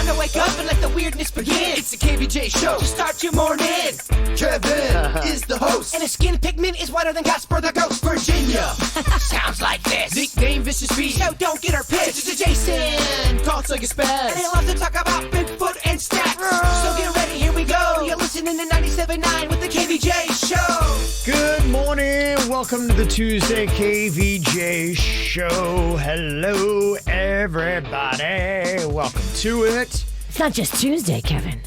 Time to wake up and let the weirdness begin. It's the KVJ Show to start your morning. Kevin is the host, and his skin pigment is whiter than Casper the Ghost. Virginia sounds like this. Nickname Vicious Beast, so don't get her pissed. It's Jason, called Sluggy Spaz, and he loves to talk about Bigfoot and stats. So get ready, here we go. You're listening to 97.9 with the KVJ Show. Good morning. Welcome to the Tuesday KVJ Show. Hello, everybody. Welcome to it. It's not just Tuesday, Kevin.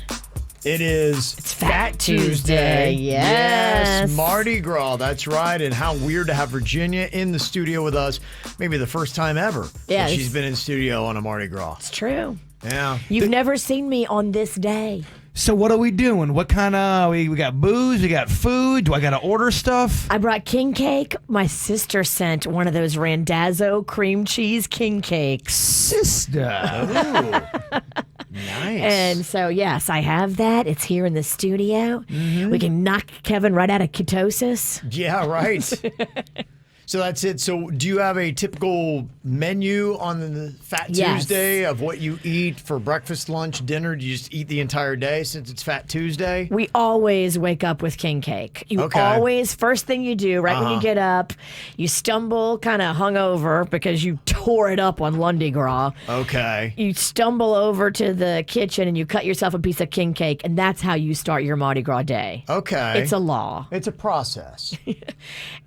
It's Fat Tuesday. Yes. Mardi Gras. That's right. And how weird to have Virginia in the studio with us. Maybe the first time ever that she's been in studio on a Mardi Gras. It's true. Yeah. You've never seen me on this day. So what are we doing? What kind of, we got booze, we got food, do I got to order stuff? I brought king cake. My sister sent one of those Randazzo cream cheese king cakes. Sister. Ooh. Nice. And so, yes, I have that. It's here in the studio. Mm-hmm. We can knock Kevin right out of ketosis. Yeah, right. So that's it. So do you have a typical menu on the Fat Tuesday of what you eat for breakfast, lunch, dinner? Do you just eat the entire day since it's Fat Tuesday? We always wake up with king cake. You Okay. always, first thing you do, right when you get up, you stumble kind of hungover because you tore it up on Lundi Gras. Okay. You stumble over to the kitchen and you cut yourself a piece of king cake, and that's how you start your Mardi Gras day. Okay. It's a law. It's a process.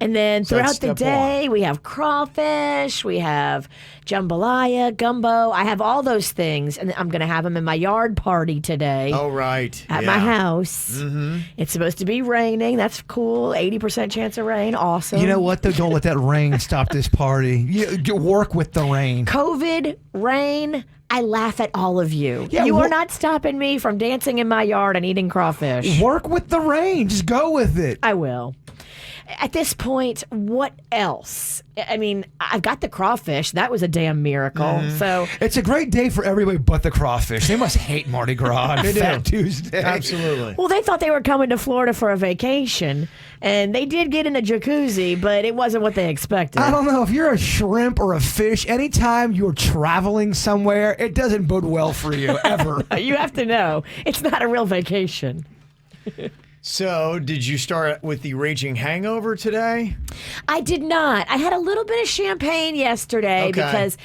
And then So that's throughout the step day, we have crawfish, we have jambalaya, gumbo. I have all those things, and I'm going to have them in my yard party today. Oh, right. At my house. Mm-hmm. It's supposed to be raining. That's cool. 80% chance of rain. Awesome. You know what, though? Don't let that rain stop this party. You work with the rain. COVID, rain, I laugh at all of you. Yeah, you are not stopping me from dancing in my yard and eating crawfish. Work with the rain. Just go with it. I will. At this point, what else? I mean, I've got the crawfish. That was a damn miracle. So It's a great day for everybody but the crawfish. They must hate Mardi Gras on Fat Tuesday. Absolutely. well, they thought they were coming to Florida for a vacation, and they did get in a jacuzzi, but it wasn't what they expected. I don't know. If you're a shrimp or a fish, anytime you're traveling somewhere, it doesn't bode well for you, ever. You have to know, it's not a real vacation. So did you start with the raging hangover today? I did not. I had a little bit of champagne yesterday because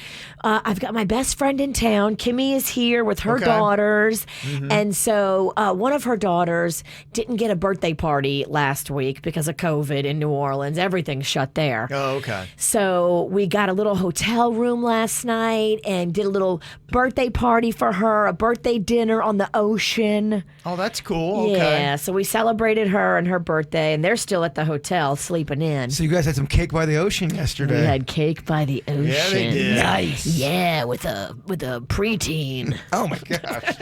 I've got my best friend in town. Kimmy is here with her daughters. And so one of her daughters didn't get a birthday party last week because of COVID in New Orleans. Everything's shut there. Oh, okay. So we got a little hotel room last night and did a little birthday party for her, a birthday dinner on the ocean. Oh, that's cool. Okay. Yeah, so we celebrated her and her birthday, and they're still at the hotel sleeping in. So you guys had some cake by the ocean yesterday. We had cake by the ocean. Yeah, they did. Nice. Yeah, with a preteen. Oh, my gosh.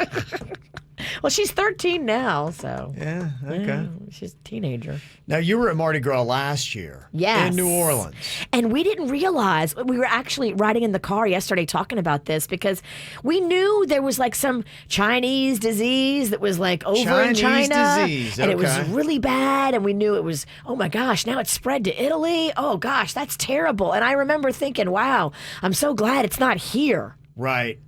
Well, she's 13 now, so Yeah, okay. yeah, she's a teenager. Now, you were at Mardi Gras last year. Yes. In New Orleans. And we didn't realize, we were actually riding in the car yesterday talking about this because we knew there was like some Chinese disease that was like over in Chinese China. disease, And it was okay. really bad. And we knew it was, oh my gosh, now it's spread to Italy. Oh gosh, that's terrible. And I remember thinking, wow, I'm so glad it's not here. Right.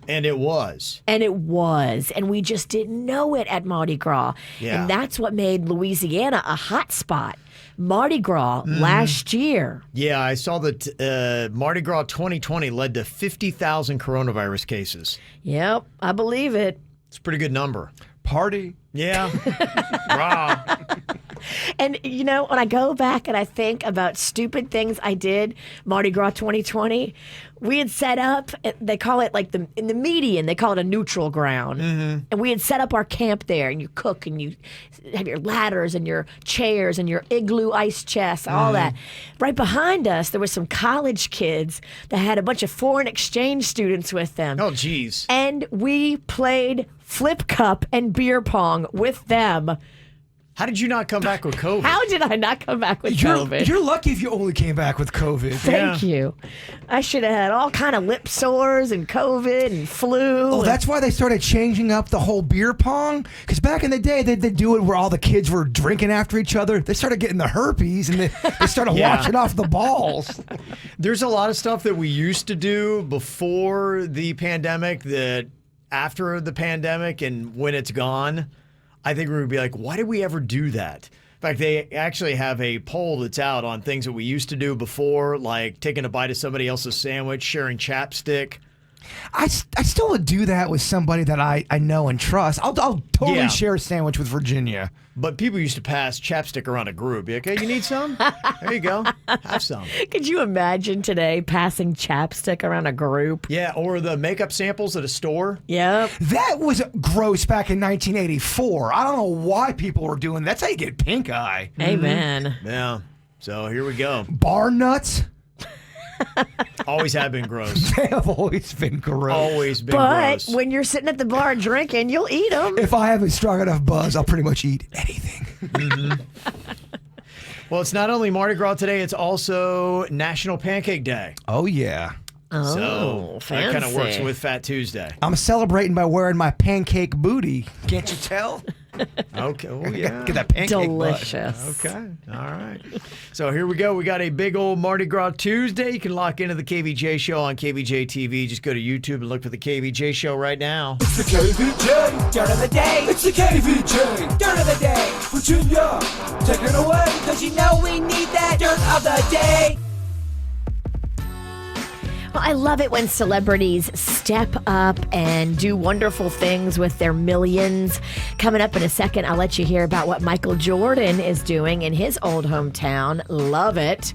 And it was. And it was. And we just didn't know it at Mardi Gras. Yeah. And that's what made Louisiana a hot spot. Mardi Gras last year. Yeah, I saw that Mardi Gras 2020 led to 50,000 coronavirus cases. Yep, I believe it. It's a pretty good number. Party. Yeah. Raw. And, you know, when I go back and I think about stupid things I did, Mardi Gras 2020, we had set up, they call it like in the median, they call it a neutral ground. And we had set up our camp there, and you cook and you have your ladders and your chairs and your igloo ice chests, all that. Right behind us, there were some college kids that had a bunch of foreign exchange students with them. Oh, geez. And we played flip cup and beer pong with them. How did you not come back with COVID? How did I not come back with COVID? You're lucky if you only came back with COVID. Thank you. I should have had all kind of lip sores and COVID and flu. Oh, that's why they started changing up the whole beer pong? Because back in the day, they'd do it where all the kids were drinking after each other. They started getting the herpes, and they started washing off the balls. There's a lot of stuff that we used to do before the pandemic that after the pandemic and when it's gone, I think we're going to be like, why did we ever do that? In fact, they actually have a poll that's out on things that we used to do before, like taking a bite of somebody else's sandwich, sharing chapstick. I still would do that with somebody that I know and trust. I'll totally Yeah. share a sandwich with Virginia. But people used to pass chapstick around a group. Be like, okay, you need some? There you go. Have some. Could you imagine today passing chapstick around a group? Yeah, or the makeup samples at a store. Yep. That was gross back in 1984. I don't know why people were doing that. That's how you get pink eye. Amen. Yeah. So here we go. Bar nuts, Always have been gross. they have always been gross. Always been But gross. when you're sitting at the bar drinking, you'll eat them. If I have a strong enough buzz, I'll pretty much eat anything. Well, it's not only Mardi Gras today, it's also National Pancake Day. Oh, yeah. Oh, So that kind of works fancy. with Fat Tuesday. I'm celebrating by wearing my pancake booty. Can't you tell? Okay. Oh, yeah. Get that pancake butt. Delicious. Okay. All right. So here we go. We got a big old Mardi Gras Tuesday. You can lock into the KVJ Show on KVJ TV. Just go to YouTube and look for the KVJ Show right now. It's the KVJ Dirt of the Day. It's the KVJ Dirt of the Day. Virginia, take it away. Cause you know we need that Dirt of the Day. Well, I love it when celebrities step up and do wonderful things with their millions. Coming up in a second, I'll let you hear about what Michael Jordan is doing in his old hometown. Love it.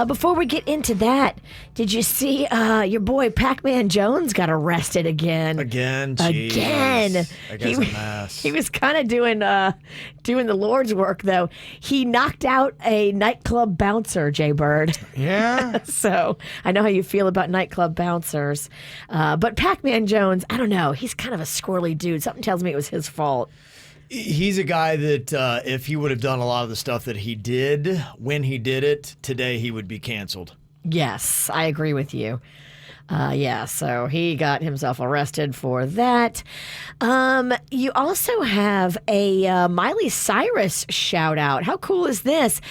Before we get into that, did you see your boy Pac-Man Jones got arrested again? Again. Jeez. Again. That guy's a mess. He was kind of doing the Lord's work, though. He knocked out a nightclub bouncer, Jay Bird. Yeah. So I know how you feel about nightclub bouncers. But Pac-Man Jones, I don't know. He's kind of a squirrely dude. Something tells me it was his fault. He's a guy that if he would have done a lot of the stuff that he did when he did it, today he would be canceled. Yes, I agree with you. So he got himself arrested for that. You also have a Miley Cyrus shout out. How cool is this?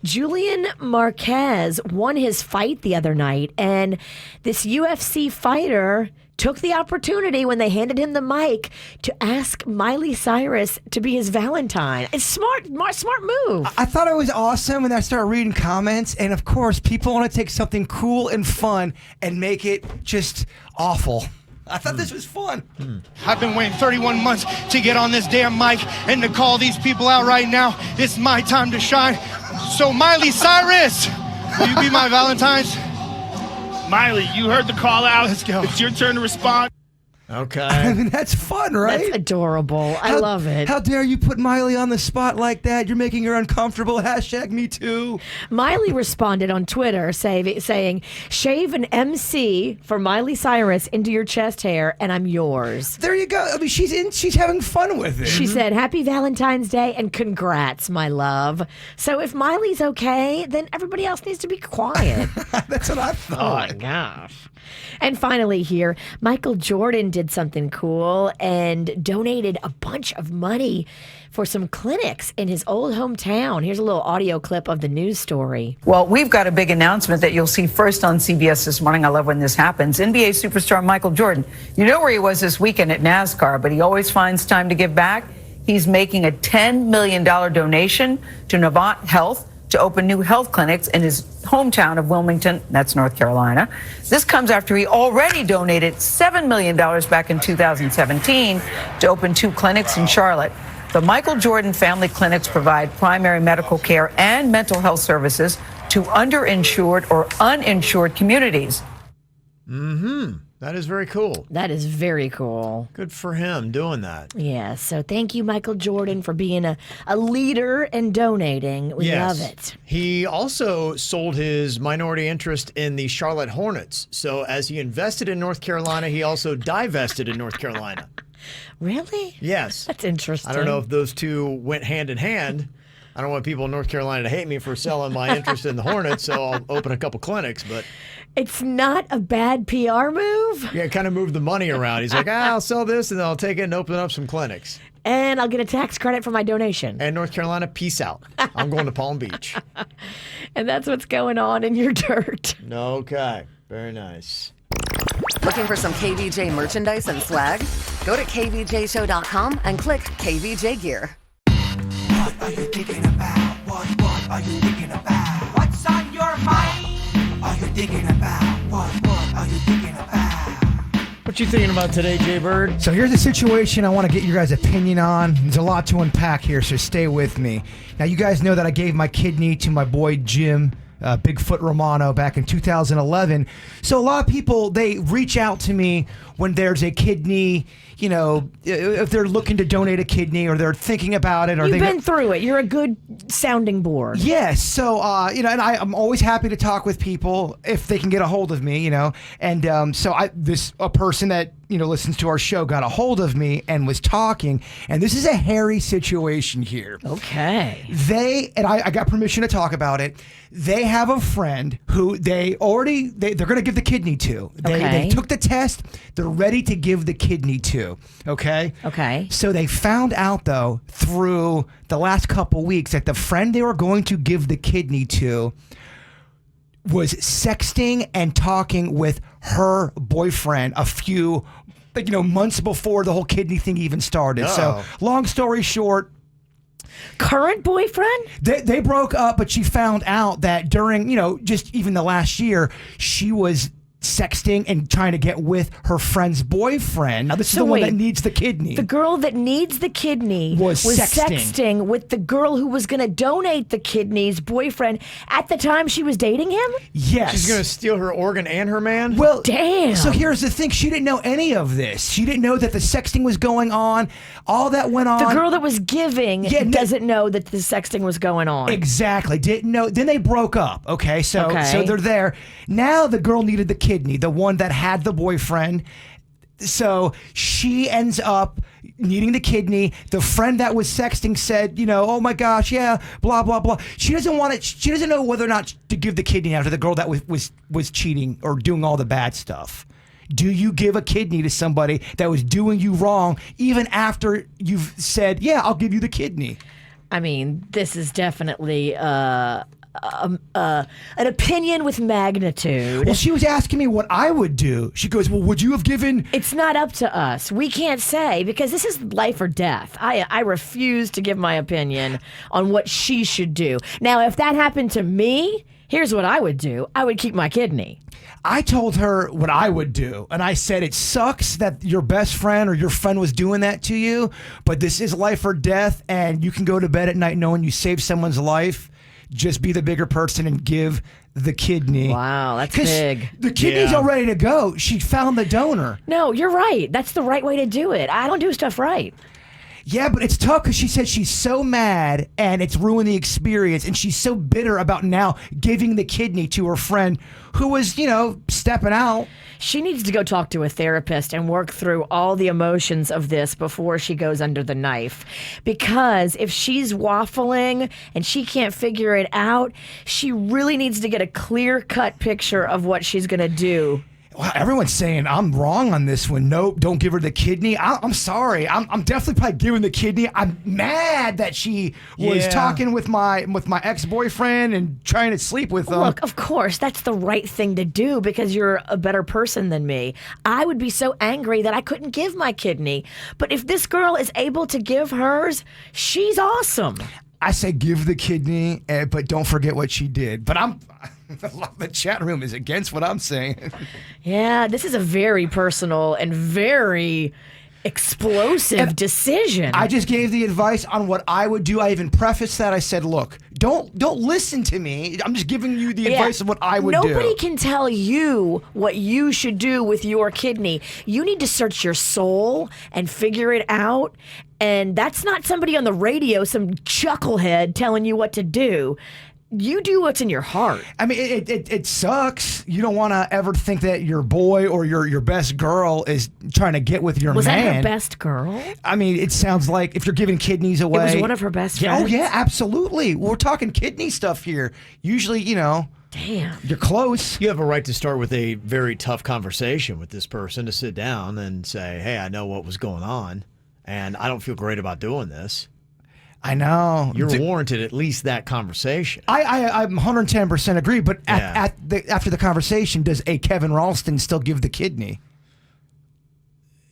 Julian Marquez won his fight the other night, and this UFC fighter took the opportunity when they handed him the mic to ask Miley Cyrus to be his Valentine. It's smart move. I thought it was awesome, and I started reading comments, and of course, people want to take something cool and fun and make it just awful. I thought this was fun. I've been waiting 31 months to get on this damn mic and to call these people out right now. It's my time to shine. So Miley Cyrus, will you be my Valentine's? Miley, you heard the call out. Let's go. It's your turn to respond. I Okay. mean, that's fun, right? That's adorable. I love it. How dare you put Miley on the spot like that? You're making her uncomfortable. # me too. Miley responded on Twitter saying, shave an MC for Miley Cyrus into your chest hair and I'm yours. There you go. I mean, she's having fun with it. She said, happy Valentine's Day and congrats, my love. So if Miley's okay, then everybody else needs to be quiet. That's what I Oh thought. my gosh. And finally here, Michael Jordan did something cool and donated a bunch of money for some clinics in his old hometown. Here's a little audio clip of the news story. Well, we've got a big announcement that you'll see first on CBS this morning. I love when this happens. NBA superstar Michael Jordan. You know where he was this weekend at NASCAR, but he always finds time to give back. He's making a $10 million donation to Novant Health to open new health clinics in his hometown of Wilmington, that's North Carolina. This comes after he already donated $7 million back in 2017 to open 2 clinics in Charlotte. The Michael Jordan Family Clinics provide primary medical care and mental health services to underinsured or uninsured communities. That is very cool. That is very cool. Good for him doing that. Yeah, so thank you, Michael Jordan, for being a leader and donating. We love it. He also sold his minority interest in the Charlotte Hornets. So as he invested in North Carolina, he also divested in North Carolina. Really? Yes. That's interesting. I don't know if those two went hand in hand. I don't want people in North Carolina to hate me for selling my interest in the Hornets, so I'll open a couple clinics. But It's not a bad PR move, yeah, kind of moved the money around. He's like, I'll sell this, and then I'll take it and open up some clinics. and I'll get a tax credit for my donation. And North Carolina, peace out. I'm going to Palm Beach. And that's what's going on in your dirt. Okay. Very nice. Looking for some KVJ merchandise and swag? Go to KVJShow.com and click KVJ Gear. What are you thinking about? What are you thinking about? What's on your mind? Are you thinking about? What are you thinking about? What you thinking about today, Jay Bird? So here's a situation I want to get your guys' opinion on. There's a lot to unpack here, so stay with me. Now, you guys know that I gave my kidney to my boy Jim Bigfoot Romano back in 2011. So a lot of people, they reach out to me when there's a kidney, you know, if they're looking to donate a kidney or they're thinking about it. Or You've been through it. You're a good sounding board. Yes. So, you know, and I'm always happy to talk with people if they can get a hold of me, you know. And a person that, you know, listens to our show got a hold of me and was talking. And this is a hairy situation here. Okay. I got permission to talk about it. They have a friend who they're going to give the kidney to. They took the test. They're ready to give the kidney to. Okay. Okay. So they found out though through the last couple weeks that the friend they were going to give the kidney to was sexting and talking with her boyfriend a few, months before the whole kidney thing even started. So long story short, current boyfriend? They broke up, but she found out that during, just even the last year, she was sexting and trying to get with her friend's boyfriend. Now, this is the one that needs the kidney. The girl that needs the kidney was sexting with the girl who was going to donate the kidney's boyfriend at the time she was dating him? Yes. She's going to steal her organ and her man? Well, damn. So here's the thing. She didn't know any of this. She didn't know that the sexting was going on. All that went on. The girl that was giving doesn't know that the sexting was going on. Exactly. Didn't know. Then they broke up. Okay. So they're there. Now the girl needed the kidney, the one that had the boyfriend. So she ends up needing the kidney. The friend that was sexting said, oh my gosh, yeah, blah, blah, blah. She doesn't want it. She doesn't know whether or not to give the kidney out to the girl that was cheating or doing all the bad stuff. Do you give a kidney to somebody that was doing you wrong even after you've said, yeah, I'll give you the kidney? I mean, this is definitely an opinion with magnitude. Well, she was asking me what I would do. She goes, well, would you have given... It's not up to us. We can't say, because this is life or death. I refuse to give my opinion on what she should do. Now, if that happened to me, here's what I would do. I would keep my kidney. I told her what I would do, and I said it sucks that your best friend or your friend was doing that to you, but this is life or death, and you can go to bed at night knowing you saved someone's life. Just be the bigger person and give the kidney. Wow, that's big. The kidney's all ready to go. She found the donor. No, you're right. That's the right way to do it. I don't do stuff right. Yeah, but it's tough because she said she's so mad and it's ruined the experience, and she's so bitter about now giving the kidney to her friend who was, stepping out. She needs to go talk to a therapist and work through all the emotions of this before she goes under the knife. Because if she's waffling and she can't figure it out, she really needs to get a clear-cut picture of what she's going to do. Well, everyone's saying I'm wrong on this one. Nope, don't give her the kidney. I'm sorry. I'm definitely probably giving the kidney. I'm mad that she was talking with my ex-boyfriend and trying to sleep with him. Look, of course, that's the right thing to do because you're a better person than me. I would be so angry that I couldn't give my kidney. But if this girl is able to give hers, she's awesome. I say give the kidney, but don't forget what she did. But the chat room is against what I'm saying. Yeah, this is a very personal and very explosive decision. I just gave the advice on what I would do. I even prefaced that. I said, look, don't listen to me. I'm just giving you the advice of what I would do. Nobody can tell you what you should do with your kidney. You need to search your soul and figure it out. And that's not somebody on the radio, some chucklehead telling you what to do. You do what's in your heart. I mean, it sucks. You don't want to ever think that your boy or your best girl is trying to get with your man. Was that her best girl? I mean, it sounds like if you're giving kidneys away. It was one of her best friends? Oh, yeah, absolutely. We're talking kidney stuff here. Usually, Damn. You're close. You have a right to start with a very tough conversation with this person, to sit down and say, hey, I know what was going on, and I don't feel great about doing this. I know. You're warranted at least that conversation. I'm 110% agree, but after the conversation, does a Kevin Ralston still give the kidney?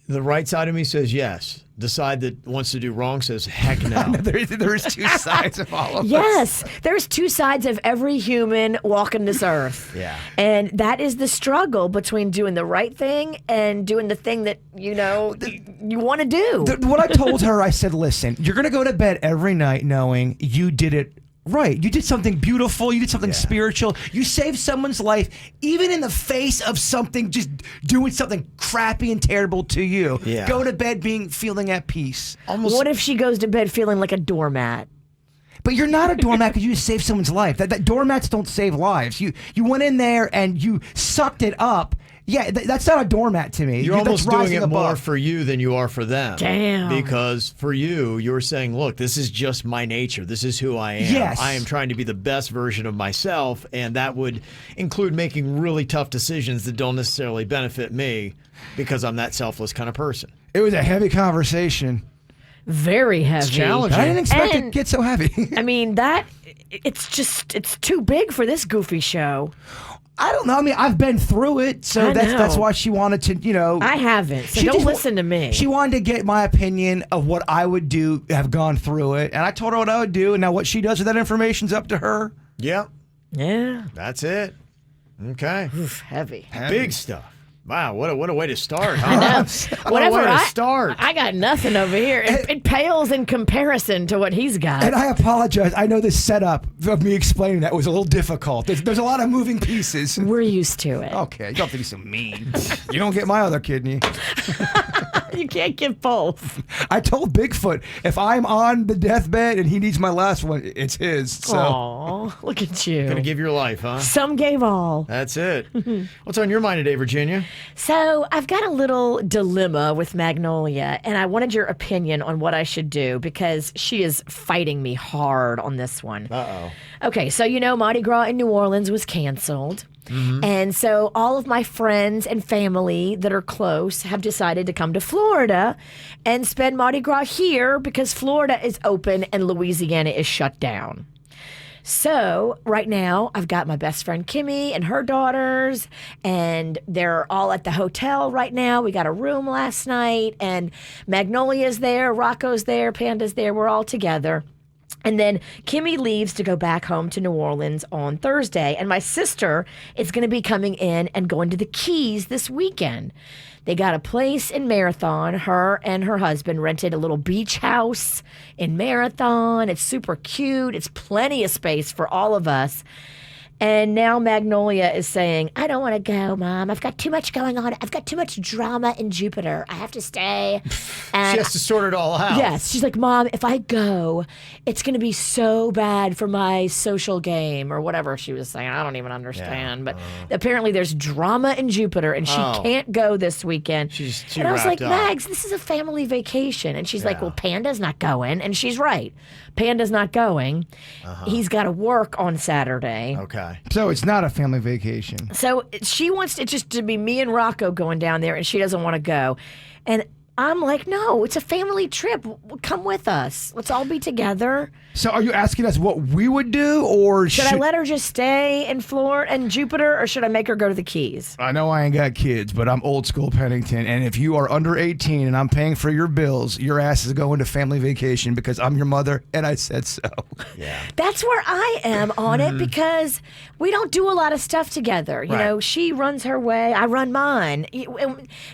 The right side of me says yes. The side that wants to do wrong says heck no. There's two sides of all of us. Yes, there's two sides of every human walking this earth. Yeah. And that is the struggle between doing the right thing and doing the thing that, you want to do. What I told her, I said, listen, you're going to go to bed every night knowing you did it right. You did something beautiful. You did something spiritual. You saved someone's life, even in the face of something, just doing something crappy and terrible to you. Yeah. Go to bed feeling at peace. What if she goes to bed feeling like a doormat? But you're not a doormat because you saved someone's life. That doormats don't save lives. You went in there and you sucked it up. Yeah, that's not a doormat to me. You're almost doing it above. more for you than you are for them. Damn. Because for you, you're saying, look, this is just my nature. This is who I am. Yes. I am trying to be the best version of myself, and that would include making really tough decisions that don't necessarily benefit me because I'm that selfless kind of person. It was a heavy conversation. Very heavy. It's challenging. I didn't expect it to get so heavy. I mean, it's too big for this goofy show. I don't know. I mean, I've been through it, so that's why she wanted to, I haven't, so don't listen to me. She wanted to get my opinion of what I would do, have gone through it, and I told her what I would do, and now what she does with that information's up to her. Yep. Yeah. That's it. Okay. Oof, heavy. Big stuff. Wow, what a way to start, huh? I know. What a way to start. I got nothing over here. It pales in comparison to what he's got. And I apologize. I know this setup of me explaining that was a little difficult. There's a lot of moving pieces. We're used to it. Okay, you don't have to be so mean. You don't get my other kidney. You can't get both. I told Bigfoot, if I'm on the deathbed and he needs my last one, it's his. So. Aw, look at you. Gonna give your life, huh? Some gave all. That's it. What's on your mind today, Virginia? So I've got a little dilemma with Magnolia, and I wanted your opinion on what I should do because she is fighting me hard on this one. Uh-oh. Okay, so Mardi Gras in New Orleans was canceled. Mm-hmm. And so all of my friends and family that are close have decided to come to Florida and spend Mardi Gras here because Florida is open and Louisiana is shut down. So right now, I've got my best friend Kimmy and her daughters, and they're all at the hotel right now. We got a room last night, and Magnolia's there, Rocco's there, Panda's there. We're all together. And then Kimmy leaves to go back home to New Orleans on Thursday, and my sister is going to be coming in and going to the Keys this weekend. They got a place in Marathon. Her and her husband rented a little beach house in Marathon. It's super cute. It's plenty of space for all of us. And now Magnolia is saying, I don't want to go, Mom. I've got too much going on. I've got too much drama in Jupiter. I have to stay. And she has to sort it all out. Yes. She's like, Mom, if I go, it's going to be so bad for my social game or whatever she was saying. I don't even understand. But apparently there's drama in Jupiter, and she can't go this weekend. She's too and I was like, wrapped up. Mags, this is a family vacation. And she's like, well, Panda's not going. And she's right. Panda's not going. He's got to work on Saturday. Okay. So it's not a family vacation. So she wants it just to be me and Rocco going down there, and she doesn't want to go. And I'm like, no, it's a family trip. Come with us. Let's all be together. So are you asking us what we would do, or should I let her just stay in Florida and Jupiter, or should I make her go to the Keys? I know I ain't got kids, but I'm old school Pennington, and if you are under 18 and I'm paying for your bills, your ass is going to family vacation because I'm your mother and I said so. Yeah. That's where I am on it because we don't do a lot of stuff together. You know, she runs her way, I run mine.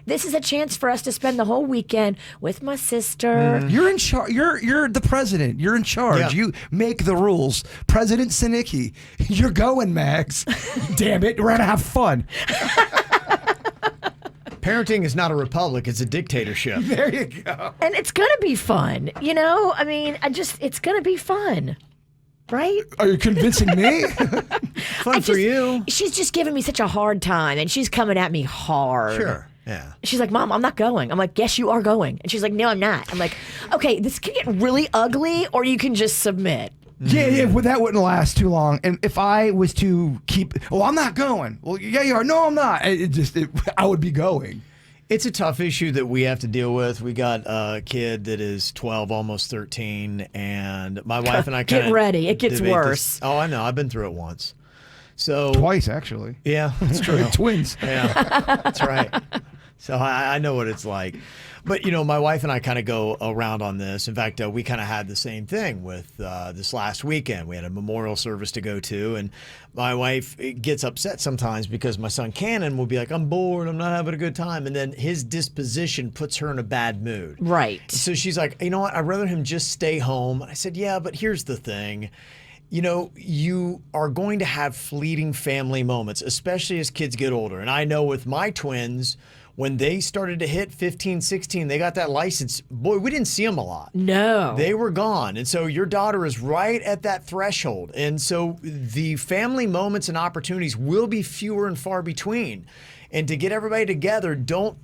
This is a chance for us to spend the whole weekend with my sister. You're in charge. You're the president. You're in charge. Yeah. You make the rules. President Sinicki, you're going, Mags. Damn it, we're gonna have fun. Parenting is not a republic, it's a dictatorship. There you go. And it's gonna be fun. I mean, it's gonna be fun. Right? Are you convincing me? Fun for you. She's just giving me such a hard time, and she's coming at me hard. Sure. Yeah. She's like, Mom, I'm not going. I'm like, yes, you are going. And she's like, no, I'm not. I'm like, okay, this can get really ugly, or you can just submit. Yeah, well, that wouldn't last too long. And if I was to I'm not going. Well, yeah, you are. No, I'm not. I would be going. It's a tough issue that we have to deal with. We got a kid that is 12, almost 13, and my wife and I kind of get ready. It gets debate worse. this. Oh, I know. I've been through it once. So Twice, actually. Yeah, that's true. Twins. Yeah, that's right. So I know what it's like. But, you know, my wife and I kind of go around on this. In fact, we kind of had the same thing with this last weekend. We had a memorial service to go to, and my wife gets upset sometimes because my son Cannon will be like, I'm bored, I'm not having a good time. And then his disposition puts her in a bad mood. Right. So she's like, you know what, I'd rather him just stay home. I said, yeah, but here's the thing. You know, you are going to have fleeting family moments, especially as kids get older. And I know with my twins, when they started to hit 15, 16, they got that license. Boy, we didn't see them a lot. No. They were gone. And so your daughter is right at that threshold. And so the family moments and opportunities will be fewer and far between. And to get everybody together, don't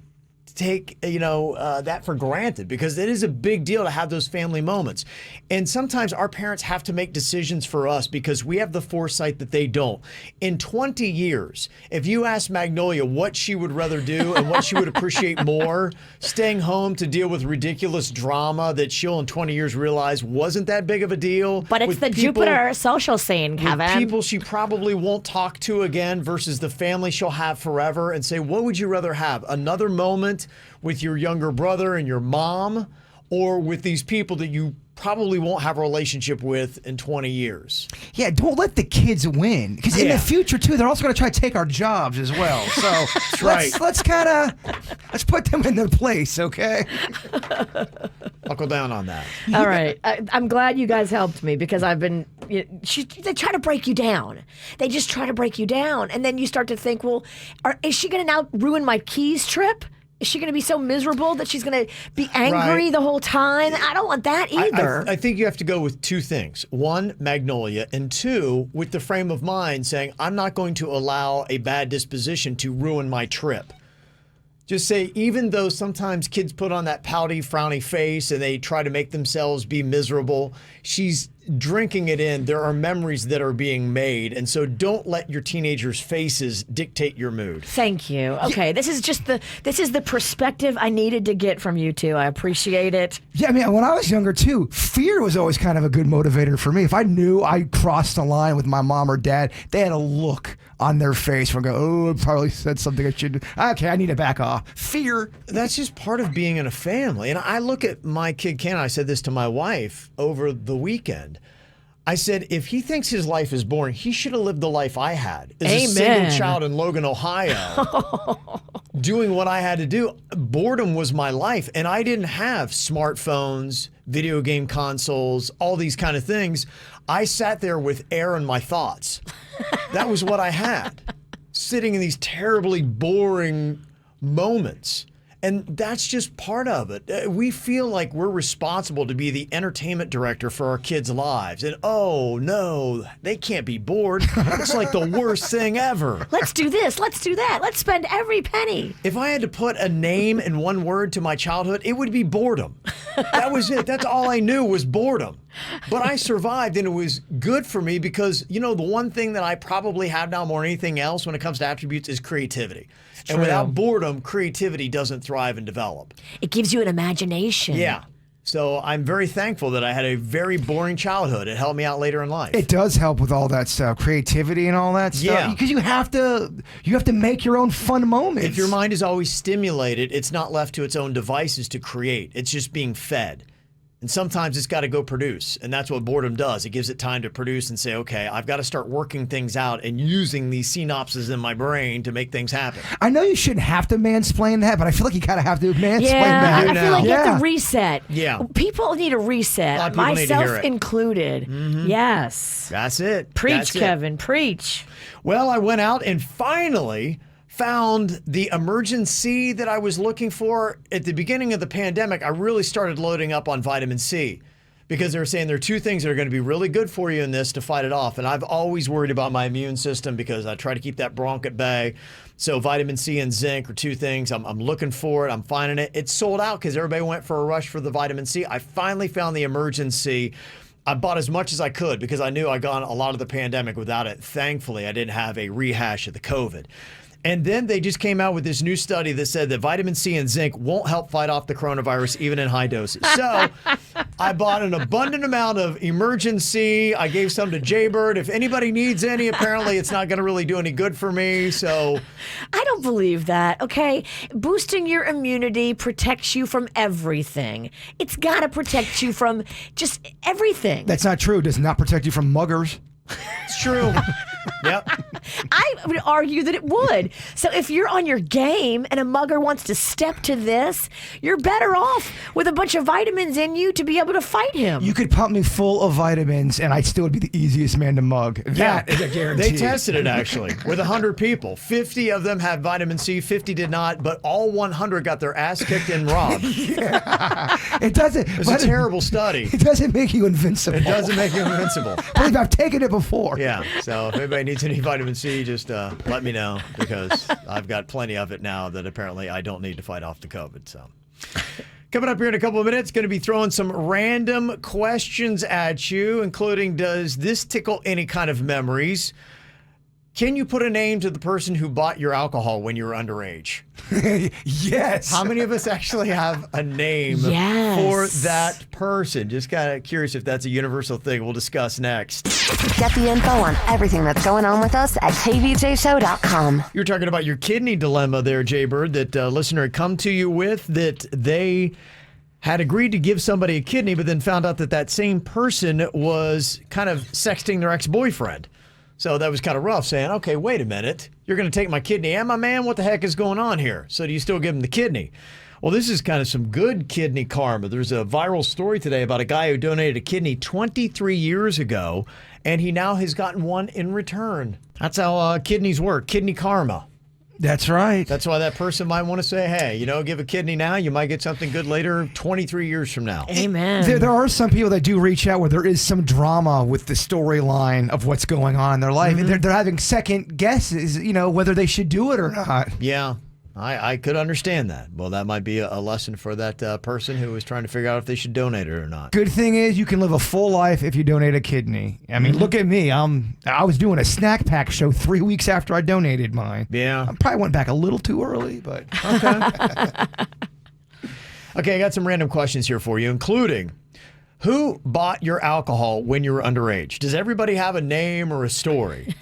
take that for granted, because it is a big deal to have those family moments. And sometimes our parents have to make decisions for us because we have the foresight that they don't. In 20 years, if you ask Magnolia what she would rather do and what she would appreciate more, staying home to deal with ridiculous drama that she'll in 20 years realize wasn't that big of a deal. But it's the Jupiter social scene, Kevin. With people she probably won't talk to again versus the family she'll have forever, and say, what would you rather have? Another moment with your younger brother and your mom, or with these people that you probably won't have a relationship with in 20 years? Yeah, don't let the kids win, because in the future too, they're also going to try to take our jobs as well. So let's put them in their place, okay? Buckle down on that. All right, I'm glad you guys helped me, because I've been. They try to break you down. They just try to break you down, and then you start to think, well, is she going to now ruin my Keys trip? Is she going to be so miserable that she's going to be angry the whole time? I don't want that either. I think you have to go with two things. One, Magnolia, and two, with the frame of mind saying, I'm not going to allow a bad disposition to ruin my trip. Just say, even though sometimes kids put on that pouty, frowny face and they try to make themselves be miserable, she's drinking it in. There are memories that are being made. And so don't let your teenagers' faces dictate your mood. Thank you. Okay, this is the perspective I needed to get from you two. I appreciate it. Yeah, I mean, when I was younger too, fear was always kind of a good motivator for me. If I knew I crossed the line with my mom or dad, they had a look on their face where I go, oh, I probably said something I shouldn't. Okay, I need to back off. Fear. That's just part of being in a family. And I look at my kid, Ken, I said this to my wife over the weekend. I said, if he thinks his life is boring, he should have lived the life I had as a single child in Logan, Ohio, doing what I had to do. Boredom was my life, and I didn't have smartphones, video game consoles, all these kind of things. I sat there with air in my thoughts. That was what I had, sitting in these terribly boring moments. And that's just part of it. We feel like we're responsible to be the entertainment director for our kids' lives. And oh no, they can't be bored. It's like the worst thing ever. Let's do this. Let's do that. Let's spend every penny. If I had to put a name in one word to my childhood, it would be boredom. That was it. That's all I knew was boredom. But I survived, and it was good for me because, you know, the one thing that I probably have now more than anything else when it comes to attributes is creativity. And without boredom, creativity doesn't thrive and develop. It gives you an imagination. Yeah. So I'm very thankful that I had a very boring childhood. It helped me out later in life. It does help with all that stuff, creativity and all that stuff. Yeah. Because you have to make your own fun moments. If your mind is always stimulated, it's not left to its own devices to create. It's just being fed. And sometimes it's got to go produce. And that's what boredom does. It gives it time to produce and say, okay, I've got to start working things out and using these synapses in my brain to make things happen. I know you shouldn't have to mansplain that, but I feel like you kind of have to mansplain that. I feel like you have to reset. Yeah. People need a reset, myself included. Mm-hmm. Yes. That's it. Preach, Kevin. Preach. Well, I went out and finally found the emergency that I was looking for. At the beginning of the pandemic, I really started loading up on vitamin C because they were saying there are two things that are going to be really good for you in this to fight it off. And I've always worried about my immune system because I try to keep that bronch at bay. So vitamin C and zinc are two things. I'm looking for it. I'm finding it. It's sold out because everybody went for a rush for the vitamin C. I finally found the emergency. I bought as much as I could because I knew I'd gone a lot of the pandemic without it. Thankfully, I didn't have a rehash of the COVID. And then they just came out with this new study that said that vitamin C and zinc won't help fight off the coronavirus even in high doses. So I bought an abundant amount of emergency. I gave some to Jaybird. If anybody needs any, apparently it's not going to really do any good for me. So I don't don't believe that, okay? Boosting your immunity protects you from everything. It's got to protect you from just everything. That's not true. It does not protect you from muggers. It's true. Yep. I would argue that it would. So if you're on your game and a mugger wants to step to this, you're better off with a bunch of vitamins in you to be able to fight him. You could pump me full of vitamins and I still would be the easiest man to mug. That is a guarantee. They tested it actually with 100 people. 50 of them had vitamin C, 50 did not, but all 100 got their ass kicked and robbed. It doesn't. It's a terrible study. It doesn't make you invincible. It doesn't make you invincible. Believe I've taken it before. Yeah. So if anybody needs any vitamin C, just let me know because I've got plenty of it now that apparently I don't need to fight off the COVID. So coming up here in a couple of minutes, going to be throwing some random questions at you, including does this tickle any kind of memories? Can you put a name to the person who bought your alcohol when you were underage? Yes. How many of us actually have a name for that person? Just kind of curious if that's a universal thing. We'll discuss next. Get the info on everything that's going on with us at kvjshow.com. You were talking about your kidney dilemma there, Jay Bird, that a listener had come to you with, that they had agreed to give somebody a kidney, but then found out that that same person was kind of sexting their ex-boyfriend. So that was kind of rough, saying, okay, wait a minute. You're going to take my kidney and my man? What the heck is going on here? So do you still give him the kidney? Well, this is kind of some good kidney karma. There's a viral story today about a guy who donated a kidney 23 years ago, and he now has gotten one in return. That's how kidneys work, kidney karma. That's right. That's why that person might want to say, hey, give a kidney now, you might get something good later 23 years from now. Amen. There are some people that do reach out where there is some drama with the storyline of what's going on in their life. Mm-hmm. They're having second guesses, whether they should do it or not. Yeah. I could understand that. Well, that might be a lesson for that person who was trying to figure out if they should donate it or not. Good thing is you can live a full life if you donate a kidney. I mean, look at me. I was doing a snack pack show 3 weeks after I donated mine. Yeah. I probably went back a little too early, but okay. Okay, I got some random questions here for you, including who bought your alcohol when you were underage? Does everybody have a name or a story?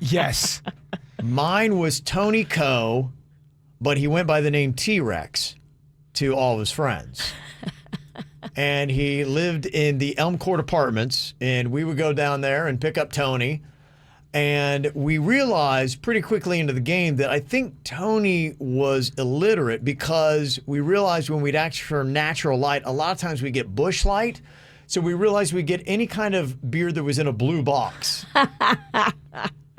Yes. Mine was Tony Coe, but he went by the name T-Rex to all of his friends. And he lived in the Elm Court Apartments, and we would go down there and pick up Tony. And we realized pretty quickly into the game that I think Tony was illiterate because we realized when we'd ask for natural light, a lot of times we get bush light. So we realized we'd get any kind of beer that was in a blue box.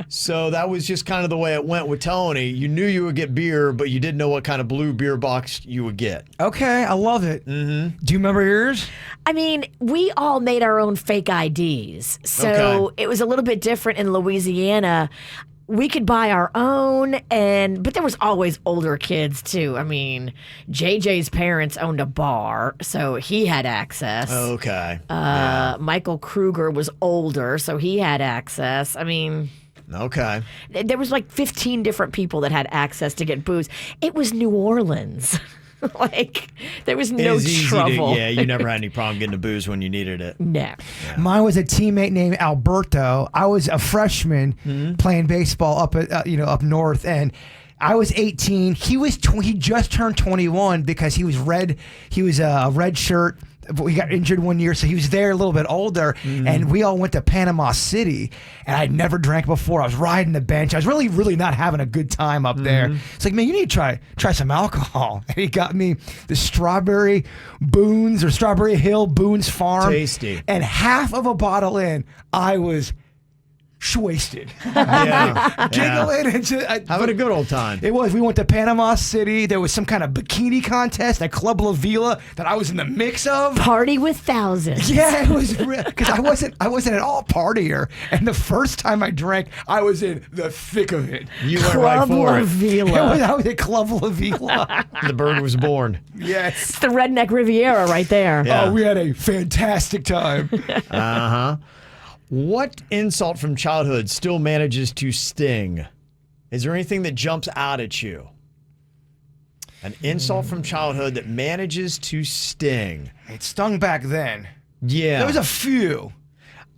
So that was just kind of the way it went with Tony. You knew you would get beer, but you didn't know what kind of blue beer box you would get. Okay, I love it. Mm-hmm. Do you remember yours? I mean, we all made our own fake IDs. So It was a little bit different in Louisiana. We could buy our own, but there was always older kids too. I mean, JJ's parents owned a bar, so he had access. Okay. Michael Kruger was older, so he had access. I mean... Okay. There was like 15 different people that had access to get booze. It was New Orleans. There was no trouble. You never had any problem getting the booze when you needed it. No. Yeah. Mine was a teammate named Alberto. I was a freshman playing baseball up north, and I was 18. He just turned 21 because he was a red shirt. We got injured one year, so he was there a little bit older, and we all went to Panama City, and I'd never drank before. I was riding the bench. I was really, really not having a good time up there. It's like, man, you need to try some alcohol. And he got me the Strawberry Boone's or Strawberry Hill Boone's Farm. Tasty. And half of a bottle in, I was wasted. Giggling and having a good old time. It was. We went to Panama City. There was some kind of bikini contest at Club La Vila that I was in the mix of. Party with thousands. Yeah, it was real because I wasn't at all partier. And the first time I drank, I was in the thick of it. You went right for La Vila. I was at Club La Vila. The bird was born. Yes. It's the Redneck Riviera right there. Yeah. Oh, we had a fantastic time. Uh-huh. What insult from childhood still manages to sting? Is there anything that jumps out at you? An insult from childhood that manages to sting. It stung back then. Yeah. There was a few.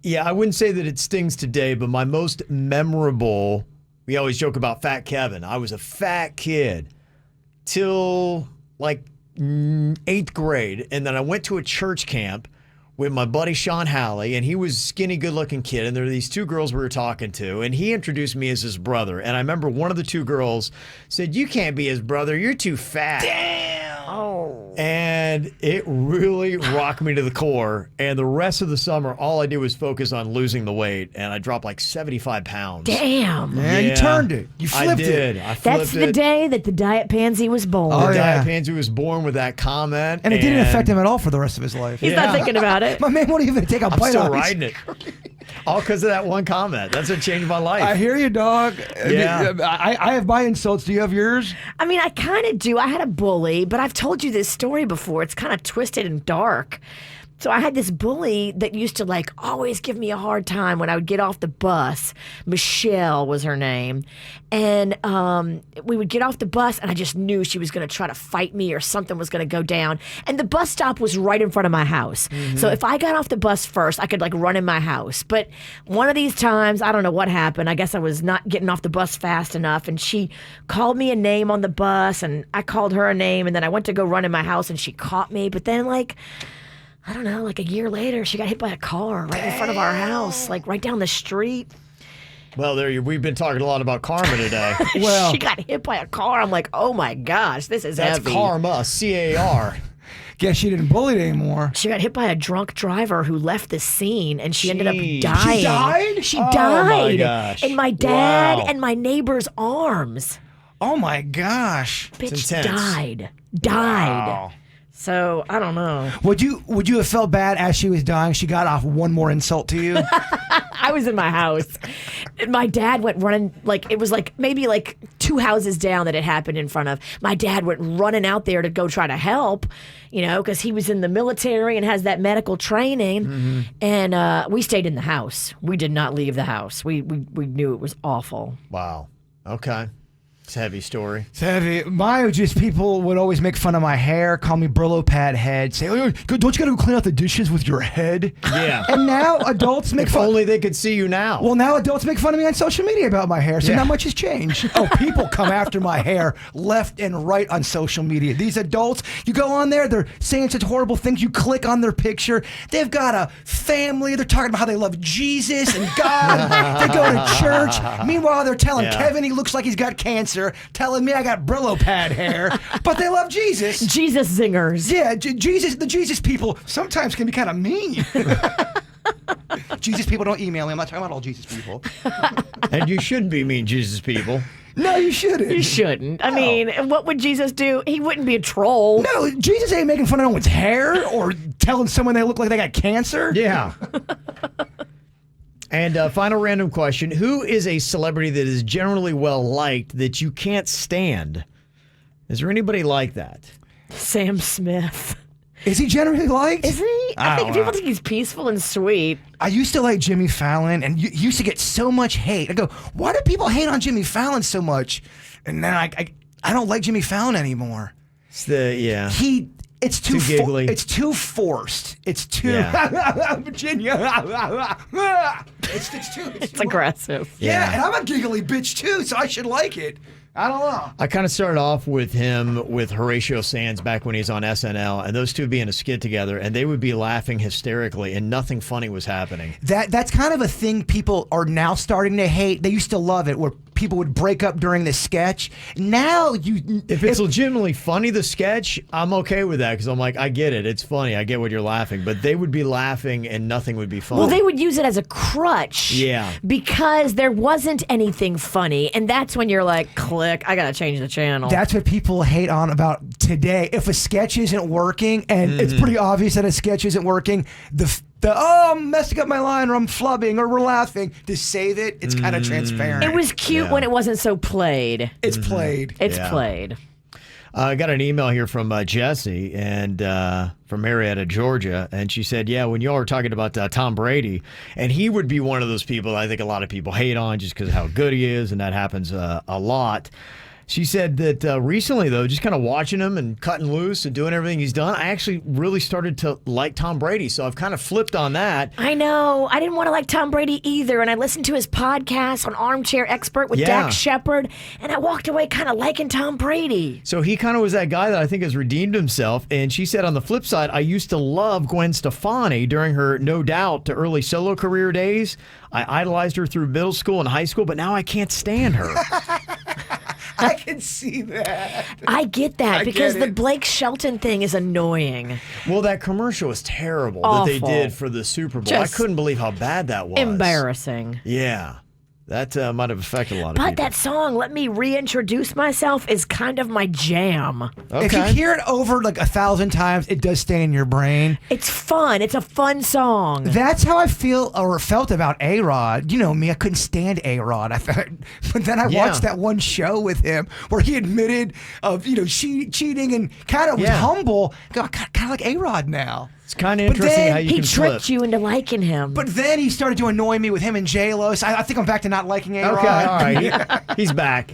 Yeah, I wouldn't say that it stings today, but my most memorable, we always joke about Fat Kevin. I was a fat kid till like 8th grade, and then I went to a church camp with my buddy Sean Halley, and he was a skinny, good-looking kid, and there were these 2 girls we were talking to, and he introduced me as his brother. And I remember one of the 2 girls said, "You can't be his brother. You're too fat." Damn. Oh. And it really rocked me to the core. And the rest of the summer, all I did was focus on losing the weight, and I dropped like 75 pounds. Damn. Yeah, you turned it. You flipped I did. it. I flipped That's the day that the Diet Pansy was born. The Diet Pansy was born with that comment. And it didn't affect him at all for the rest of his life. He's not thinking about it. My man won't even take a bite I'm still out of it. riding it. All because of that one comment. That's what changed my life. I hear you, dog. Yeah. I have my insults. Do you have yours? I mean, I kind of do. I had a bully, but I've told you this story before. It's kind of twisted and dark. So I had this bully that used to like always give me a hard time when I would get off the bus. Michelle was her name. And we would get off the bus and I just knew she was going to try to fight me or something was going to go down. And the bus stop was right in front of my house. So if I got off the bus first, I could like run in my house. But one of these times, I don't know what happened. I guess I was not getting off the bus fast enough. And she called me a name on the bus and I called her a name. And then I went to go run in my house and she caught me. But then like, I don't know, like a year later, she got hit by a car right in front of our house, like right down the street. Well, we've been talking a lot about karma today. Well, she got hit by a car. I'm like, oh my gosh, this is That's heavy. karma, C-A-R. Guess she didn't bully it anymore. She got hit by a drunk driver who left the scene, and she ended up Jeez. dying. She died? She Oh, died my gosh. in my dad Wow. and my neighbor's arms. Oh my gosh. Bitch intense. died. Wow. So I don't know. Would you have felt bad as she was dying? She got off one more insult to you. I was in my house. My dad went running, like, it was like maybe like 2 houses down that it happened in front of. My dad went running out there to go try to help, you know, because he was in the military and has that medical training. And we stayed in the house. We did not leave the house. We knew it was awful. Wow. Okay. It's a heavy story. It's heavy. People would always make fun of my hair, call me Brillo pad head, say, "Oh, don't you gotta go clean out the dishes with your head?" Yeah. And now adults make If fun. only they could see you now. Well, now adults make fun of me on social media about my hair, so Yeah. not much has changed. Oh, people come after my hair left and right on social media. These adults, you go on there, they're saying such horrible things. You click on their picture. They've got a family. They're talking about how they love Jesus and God. They go to church. Meanwhile, they're telling Yeah. Kevin he looks like he's got cancer, telling me I got Brillo pad hair, but they love Jesus. Jesus zingers. Yeah, the Jesus people sometimes can be kind of mean. Jesus people, don't email me. I'm not talking about all Jesus people. And you shouldn't be mean, Jesus people. No, you shouldn't. You shouldn't. I mean, what would Jesus do? He wouldn't be a troll. No, Jesus ain't making fun of no one's hair or telling someone they look like they got cancer. Yeah. And final random question. Who is a celebrity that is generally well liked that you can't stand? Is there anybody like that? Sam Smith. Is he generally liked? Is he? I think don't people know. think he's peaceful and sweet. I used to like Jimmy Fallon, and you used to get so much hate. I go, why do people hate on Jimmy Fallon so much? And then I don't like Jimmy Fallon anymore. It's the It's too Too giggly. It's too forced. It's too Virginia. It's aggressive. Yeah, Yeah. and I'm a giggly bitch too, so I should like it. I don't know. I kind of started off with him with Horatio Sands back when he was on SNL, and those two would be in a skit together, and they would be laughing hysterically, and nothing funny was happening. That's kind of a thing people are now starting to hate. They used to love it, where people would break up during the sketch. Now If it's legitimately funny, the sketch, I'm okay with that because I'm like, I get it. It's funny. I get what you're laughing. But they would be laughing and nothing would be funny. Well, they would use it as a crutch. Yeah. Because there wasn't anything funny. And that's when you're like, click, I got to change the channel. That's what people hate on about today. If a sketch isn't working, and it's pretty obvious that a sketch isn't working, I'm messing up my line, or I'm flubbing, or we're laughing, to save it, it's kind of transparent. It was cute when it wasn't so played. It's played. It's played. I got an email here from Jessie and from Marietta, Georgia, and she said, yeah, when y'all were talking about Tom Brady, and he would be one of those people I think a lot of people hate on just because of how good he is, and that happens a lot. She said that recently, though, just kind of watching him and cutting loose and doing everything he's done, I actually really started to like Tom Brady. So I've kind of flipped on that. I know. I didn't want to like Tom Brady either. And I listened to his podcast on Armchair Expert with Dak Shepard, and I walked away kind of liking Tom Brady. So he kind of was that guy that I think has redeemed himself. And she said on the flip side, I used to love Gwen Stefani during her No Doubt to early solo career days. I idolized her through middle school and high school, but now I can't stand her. I can see that. I get that because the Blake Shelton thing is annoying. Well, that commercial was terrible Awful. that they did for the Super Bowl. Just I couldn't believe how bad that was. Embarrassing. Yeah. That might have affected a lot of people. But that song, Let Me Reintroduce Myself, is kind of my jam. Okay. If you hear it over like 1,000 times, it does stay in your brain. It's fun. It's a fun song. That's how I feel or felt about A-Rod. You know me, I couldn't stand A-Rod. But then I watched that one show with him where he admitted of cheating and kind of was humble. Kind of like A-Rod now. It's kind of interesting how you can flip. He tricked you into liking him. But then he started to annoy me with him and J-Lo. So I think I'm back to not liking A-Rod. Okay, all right. He's back.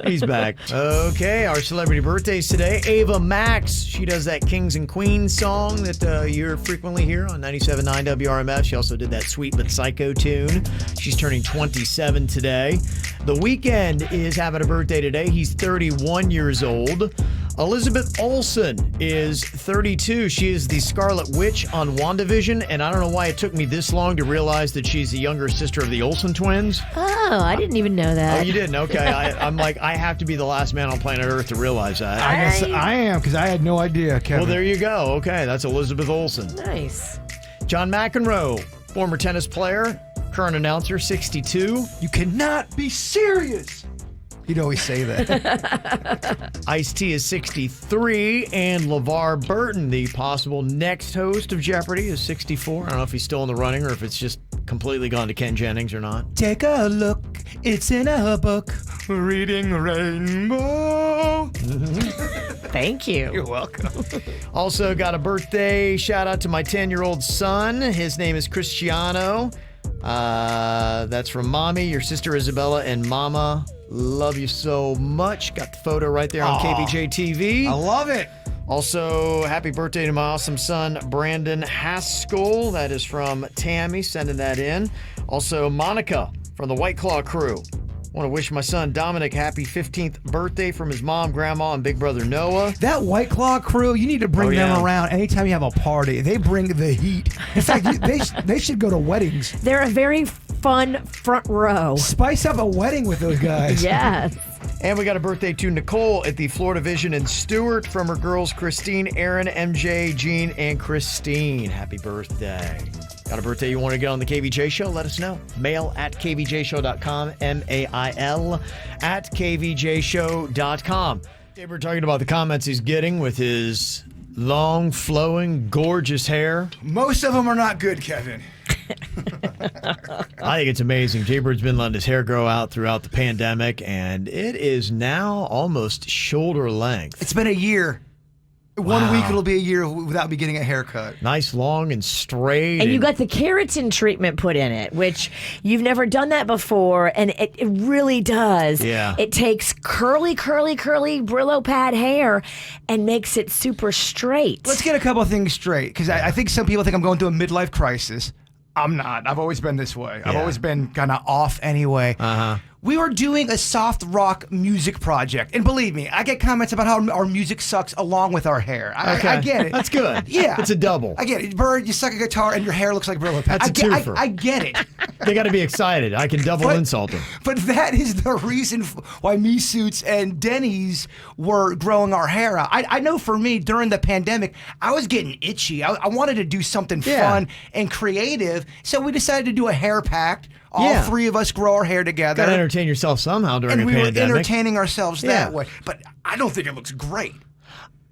He's back. Okay, our celebrity birthdays today. Ava Max. She does that Kings and Queens song that you frequently hear on 97.9 WRMF. She also did that Sweet But Psycho tune. She's turning 27 today. The Weeknd is having a birthday today. He's 31 years old. Elizabeth Olsen is 32. She is the Scarlet Witch on WandaVision, and I don't know why it took me this long to realize that she's the younger sister of the Olsen twins. Oh, I didn't even know that. Oh, you didn't? Okay. I'm like, I have to be the last man on planet Earth to realize that. I guess I am, because I had no idea, Kevin. Well, there you go. Okay, that's Elizabeth Olsen. Nice. John McEnroe, former tennis player, current announcer, 62. You cannot be serious. He'd always say that. Ice-T is 63, and LeVar Burton, the possible next host of Jeopardy, is 64. I don't know if he's still in the running or if it's just completely gone to Ken Jennings or not. Take a look, it's in a book, Reading Rainbow. Thank you. You're welcome. Also got a birthday shout out to my 10-year-old son. His name is Cristiano. That's from Mommy, your sister Isabella, and Mama. Love you so much. Got the photo right there on KVJ TV. I love it. Also, happy birthday to my awesome son, Brandon Haskell. That is from Tammy, sending that in. Also, Monica from the White Claw crew. Want to wish my son Dominic happy 15th birthday from his mom, grandma, and big brother Noah. That White Claw crew, you need to bring them around anytime you have a party. They bring the heat. In fact, they should go to weddings. They're a very fun front row. Spice up a wedding with those guys. Yes. And we got a birthday to Nicole at the Florida Vision in Stewart from her girls Christine, Aaron, MJ, Jean, and Christine. Happy birthday. Got a birthday you want to get on the KVJ Show? Let us know. Mail at kvjshow.com, mail at kvjshow.com. We're talking about the comments he's getting with his long, flowing, gorgeous hair. Most of them are not good, Kevin. I think it's amazing. Jaybird's been letting his hair grow out throughout the pandemic, and it is now almost shoulder length. It's been a year. Wow. 1 week it'll be a year without me getting a haircut. Nice, long, and straight. And you got the keratin treatment put in it, which you've never done that before, and it really does. Yeah. It takes curly Brillo pad hair and makes it super straight. Let's get a couple of things straight, because I think some people think I'm going through a midlife crisis. I'm not. I've always been this way. I've always been kind of off anyway. We were doing a soft rock music project. And believe me, I get comments about how our music sucks along with our hair. I get it. That's good. Yeah. It's a double. I get it. Bird, you suck a guitar and your hair looks like Brillo pad. That's a twofer. I get it. They got to be excited. I can double insult them. But that is the reason why Me Suits and Denny's were growing our hair out. I know for me, during the pandemic, I was getting itchy. I wanted to do something fun and creative. So we decided to do a hair pact. All three of us grow our hair together. Got to entertain yourself somehow during a pandemic. And we were entertaining ourselves that way. But I don't think it looks great.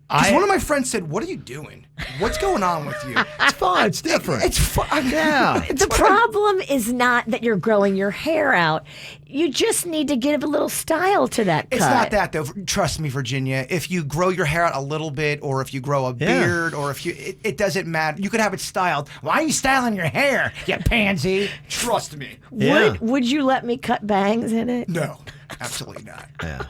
One of my friends said, "What are you doing? What's going on with you?" It's fun. It's different. It's fun. Yeah. The problem is not that you're growing your hair out. You just need to give a little style to that cut. It's not that, though. Trust me, Virginia. If you grow your hair out a little bit, or if you grow a beard, or if it doesn't matter. You could have it styled. Why are you styling your hair, you pansy? Trust me. Would you let me cut bangs in it? No, absolutely not. Yeah.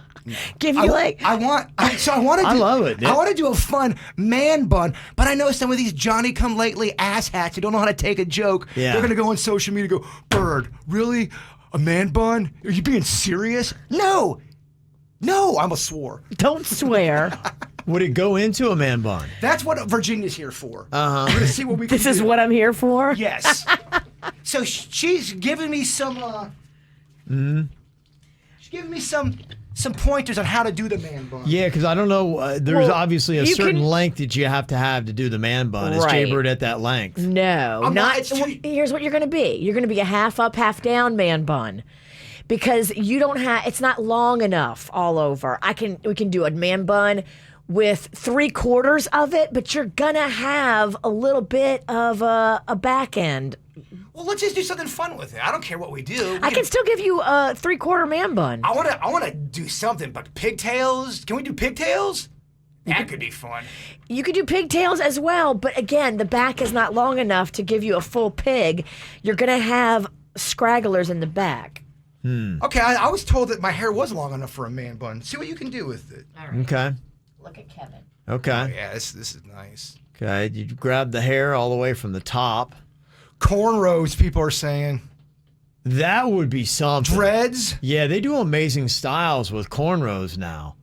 Give you I want to. I love it. I want to do a fun man bun, but I know some of these Johnny Come Lately asshats who don't know how to take a joke. Yeah. They're gonna go on social media and go, Bird, really? A man bun? Are you being serious? No, I almost swore. Don't swear. Would it go into a man bun? That's what Virginia's here for. We're gonna see what we can This is do. what I'm here for? Yes. So she's giving me some. She's giving me some pointers on how to do the man bun. Yeah, because I don't know. There's Well, obviously a you certain can- length that you have to do the man bun. Is Right. Jaybird at that length? No, I'm not. it's too- Here's what you're going to be. You're going to be a half up, half down man bun, because you don't have. It's not long enough all over. We can do a man bun with 3/4 of it, but you're gonna have a little bit of a back end. Well, let's just do something fun with it. I don't care what we do. I can still give you a 3/4 man bun. I want to do something, but pigtails. Can we do pigtails? That could be fun. You could do pigtails as well, but again, the back is not long enough to give you a full pig. You're gonna have scragglers in the back. Okay, I was told that my hair was long enough for a man bun. See what you can do with it. All right. Okay. Look at Kevin. Okay. Oh, yeah, this is nice. Okay. You grab the hair all the way from the top. Cornrows, people are saying. That would be something. Dreads. Yeah, they do amazing styles with cornrows now.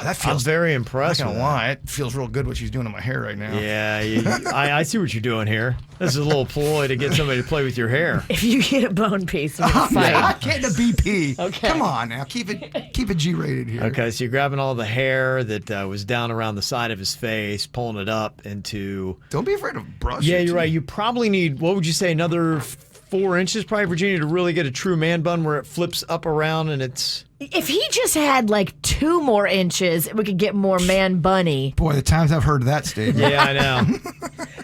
Oh, that I'm feels. very I'm impressed. not with gonna that. lie, it feels real good what she's doing to my hair right now. Yeah, I see what you're doing here. This is a little ploy to get somebody to play with your hair. If you get a bone piece, we're gonna I'm fight. not getting a BP. Okay. Come on now, keep it G-rated here. Okay, so you're grabbing all the hair that was down around the side of his face, pulling it up into. Don't be afraid of brush. Yeah, you're right. You probably need, what would you say, another 4 inches, probably, Virginia, to really get a true man bun where it flips up around and it's. If he just had like 2 more inches, we could get more man bunny. Boy, the times I've heard that statement. Yeah, I know.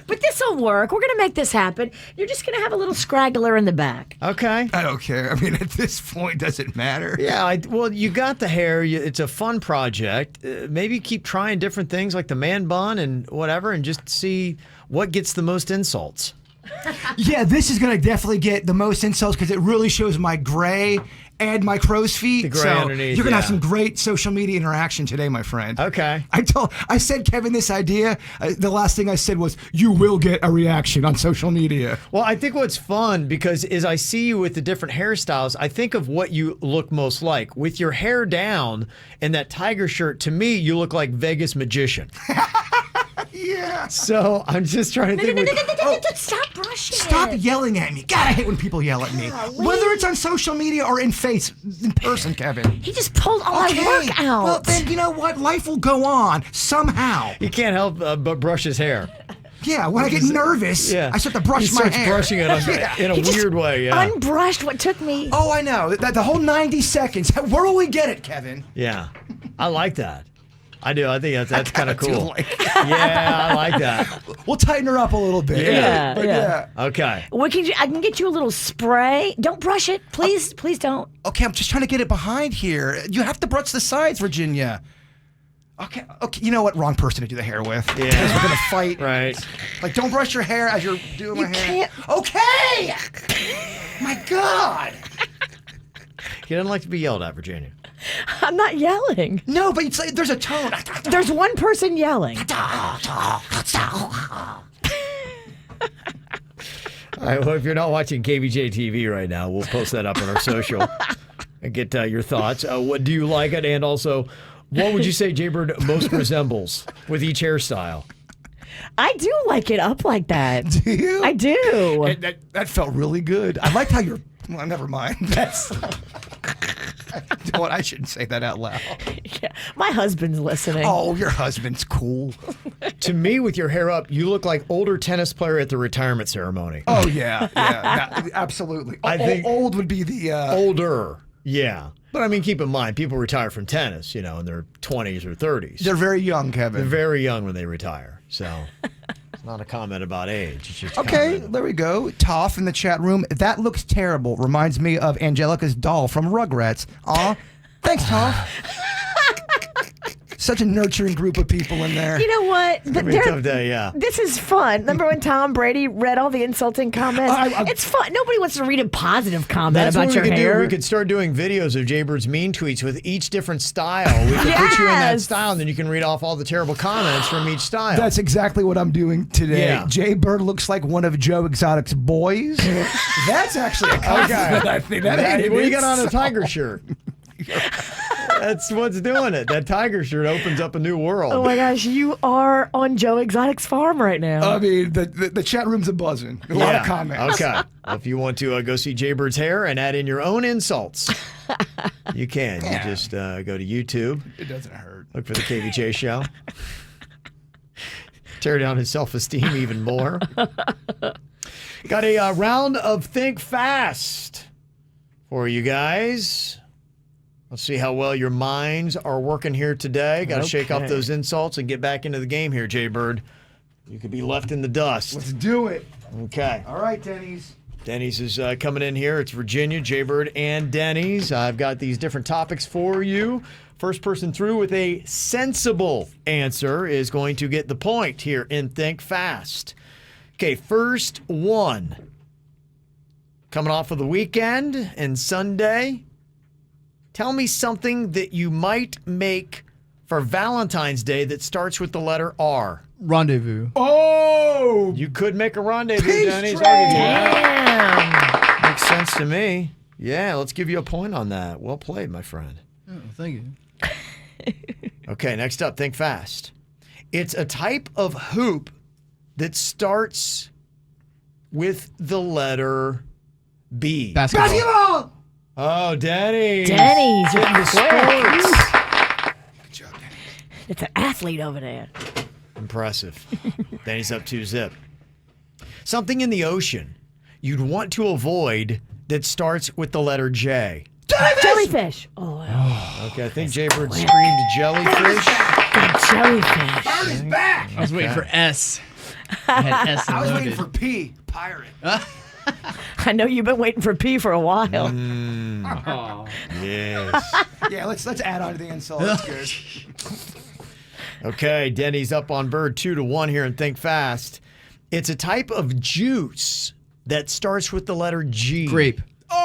But this will work. We're gonna make this happen. You're just gonna have a little scraggler in the back. Okay. I don't care. I mean, at this point, does it matter? Yeah, well, you got the hair. It's a fun project. Maybe keep trying different things like the man bun and whatever and just see what gets the most insults. Yeah, this is going to definitely get the most insults because it really shows my gray and my crow's feet. The gray so underneath, you're going to have yeah. some great social media interaction today, my friend. Okay. I said Kevin this idea. The last thing I said was, you will get a reaction on social media. Well, I think what's fun, because as I see you with the different hairstyles, I think of what you look most like. With your hair down and that tiger shirt, to me, you look like Vegas magician. Yeah. So I'm just trying to think. Stop brushing Stop it. yelling at me. God, I hate when people yell at me. Whether it's on social media or in person, Kevin. He just pulled all my work out. Well, then you know what? Life will go on somehow. He can't help but brush his hair. Yeah, when I get nervous, Yeah. I start to brush he my starts hair. brushing it in a He just weird way. Yeah. Unbrushed what took me. Oh, I know. The whole 90 seconds. Where will we get it, Kevin? Yeah. I like that. I do. I think that's kind of do cool. like it. Yeah, I like that. We'll tighten her up a little bit. Yeah. But Yeah. Okay. I can get you a little spray. Don't brush it, please. Please don't. Okay, I'm just trying to get it behind here. You have to brush the sides, Virginia. Okay. You know what? Wrong person to do the hair with. Yeah. Because we're gonna fight. Right. Like, don't brush your hair as you're doing my hair. can't- Okay. My God. He doesn't like to be yelled at, Virginia. I'm not yelling. No, but it's like, there's a tone. There's one person yelling. All right, well, if you're not watching KVJ TV right now, we'll post that up on our social and get your thoughts. What do you like it? And also, what would you say Jaybird most resembles with each hairstyle? I do like it up like that. Do you? I do. That felt really good. I liked how you're. Well, never mind. That's. You know what? I shouldn't say that out loud. Yeah. My husband's listening. Oh, your husband's cool. To me, with your hair up, you look like older tennis player at the retirement ceremony. Oh yeah, absolutely. I think- old would be the. Older, yeah. But I mean, keep in mind, people retire from tennis, in their 20s or 30s. They're very young, Kevin. They're very young when they retire. So it's not a comment about age. It's just a Okay, comment. there we go. Toff in the chat room. That looks terrible. Reminds me of Angelica's doll from Rugrats. Aw, thanks, Toff. Such a nurturing group of people in there. You know what? Tough day, yeah. This is fun. Remember when Tom Brady read all the insulting comments? It's fun. Nobody wants to read a positive comment about your hair. We could start doing videos of Jay Bird's mean tweets with each different style. We could put you in that style, and then you can read off all the terrible comments from each style. That's exactly what I'm doing today. Yeah. Jay Bird looks like one of Joe Exotic's boys. That's actually a compliment. I think that you got on a tiger shirt. That's what's doing it. That tiger shirt opens up a new world. Oh my gosh, you are on Joe Exotic's farm right now. I mean, the chat room's a buzzing. A lot of comments. Okay. Well, if you want to go see Jay Bird's hair and add in your own insults, you can. You just go to YouTube. It doesn't hurt. Look for the KVJ Show. Tear down his self-esteem even more. Got a round of Think Fast for you guys. Let's see how well your minds are working here today. Got to shake off those insults and get back into the game here, Jay Bird. You could be left in the dust. Let's do it. Okay. All right, Denny's. Denny's is coming in here. It's Virginia, Jay Bird, and Denny's. I've got these different topics for you. First person through with a sensible answer is going to get the point here in Think Fast. Okay, first one. Coming off of the weekend and Sunday. Tell me something that you might make for Valentine's Day that starts with the letter R. Rendezvous. Oh! You could make a rendezvous, Denny's. I'll give you that. Makes sense to me. Yeah, let's give you a point on that. Well played, my friend. Oh, thank you. Okay, next up, Think Fast. It's a type of hoop that starts with the letter B. Basketball. Oh, Denny's. Denny's. Getting the sports. Good job, Denny's. It's an athlete over there. Impressive. Denny's up 2-0. Something in the ocean you'd want to avoid that starts with the letter J. Jellyfish. Oh, Okay, I think Jay Bird screamed jellyfish. jellyfish. Bird is back. I was waiting for S. I had S I was loaded. waiting for P. Pirate. I know you've been waiting for P for a while. Yes. Yeah, let's add on to the insult. That's good. Okay, Denny's up on Bird 2-1 here and Think Fast. It's a type of juice that starts with the letter G. Grape. Who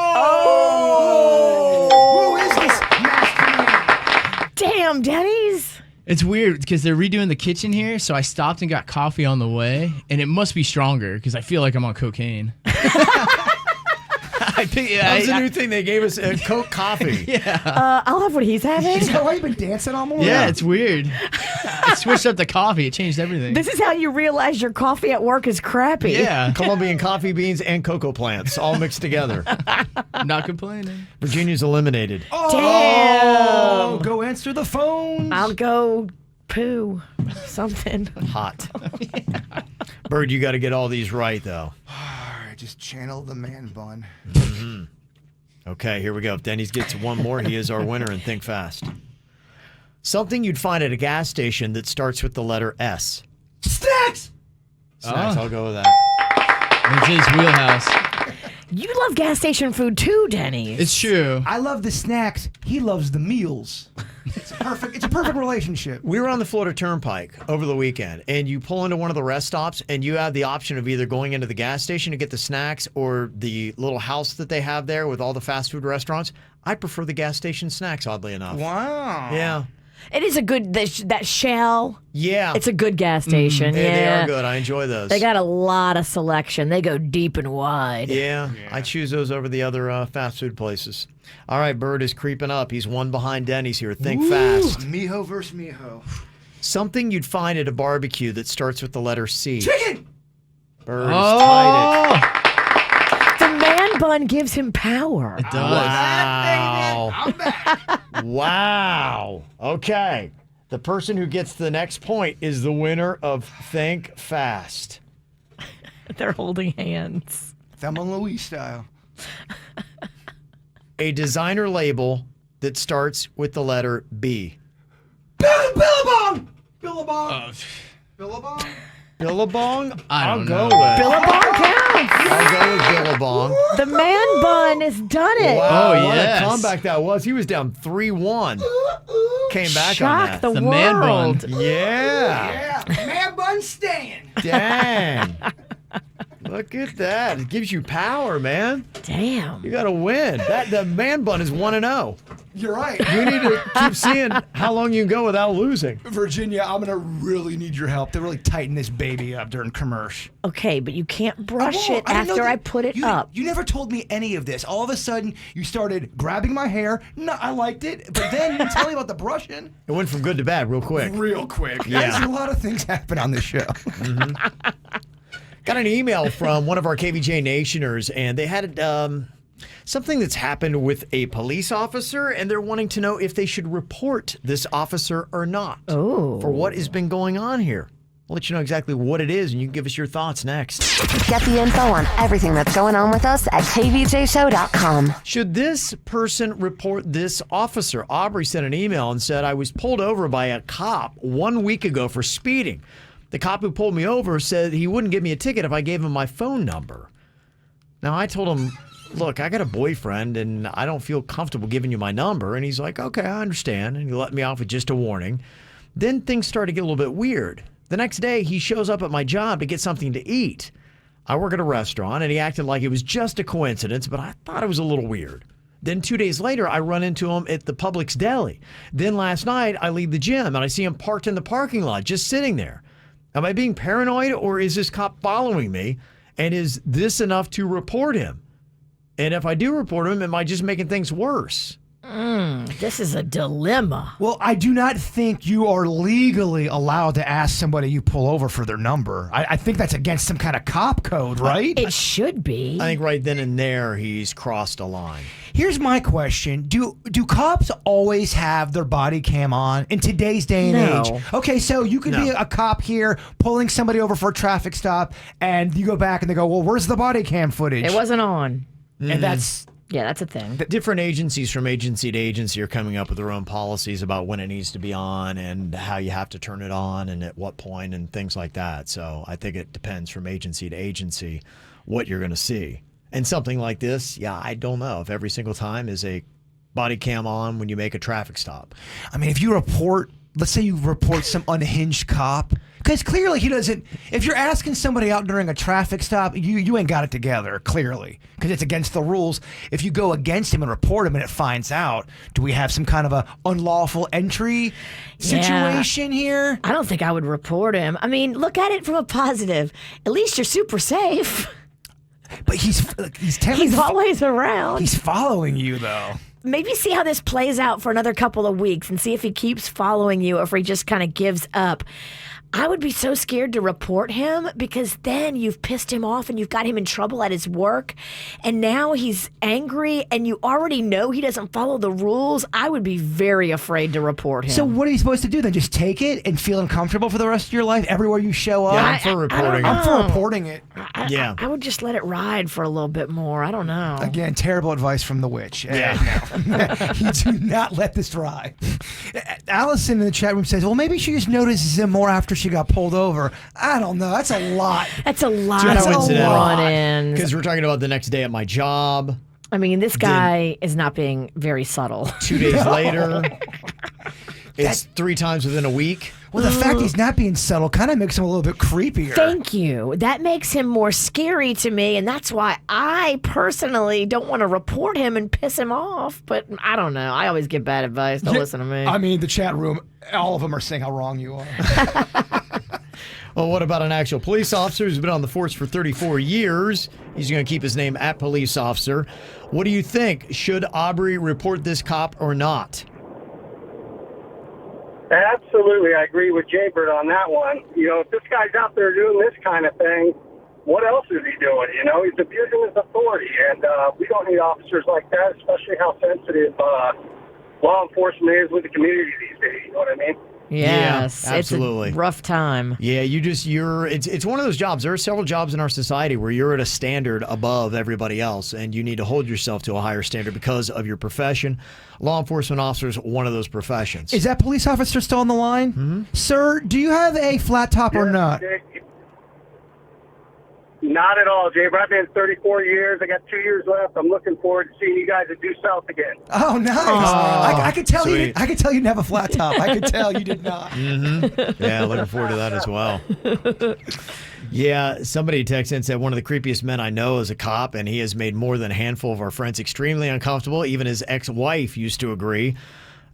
is this masked man? Damn, Denny's. It's weird because they're redoing the kitchen here, so I stopped and got coffee on the way, and it must be stronger because I feel like I'm on cocaine. That's a new thing they gave us, Coke coffee. Yeah. I'll have what he's having. Is that why you've been dancing all morning? Yeah, it's weird. I switched up the coffee. It changed everything. This is how you realize your coffee at work is crappy. Yeah. Colombian coffee beans and cocoa plants all mixed together. I'm not complaining. Virginia's eliminated. Damn. Go answer the phone. I'll go poo. Something. Hot. Bird, you got to get all these right, though. Just channel the man bun. Okay, here we go. If Denny's gets one more, he is our winner and Think Fast. Something you'd find at a gas station that starts with the letter S. Snacks! Snacks, I'll go with that. It's his wheelhouse. You love gas station food too, Denny's. It's true. I love the snacks. He loves the meals. It's a perfect relationship. We were on the Florida Turnpike over the weekend, and you pull into one of the rest stops, and you have the option of either going into the gas station to get the snacks or the little house that they have there with all the fast food restaurants. I prefer the gas station snacks, oddly enough. Wow. Yeah. It is a good, that Shell. Yeah. It's a good gas station. They are good. I enjoy those. They got a lot of selection. They go deep and wide. Yeah. I choose those over the other fast food places. All right, Bird is creeping up. He's one behind Denny's here. Think fast. Mijo versus Mijo. Something you'd find at a barbecue that starts with the letter C. Chicken! Bird has tied it. The man bun gives him power. It does. Wow. I'm back. Wow. Okay. The person who gets the next point is the winner of Think Fast. They're holding hands. Thelma and Louise style. A designer label that starts with the letter B. Billabong! Billabong! Billabong? Billabong? I don't know. I'll go with. Billabong counts. I'll go with Billabong. The man bun has done it. Wow, Oh, what yes. a comeback that was. He was down 3-1. came back Shock on that. the man bun. world. Yeah. Man bun staying. Dang. Look at that. It gives you power, man. Damn. You got to win. The man bun is 1-0. You're right. You need to keep seeing how long you can go without losing. Virginia, I'm going to really need your help to really tighten this baby up during commercial. Okay, but you can't brush I it didn't know after that- I put it you, up. You never told me any of this. All of a sudden, you started grabbing my hair. No, I liked it. But then you didn't tell me about the brushing. It went from good to bad real quick. Real quick. Yeah. There's a lot of things happen on this show. Got an email from one of our KVJ Nationers, and they had something that's happened with a police officer, and they're wanting to know if they should report this officer or not for what has been going on here. I'll let you know exactly what it is, and you can give us your thoughts next. Get the info on everything that's going on with us at kvjshow.com. Should this person report this officer? Aubrey sent an email and said, I was pulled over by a cop 1 week ago for speeding. The cop who pulled me over said he wouldn't give me a ticket if I gave him my phone number. Now, I told him, look, I got a boyfriend and I don't feel comfortable giving you my number. And he's like, okay, I understand. And he let me off with just a warning. Then things started to get a little bit weird. The next day, he shows up at my job to get something to eat. I work at a restaurant, and he acted like it was just a coincidence, but I thought it was a little weird. Then 2 days later, I run into him at the Publix deli. Then last night, I leave the gym, and I see him parked in the parking lot, just sitting there. Am I being paranoid, or is this cop following me? And is this enough to report him? And if I do report him, am I just making things worse? This is a dilemma. Well, I do not think you are legally allowed to ask somebody you pull over for their number. I think that's against some kind of cop code, right? It should be. I think right then and there, he's crossed a line. Here's my question. Do cops always have their body cam on in today's day and age? Okay, so you could be a cop here pulling somebody over for a traffic stop, and you go back and they go, well, where's the body cam footage? It wasn't on. And that's... Yeah, that's a thing. Different agencies from agency to agency are coming up with their own policies about when it needs to be on and how you have to turn it on and at what point and things like that. So I think it depends from agency to agency what you're going to see. And something like this, yeah, I don't know if every single time is a body cam on when you make a traffic stop. I mean, if you report, let's say you report some unhinged cop, because clearly he doesn't, if you're asking somebody out during a traffic stop, you ain't got it together, clearly, because it's against the rules. If you go against him and report him and it finds out, do we have some kind of a unlawful entry situation here? I don't think I would report him. I mean, look at it from a positive. At least you're super safe. But he's always around. He's following you, though. Maybe see how this plays out for another couple of weeks and see if he keeps following you or if he just kind of gives up. I would be so scared to report him because then you've pissed him off and you've got him in trouble at his work and now he's angry and you already know he doesn't follow the rules. I would be very afraid to report him. So what are you supposed to do then? Just take it and feel uncomfortable for the rest of your life everywhere you show up? Yeah, I'm for reporting it. I'm for reporting it. Yeah. I would just let it ride for a little bit more. I don't know. Again, terrible advice from the witch. Yeah. You do not let this ride. Allison in the chat room says, well, maybe she just notices him more after she got pulled over. I don't know. That's a lot. That's a lot That's of coincidental. run-ins. Because we're talking about the next day at my job. I mean, this guy is not being very subtle. 2 days later. It's 3 times within a week. Well, the fact he's not being subtle kind of makes him a little bit creepier. Thank you. That makes him more scary to me, and that's why I personally don't want to report him and piss him off. But I don't know. I always give bad advice. Don't listen to me. I mean, the chat room, all of them are saying how wrong you are. Well, what about an actual police officer who's been on the force for 34 years? He's going to keep his name at police officer. What do you think? Should Aubrey report this cop or not? Absolutely. I agree with Jaybird on that one. You know, if this guy's out there doing this kind of thing, what else is he doing? You know, he's abusing his authority, and we don't need officers like that, especially how sensitive law enforcement is with the community these days. You know what I mean? Yes, yeah, absolutely. It's a rough time. Yeah, it's one of those jobs. There are several jobs in our society where you're at a standard above everybody else, and you need to hold yourself to a higher standard because of your profession. Law enforcement officers, one of those professions. Is that police officer still on the line? Mm-hmm. Sir, do you have a flat top or not? Not at all, Jay. I've been 34 years. I got 2 years left. I'm looking forward to seeing you guys at Due South again. Oh, nice. I could tell you. I could tell you didn't have a flat top. I could tell you did not. Mm-hmm. Yeah, looking forward to that as well. Yeah, somebody texted and said one of the creepiest men I know is a cop, and he has made more than a handful of our friends extremely uncomfortable. Even his ex-wife used to agree.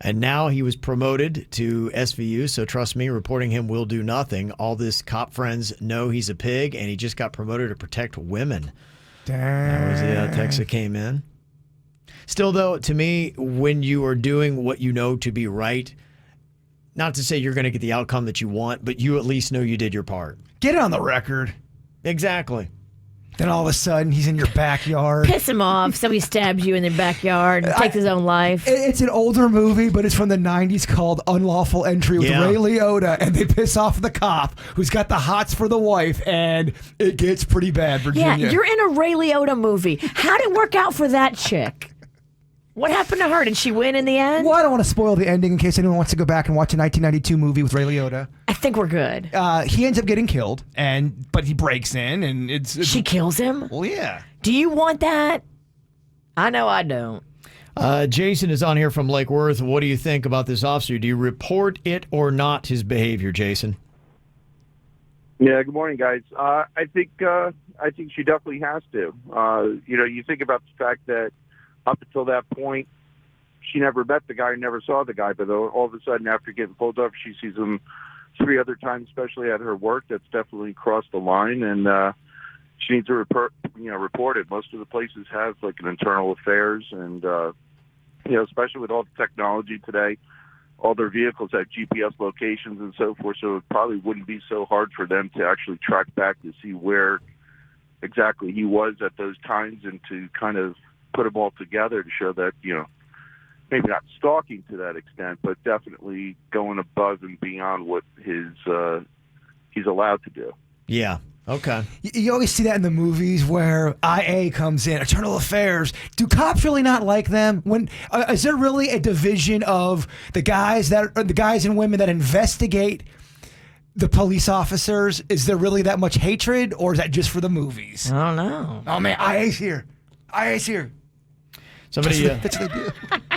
And now he was promoted to SVU, so trust me, reporting him will do nothing. All this cop friends know he's a pig, and he just got promoted to protect women. Damn. That was the text that came in. Still, though, to me, when you are doing what you know to be right, not to say you're going to get the outcome that you want, but you at least know you did your part. Get it on the record. Exactly. Then all of a sudden, he's in your backyard. Piss him off so he stabs you in their backyard and takes his own life. It's an older movie, but it's from the 90s called Unlawful Entry with Ray Liotta, and they piss off the cop who's got the hots for the wife, and it gets pretty bad, Virginia. Yeah, you're in a Ray Liotta movie. How'd it work out for that chick? What happened to her? Did she win in the end? Well, I don't want to spoil the ending in case anyone wants to go back and watch a 1992 movie with Ray Liotta. I think we're good. He ends up getting killed, but he breaks in, and it's she kills him? Well, yeah. Do you want that? I know I don't. Jason is on here from Lake Worth. What do you think about this officer? Do you report it or not, his behavior, Jason? Yeah, good morning, guys. I think she definitely has to. You think about the fact that up until that point, she never met the guy, never saw the guy, but all of a sudden after getting pulled up, she sees him 3 other times, especially at her work. That's definitely crossed the line, and she needs to report it. Most of the places have like an internal affairs, and especially with all the technology today, all their vehicles have GPS locations and so forth, so it probably wouldn't be so hard for them to actually track back to see where exactly he was at those times and to kind of put them all together to show that, maybe not stalking to that extent, but definitely going above and beyond what he's allowed to do. Yeah. Okay. You always see that in the movies where IA comes in, internal affairs. Do cops really not like them? Is there really a division of the guys and women that investigate the police officers? Is there really that much hatred, or is that just for the movies? I don't know. Oh man, IA's here. IA's here. Somebody. That's what they do.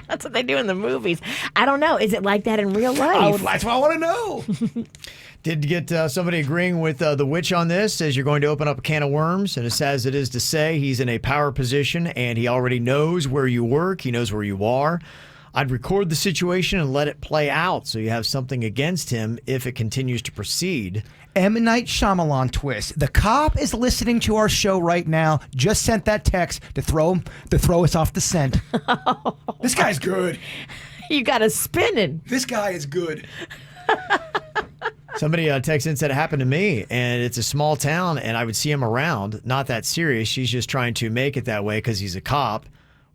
That's what they do in the movies. I don't know. Is it like that in real life? That's what I want to know. Did get somebody agreeing with the witch on this, says you're going to open up a can of worms, and it's as it is to say he's in a power position and he already knows where you work, he knows where you are. I'd record the situation and let it play out so you have something against him if it continues to proceed. M. Night Shyamalan twist. The cop is listening to our show right now, just sent that text to throw us off the scent. This guy's good. You got us spinning. This guy is good. Somebody texted and said it happened to me, and it's a small town, and I would see him around. Not that serious. She's just trying to make it that way because he's a cop.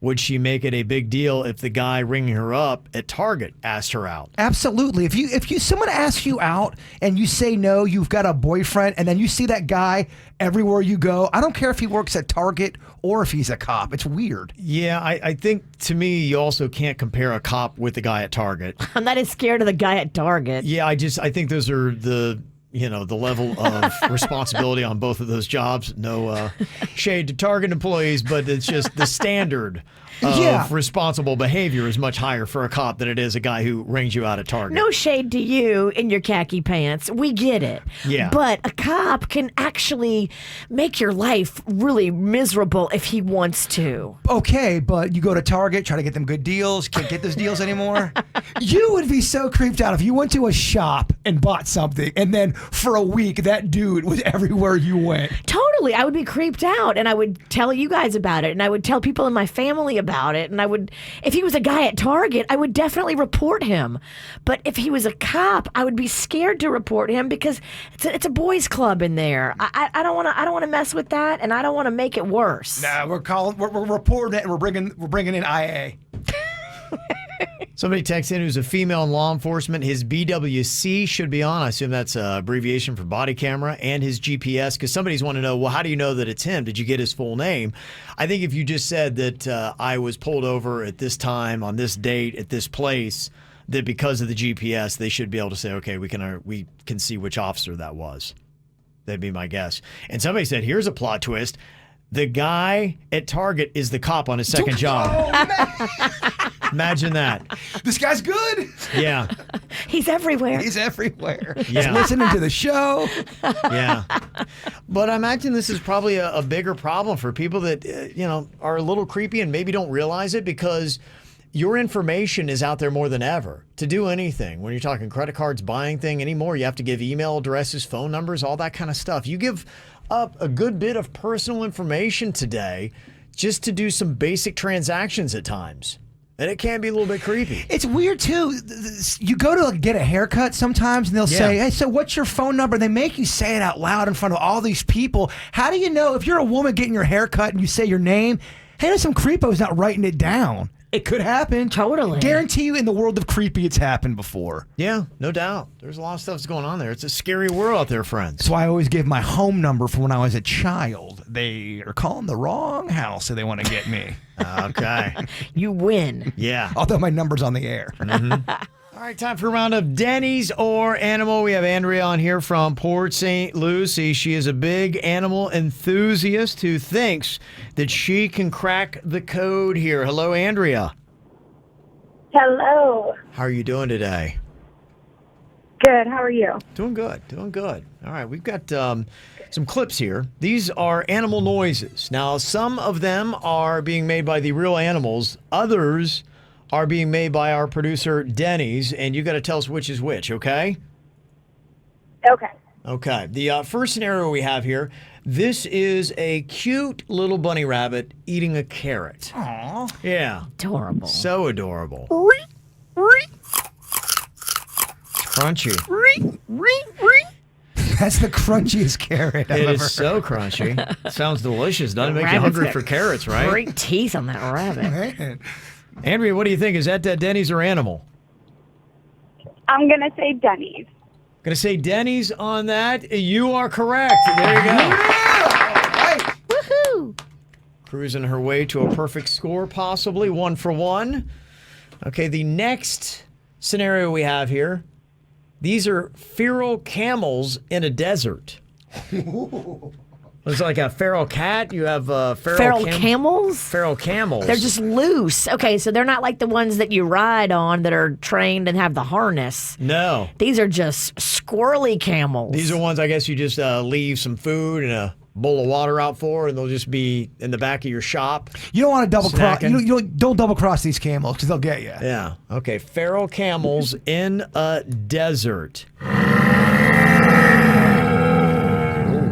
Would she make it a big deal if the guy ringing her up at Target asked her out? Absolutely. If someone asks you out and you say no, you've got a boyfriend, and then you see that guy everywhere you go, I don't care if he works at Target or if he's a cop. It's weird. Yeah, I think to me you also can't compare a cop with the guy at Target. I'm not as scared of the guy at Target. Yeah, I think those are the level of responsibility on both of those jobs. No shade to Target employees, but it's just the standard of responsible behavior is much higher for a cop than it is a guy who rings you out at Target. No shade to you in your khaki pants. We get it. Yeah. But a cop can actually make your life really miserable if he wants to. Okay, but you go to Target, try to get them good deals, can't get those deals anymore. You would be so creeped out if you went to a shop and bought something, and then for a week that dude was everywhere you went. Totally. I would be creeped out, and I would tell you guys about it, and I would tell people in my family about it, and if he was a guy at Target, I would definitely report him. But if he was a cop, I would be scared to report him because it's a boys' club in there. I don't want to mess with that, and I don't want to make it worse. Nah, we're reporting it, and we're bringing in IA. Somebody texts in who's a female in law enforcement. His BWC should be on. I assume that's an abbreviation for body camera, and his GPS, because somebody's want to know, well, how do you know that it's him? Did you get his full name? I think if you just said that I was pulled over at this time, on this date, at this place, that because of the GPS, they should be able to say, okay, we can see which officer that was. That'd be my guess. And somebody said, here's a plot twist. The guy at Target is the cop on his second job. Imagine that. This guy's good. Yeah. He's everywhere. He's everywhere. Yeah. He's listening to the show. Yeah. But I imagine this is probably a bigger problem for people that, are a little creepy and maybe don't realize it, because your information is out there more than ever to do anything. When you're talking credit cards, buying thing anymore, you have to give email addresses, phone numbers, all that kind of stuff. You give up a good bit of personal information today just to do some basic transactions at times. And it can be a little bit creepy. It's weird, too. You go to get a haircut sometimes, and they'll say, hey, so what's your phone number? They make you say it out loud in front of all these people. How do you know if you're a woman getting your haircut and you say your name, hey, there's some creepo's not writing it down? It could happen. Totally. Guarantee you in the world of creepy it's happened before. Yeah, no doubt. There's a lot of stuff that's going on there. It's a scary world out there, friends. That's why I always give my home number from when I was a child. They are calling the wrong house, so they want to get me. Okay. You win. Yeah. Although my number's on the air. Mm-hmm. All right, time for a round of Denny's or Animal. We have Andrea on here from Port St. Lucie. She is a big animal enthusiast who thinks that she can crack the code here. Hello, Andrea. Hello. How are you doing today? Good. How are you? Doing good. Doing good. All right, we've got some clips here. These are animal noises. Now, some of them are being made by the real animals. Others are being made by our producer, Denny's, and you got to tell us which is which, okay? Okay. Okay. The first scenario we have here, this is a cute little bunny rabbit eating a carrot. Aww. Yeah. Adorable. So adorable. Crunchy. That's the crunchiest carrot I've It ever is so crunchy. Sounds delicious. Doesn't it make you Rabbit's hungry got for carrots, right? Great teeth on that rabbit. Man. Andrea, what do you think? Is that Denny's or Animal? I'm going to say Denny's. Gonna say Denny's on that. You are correct. There you go. Yeah! Woohoo! Cruising her way to a perfect score, possibly 1 for 1. Okay, the next scenario we have here. These are feral camels in a desert. It's like a feral cat. You have Feral camels? Feral camels. They're just loose. Okay, so they're not like the ones that you ride on that are trained and have the harness. No. These are just squirrely camels. These are ones I guess you just leave some food and a bowl of water out for, and they'll just be in the back of your shop. You don't want to double cross. Snacking. You don't double cross these camels because they'll get you. Yeah. Okay. Feral camels in a desert. Oh,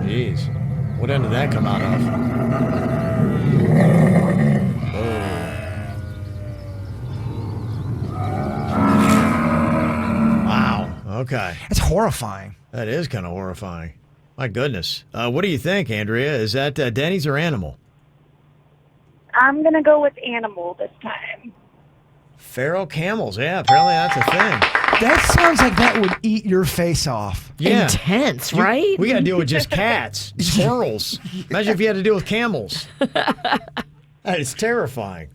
jeez. What end did that come out of? Oh. Wow. Okay. It's horrifying. That is kind of horrifying. My goodness. What do you think, Andrea? Is that Denny's or Animal? I'm going to go with Animal this time. Feral camels. Yeah, apparently that's a thing. That sounds like that would eat your face off. Yeah. Intense, right? We got to deal with just cats, squirrels. Imagine if you had to deal with camels. That is terrifying.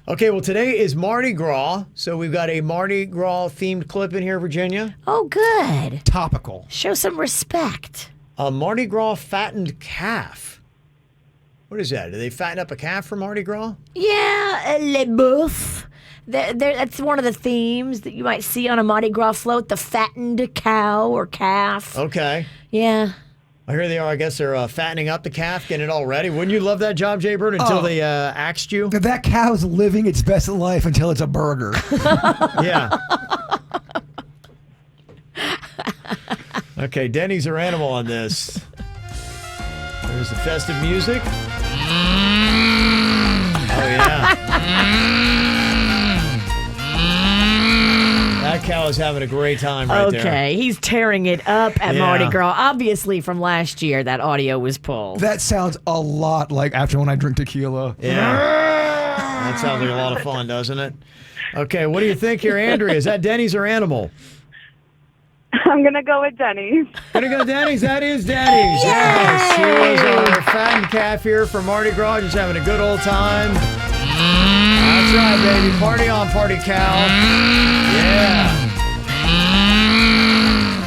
Okay, well, today is Mardi Gras, so we've got a Mardi Gras themed clip in here, Virginia. Oh, good. Topical. Show some respect. A Mardi Gras fattened calf. What is that? Do they fatten up a calf for Mardi Gras? Yeah, le boeuf. That's one of the themes that you might see on a Mardi Gras float, the fattened cow or calf. Okay. Yeah. Here they are. I guess they're fattening up the calf, getting it all ready. Wouldn't you love that job, Jay Bird, until they axed you? That cow's living its best life until it's a burger. Yeah. Okay, Denny's or Animal on this. There's the festive music. Oh, yeah. That cow is having a great time right there. Okay, he's tearing it up at Mardi Gras. Obviously, from last year, that audio was pulled. That sounds a lot like after when I drink tequila. Yeah. That sounds like a lot of fun, doesn't it? Okay, what do you think here, Andrea? Is that Denny's or Animal? I'm going to go with Denny's. Gonna go Denny's. That is Denny's. Yes. Here was our fattened calf here for Mardi Gras, just having a good old time. That's right, baby. Party on, party cow. Yeah.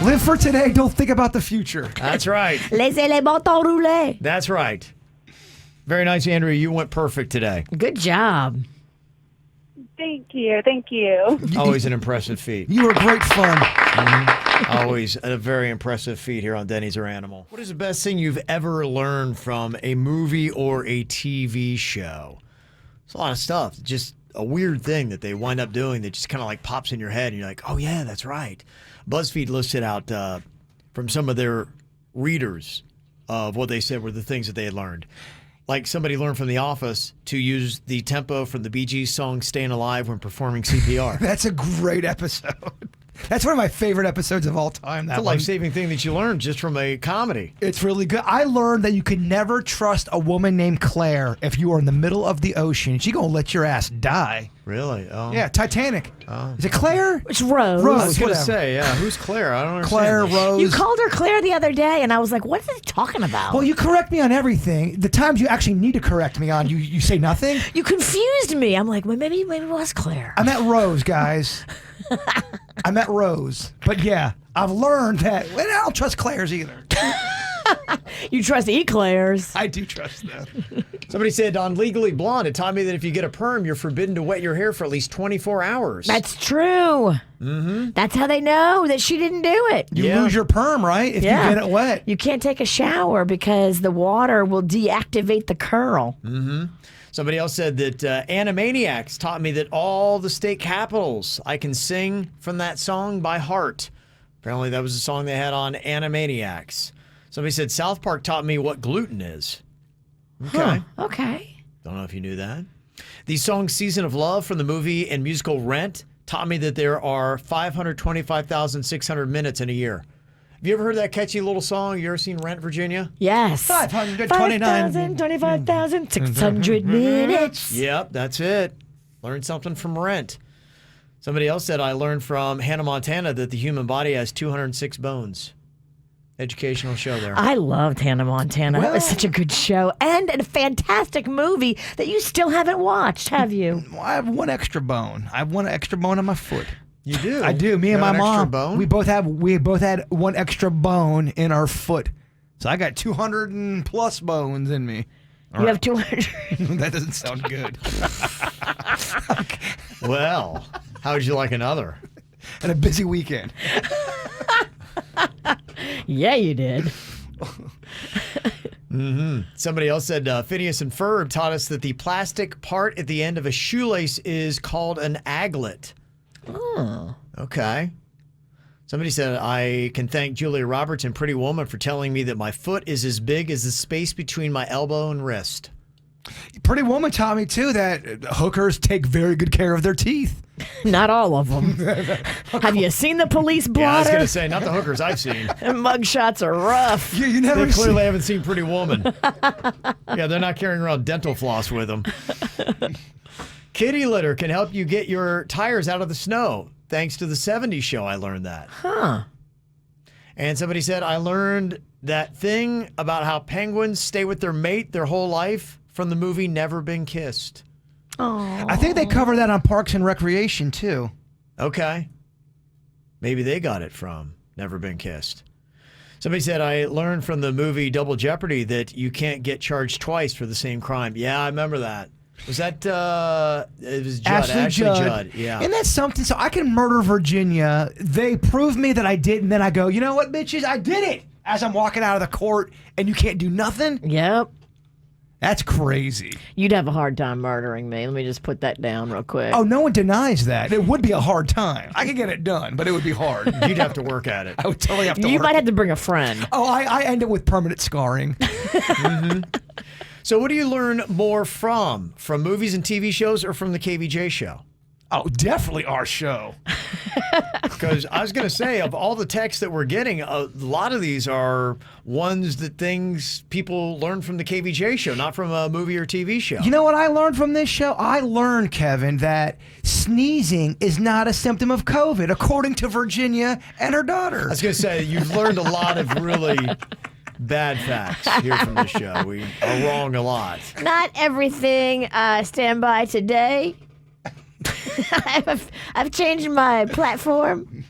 Live for today. Don't think about the future. That's right. Laissez les bâtons rouler. That's right. Very nice, Andrea. You went perfect today. Good job. Thank you. Thank you. Always an impressive feat. You were great fun. Always a very impressive feat here on Denny's or Animal. What is the best thing you've ever learned from a movie or a TV show? It's a lot of stuff. Just a weird thing that they wind up doing that just kind of like pops in your head and you're like, oh yeah, that's right. BuzzFeed listed out from some of their readers of what they said were the things that they had learned. Like somebody learned from The Office to use the tempo from the Bee Gees song Staying Alive when performing CPR. That's a great episode. That's one of my favorite episodes of all time. It's a life-saving thing that you learned just from a comedy. It's really good. I learned that you could never trust a woman named Claire if you are in the middle of the ocean. She's going to let your ass die. Really? Oh. Yeah, Titanic. Oh. Is it Claire? It's Rose. Rose, I was going to whatever. say, yeah. Who's Claire? I don't understand. Claire, Rose. You called her Claire the other day, and I was like, what is he talking about? Well, you correct me on everything. The times you actually need to correct me on, you say nothing. You confused me. I'm like, well, maybe it was Claire. I met Rose, guys. I met Rose. But yeah, I've learned that I don't trust Claire's either. You trust E-Claire's. I do trust them. Somebody said on Legally Blonde, it taught me that if you get a perm, you're forbidden to wet your hair for at least 24 hours. That's true. Mm-hmm. That's how they know that she didn't do it. You lose your perm, right? If you get it wet. You can't take a shower because the water will deactivate the curl. Mm-hmm. Somebody else said that Animaniacs taught me that all the state capitals, I can sing from that song by heart. Apparently that was a song they had on Animaniacs. Somebody said South Park taught me what gluten is. Okay. Huh. Okay. Don't know if you knew that. The song Season of Love from the movie and musical Rent taught me that there are 525,600 minutes in a year. Have you ever heard that catchy little song? You ever seen Rent, Virginia? Yes. 25,600 minutes. Yep, that's it. Learned something from Rent. Somebody else said I learned from Hannah Montana that the human body has 206 bones. Educational show there. I loved Hannah Montana. That was such a good show. And a fantastic movie that you still haven't watched, have you? Well, I have one extra bone. I have one extra bone on my foot. You do? I do. Me and my mom. Bone? We both had one extra bone in our foot. So I got 200 and plus bones in me. You have 200. That doesn't sound good. Well, how would you like another? And a busy weekend. Yeah, you did. Mm-hmm. Somebody else said Phineas and Ferb taught us that the plastic part at the end of a shoelace is called an aglet. Oh. Okay. Somebody said I can thank Julia Roberts and Pretty Woman for telling me that my foot is as big as the space between my elbow and wrist. Pretty Woman taught me, too, that hookers take very good care of their teeth. Not all of them. Have you seen the police blotter? Yeah, I was going to say, not the hookers I've seen. Mug shots are rough. You never They clearly haven't seen Pretty Woman. Yeah, they're not carrying around dental floss with them. Kitty litter can help you get your tires out of the snow. Thanks to the 70s show, I learned that. Huh. And somebody said, I learned that thing about how penguins stay with their mate their whole life from the movie Never Been Kissed. Oh. I think they cover that on Parks and Recreation, too. Okay. Maybe they got it from Never Been Kissed. Somebody said, I learned from the movie Double Jeopardy that you can't get charged twice for the same crime. Yeah, I remember that. Was that, it was Judd, Ashley Judd. Yeah. And that's something, so I can murder Virginia. They prove me that I did, and then I go, you know what, bitches, I did it. As I'm walking out of the court, and you can't do nothing? Yep. That's crazy. You'd have a hard time murdering me. Let me just put that down real quick. Oh, no one denies that. It would be a hard time. I could get it done, but it would be hard. You'd have to work at it. I would totally have to You work. might have to bring a friend. Oh, I end up with permanent scarring. Mm-hmm. So what do you learn more from movies and TV shows or from the KVJ show? Oh, definitely our show. Because I was going to say, of all the texts that we're getting, a lot of these are ones that things people learn from the KVJ show, not from a movie or TV show. You know what I learned from this show? I learned, Kevin, that sneezing is not a symptom of COVID, according to Virginia and her daughter. I was going to say, you've learned a lot of really bad facts here from this show. We are wrong a lot. Not everything stand by today. I've changed my platform.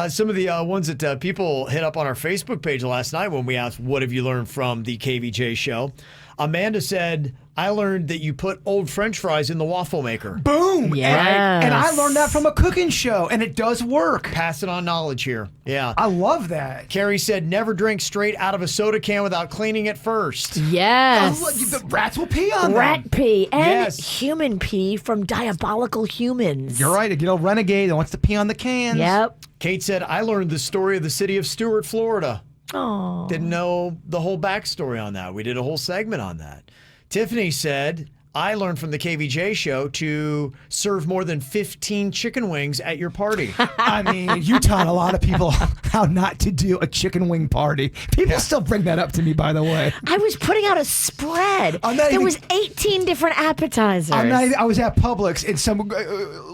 Some of the ones that people hit up on our Facebook page last night when we asked, what have you learned from the KVJ show? Amanda said, I learned that you put old French fries in the waffle maker. Boom! Yes. And I learned that from a cooking show, and it does work. Passing on knowledge here. Yeah. I love that. Carrie said, never drink straight out of a soda can without cleaning it first. Yes. The rats will pee on them. Rat pee and Yes. human pee from diabolical humans. You're right. You know, renegade that wants to pee on the cans. Yep. Kate said, I learned the story of the city of Stuart, Florida. Oh. Didn't know the whole backstory on that. We did a whole segment on that. Tiffany said, I learned from the KVJ show to serve more than 15 chicken wings at your party. I mean, you taught a lot of people how not to do a chicken wing party. People still bring that up to me, by the way. I was putting out a spread. There was 18 different appetizers. I was at Publix, and some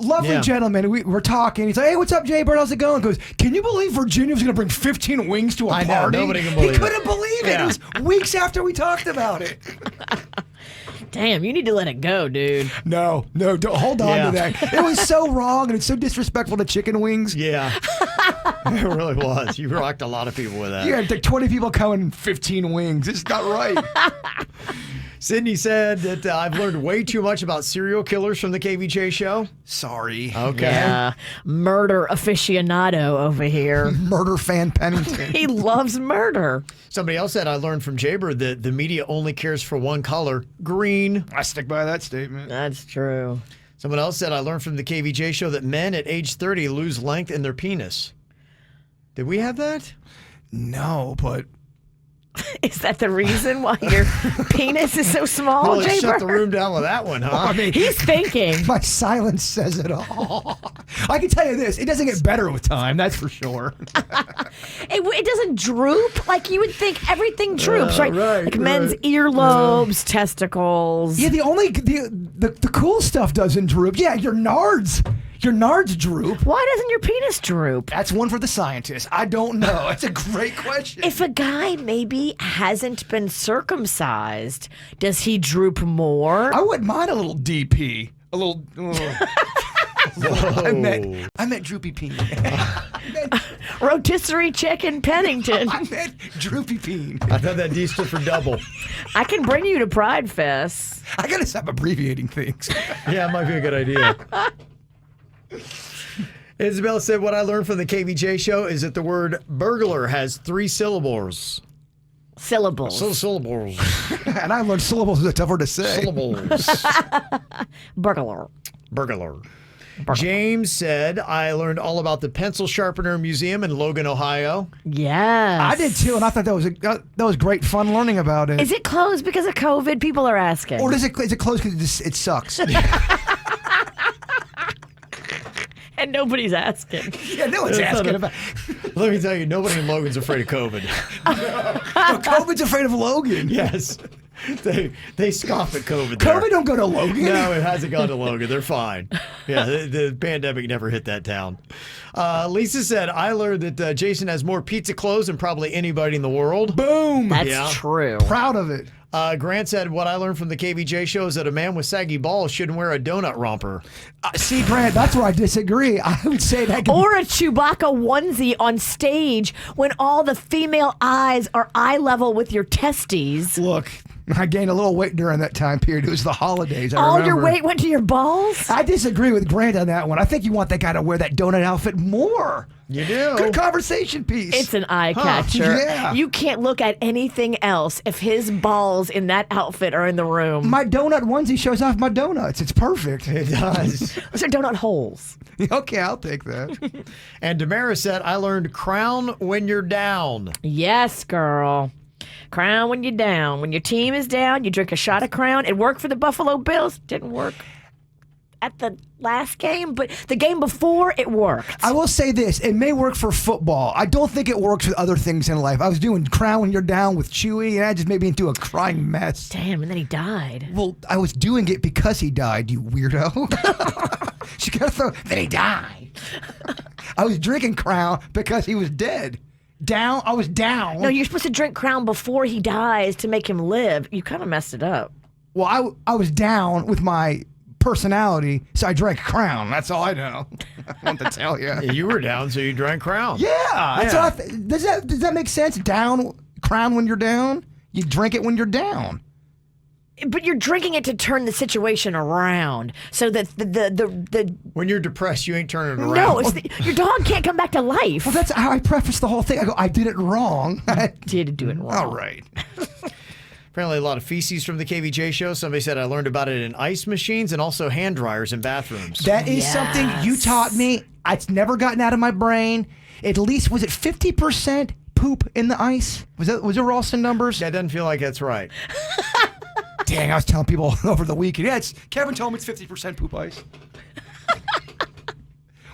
lovely gentleman, we were talking. He's like, hey, what's up, Jay Bird? How's it going? He goes, can you believe Virginia was going to bring 15 wings to a party? I know, nobody can believe it. He couldn't believe it. Yeah. It was weeks after we talked about it. Damn, you need to let it go, dude. No, don't hold on to that. It was so wrong, and it's so disrespectful to chicken wings. Yeah. It really was. You rocked a lot of people with that. You had like 20 people coming, 15 wings. It's not right. Sydney said that I've learned way too much about serial killers from the KVJ show. Sorry. Okay. Yeah. Murder aficionado over here. Murder fan Pennington. He loves murder. Somebody else said, I learned from Jaber that the media only cares for one color, green. I stick by that statement. That's true. Someone else said, I learned from the KVJ show that men at age 30 lose length in their penis. Did we have that? No, but... Is that the reason why your penis is so small, Well, Jay shut Bird? the room down with that one, huh? I mean, He's thinking. My silence says it all. I can tell you this, it doesn't get better with time, that's for sure. It doesn't droop like you would think. Everything droops, right? Like men's earlobes, testicles. Yeah, the cool stuff doesn't droop. Yeah, your nards droop. Why doesn't your penis droop? That's one for the scientists. I don't know. That's a great question. If a guy maybe hasn't been circumcised, does he droop more? I wouldn't mind a little DP. A little... I meant droopy peen. Rotisserie chicken Pennington. I meant droopy peen. I thought that D stood for double. I can bring you to Pride Fest. I gotta stop abbreviating things. Yeah, it might be a good idea. Isabel said, what I learned from the KVJ show is that the word burglar has 3 syllables. Syllables. Syllables. And I learned syllables is a tough word to say. Syllables. Burglar. James said, I learned all about the Pencil Sharpener Museum in Logan, Ohio. Yes. I did too, and I thought that was great fun learning about it. Is it closed because of COVID? People are asking. Or is it closed because it sucks? And nobody's asking. Yeah, no one's asking about. Let me tell you, nobody in Logan's afraid of COVID. No, COVID's afraid of Logan. Yes. They scoff at COVID. COVID don't go to Logan. No, it hasn't gone to Logan. They're fine. Yeah, the pandemic never hit that town. Lisa said, I learned that Jason has more pizza clothes than probably anybody in the world. Boom. That's true. Proud of it. Grant said, what I learned from the KVJ show is that a man with saggy balls shouldn't wear a donut romper. See, Grant, that's where I disagree. I would say that. Or a Chewbacca onesie on stage when all the female eyes are eye level with your testes. Look, I gained a little weight during that time period. It was the holidays. All your weight went to your balls? I disagree with Grant on that one. I think you want that guy to wear that donut outfit more. You do. Good conversation piece. It's an eye catcher. Yeah. You can't look at anything else if his balls in that outfit are in the room. My donut onesie shows off my donuts. It's perfect. It does. Those are donut holes. Okay, I'll take that. And Damaris said, I learned crown when you're down. Yes, girl. Crown when you're down. When your team is down, you drink a shot of Crown. It worked for the Buffalo Bills. Didn't work at the last game, but the game before, it worked. I will say this. It may work for football. I don't think it works with other things in life. I was doing Crown when you're down with Chewy, and that just made me into a crying mess. Damn, and then he died. Well, I was doing it because he died, you weirdo. She gotta throw, then he died. I was drinking Crown because he was dead. I was down. No, you're supposed to drink Crown before he dies to make him live. You kind of messed it up. Well, I was down with my personality, so I drank Crown. That's all I know. I want to tell you. You were down, so you drank Crown. Yeah. That's what does that make sense? Crown when you're down? You drink it when you're down. But you're drinking it to turn the situation around, so that the when you're depressed, you ain't turning it around. No, your dog can't come back to life. Well, that's how I preface the whole thing. I go, I did it wrong. I did do it wrong. All right. Apparently, a lot of feces from the KVJ show. Somebody said I learned about it in ice machines and also hand dryers in bathrooms. That is something you taught me. It's never gotten out of my brain. At least, was it 50% poop in the ice? Was it Ralston numbers? That doesn't feel like that's right. Dang, I was telling people over the weekend. Yeah, Kevin told me it's 50% poop ice.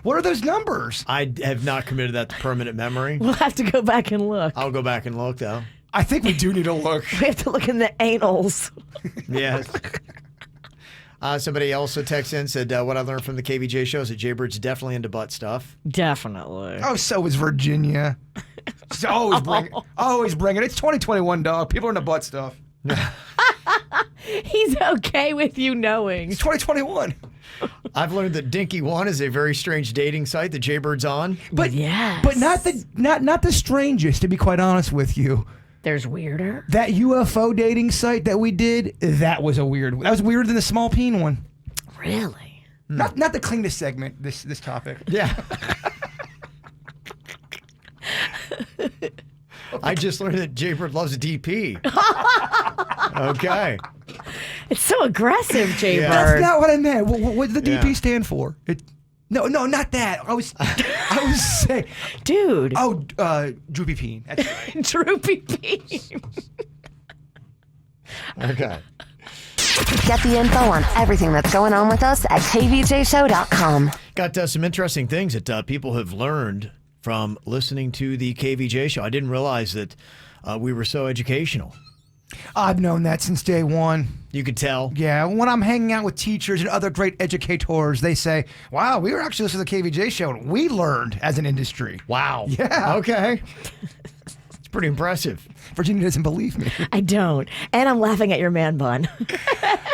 What are those numbers? I have not committed that to permanent memory. We'll have to go back and look. I'll go back and look, though. I think we do need to look. We have to look in the anals. Yes. Somebody also texted in, said, what I learned from the KVJ show is that Jaybird's definitely into butt stuff. Definitely. Oh, so is Virginia. She's always bring it. It's 2021, dog. People are into butt stuff. He's okay with you knowing. It's 2021. I've learned that Dinky One is a very strange dating site that Jaybird's on. But not the strangest, to be quite honest with you. There's weirder. That UFO dating site that we did, that was weirder than the small peen one. Really? Not the cleanest segment, this topic. Yeah. I just learned that Jaybird loves DP. Okay. It's so aggressive, Jaybird. That's not what I meant. What did the DP stand for? No, not that. I was saying, dude. Oh, droopy peen. That's right. Droopy peen. Okay. Get the info on everything that's going on with us at kvjshow.com. Got some interesting things that people have learned from listening to the KVJ show. I didn't realize that we were so educational. I've known that since day one. You could tell? Yeah, when I'm hanging out with teachers and other great educators, they say, wow, we were actually listening to the KVJ show and we learned as an industry. Wow. Yeah. Okay. It's pretty impressive. Virginia doesn't believe me. I don't. And I'm laughing at your man bun.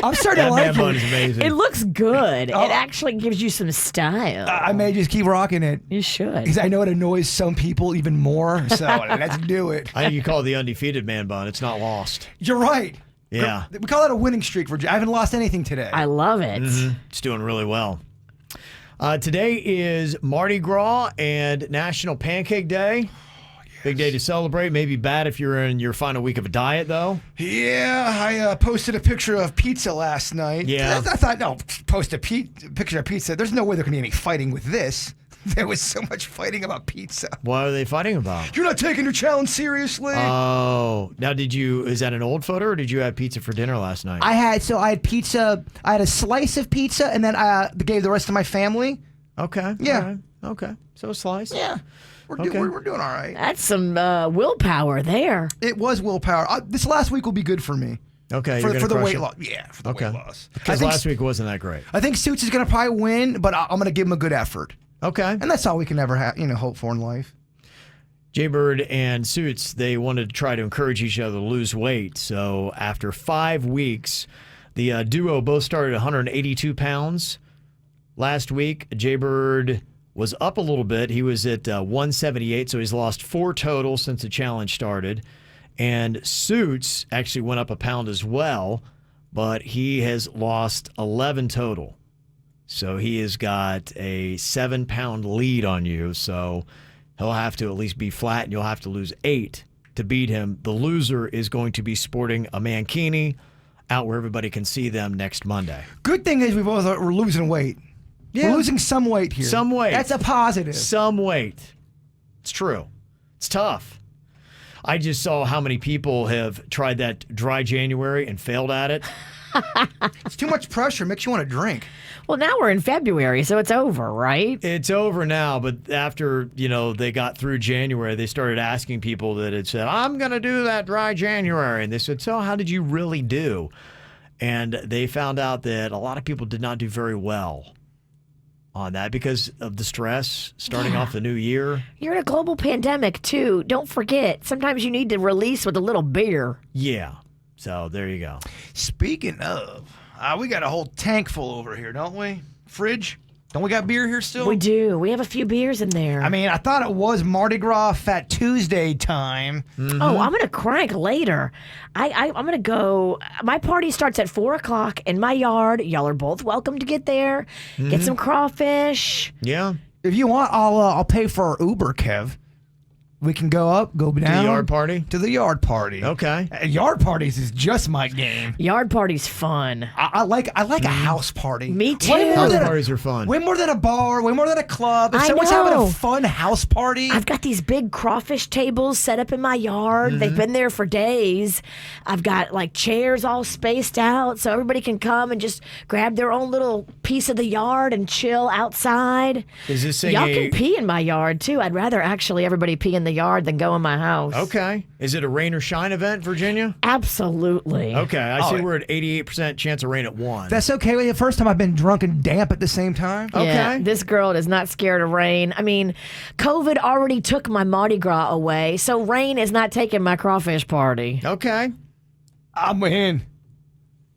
I'm starting to like it. That man bun is amazing. It looks good. It actually gives you some style. I may just keep rocking it. You should. Because I know it annoys some people even more, so let's do it. I think you call it the undefeated man bun. It's not lost. You're right. Yeah. We call it a winning streak, Virginia. I haven't lost anything today. I love it. Mm-hmm. It's doing really well. Today is Mardi Gras and National Pancake Day. Big day to celebrate. Maybe bad if you're in your final week of a diet, though. Yeah, I posted a picture of pizza last night. Yeah. I thought, no, post a picture of pizza. There's no way there can be any fighting with this. There was so much fighting about pizza. What are they fighting about? You're not taking your challenge seriously. Oh. Now, is that an old photo, or did you have pizza for dinner last night? I had pizza. I had a slice of pizza, and then I gave the rest to my family. Okay. Yeah. All right. Okay. So a slice? Yeah. We're doing all right. That's some willpower there. It was willpower. This last week will be good for me. Okay. For the weight loss. Yeah, for the weight loss. Because last week wasn't that great. I think Suits is going to probably win, but I'm going to give him a good effort. Okay. And that's all we can ever hope for in life. Jaybird and Suits, they wanted to try to encourage each other to lose weight. So after 5 weeks, the duo both started 182 pounds. Last week, Jaybird was up a little bit. He was at 178, so he's lost 4 total since the challenge started. And Suits actually went up a pound as well, but he has lost 11 total. So he has got a 7-pound lead on you. So he'll have to at least be flat, and you'll have to lose 8 to beat him. The loser is going to be sporting a mankini out where everybody can see them next Monday. Good thing is we're losing weight. Yeah. We're losing some weight here. Some weight. That's a positive. Some weight. It's true. It's tough. I just saw how many people have tried that dry January and failed at it. It's too much pressure. Makes you want to drink. Well, now we're in February, so it's over, right? It's over now, but after, they got through January, they started asking people that had said, I'm going to do that dry January. And they said, so how did you really do? And they found out that a lot of people did not do very well on that because of the stress starting off the new year. You're in a global pandemic, too. Don't forget, sometimes you need to release with a little beer. Yeah. So there you go. Speaking of, We got a whole tank full over here, don't we? Fridge? Don't we got beer here still? We do. We have a few beers in there. I mean, I thought it was Mardi Gras Fat Tuesday time. Mm-hmm. Oh, I'm going to crank later. I'm going to go. My party starts at 4 o'clock in my yard. Y'all are both welcome to get there. Get some crawfish. Yeah. If you want, I'll pay for our Uber, Kev. We can go up, go down. To the yard party? To the yard party. Okay. Yard parties is just my game. Yard party's fun. I like a house party. Me too. House parties are fun. Way more than a bar, way more than a club. If I someone's know. having a fun house party. I've got these big crawfish tables set up in my yard. They've been there for days. I've got like chairs all spaced out so everybody can come and just grab their own little piece of the yard and chill outside. Is this thing Y'all can pee in my yard too. I'd rather actually everybody pee in the yard than go in my house. Okay. Is it a rain or shine event, Virginia? Absolutely. Okay. I see we're at 88% chance of rain at 1. That's okay. The first time I've been drunk and damp at the same time. Yeah, Okay. this girl is not scared of rain. I mean, COVID already took my Mardi Gras away, so rain is not taking my crawfish party. Okay. I'm in.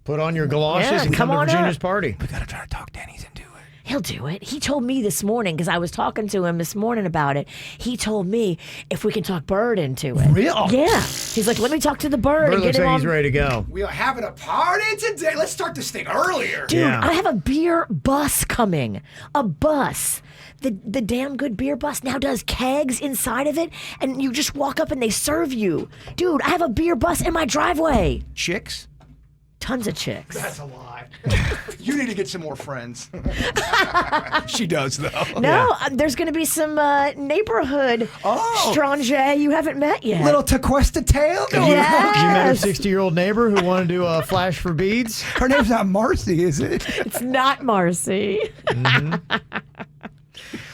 Put on your galoshes Yeah, and come come to on Virginia's up. party. We gotta try to talk Denny's into it. He'll do it. He told me this morning, because I was talking to him this morning about it. He told me if we can talk Bird into it. Real? Yeah. He's like, let me talk to the Bird Bird and get looks him like on. he's ready to go. We are having a party today. Let's start this thing earlier. Dude, Yeah. I have a beer bus coming. A bus. The damn good beer bus now does kegs inside of it, and you just walk up and they serve you. Dude, I have a beer bus in my driveway. Chicks? Tons of chicks. That's a lie. You need to get some more friends. She does, though. No, there's going to be some neighborhood strange you haven't met yet. Little Tequesta tail going on. You met her Yes. 60-year-old neighbor who wanted to do a flash for beads? Her name's not Marcy, is it? It's not Marcy.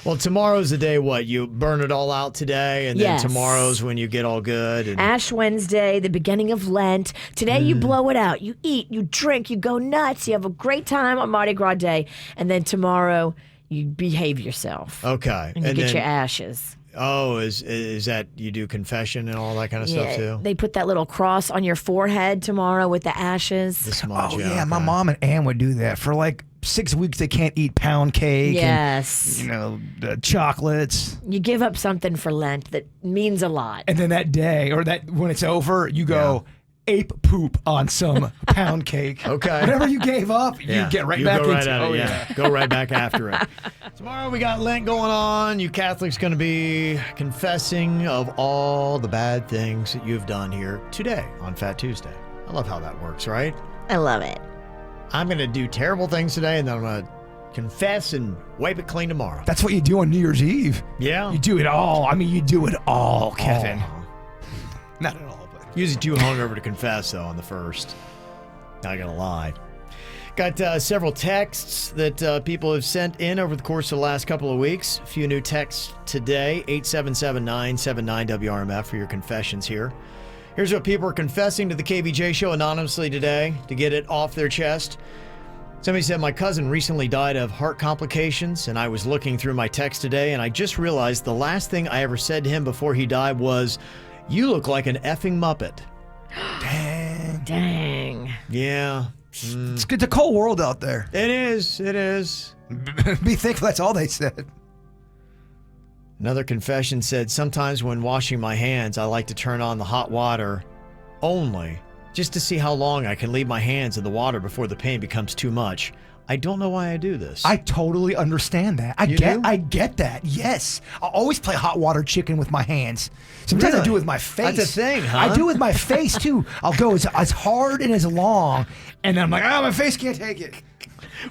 Well, tomorrow's the day, what? You burn it all out today, and Yes. then tomorrow's when you get all good. And Ash Wednesday, the beginning of Lent. Today you blow it out. You eat, you drink, you go nuts. You have a great time on Mardi Gras Day. And then tomorrow you behave yourself. Okay. And you get then, your ashes. Oh, is that you do confession and all that kind of stuff too? They put that little cross on your forehead tomorrow with the ashes. The smudge, Oh, yeah. My okay. mom and Ann would do that. For like 6 weeks, they can't eat pound cake. Yes. And, chocolates. You give up something for Lent that means a lot. And then that day, or that when it's over, you go ape poop on some pound cake. Okay. Whatever you gave up, you get right back go into right at it. Oh, Yeah, go right back after it. Tomorrow we got Lent going on. You Catholics going to be confessing of all the bad things that you've done here today on Fat Tuesday. I love how that works, right? I love it. I'm going to do terrible things today, and then I'm going to confess and wipe it clean tomorrow. That's what you do on New Year's Eve. Yeah. You do it all. I mean, you do it all, Kevin. Not at all, but. Usually too hungover to confess, though, on the first. Not going to lie. Got several texts that people have sent in over the course of the last couple of weeks. A few new texts today. 877-979-WRMF for your confessions here. Here's what people are confessing to the KVJ Show anonymously today to get it off their chest. Somebody said, my cousin recently died of heart complications, and I was looking through my text today, and I just realized the last thing I ever said to him before he died was, you look like an effing Muppet. Dang. Yeah. It's a cold world out there. It is. It is. Be thankful that's all they said. Another confession said, sometimes when washing my hands, I like to turn on the hot water only just to see how long I can leave my hands in the water before the pain becomes too much. I don't know why I do this. I totally understand that. I get that. Yes. I always play hot water chicken with my hands. Sometimes I Really? do it with my face. That's a thing, huh? I do it with my face too. I'll go as hard and as long, and then I'm like, my face can't take it.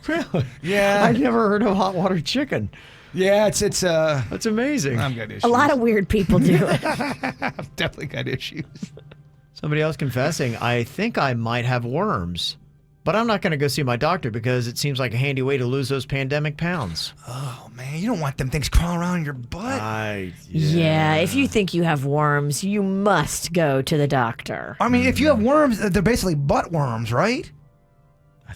Really? Yeah. I never heard of hot water chicken. Yeah, it's That's amazing. I've got issues. A lot of weird people do it. I've definitely got issues. Somebody else confessing, I think I might have worms, but I'm not going to go see my doctor because it seems like a handy way to lose those pandemic pounds. Oh man, you don't want them things crawling around in your butt. Yeah, if you think you have worms, you must go to the doctor. I mean, if you have worms, they're basically butt worms, right?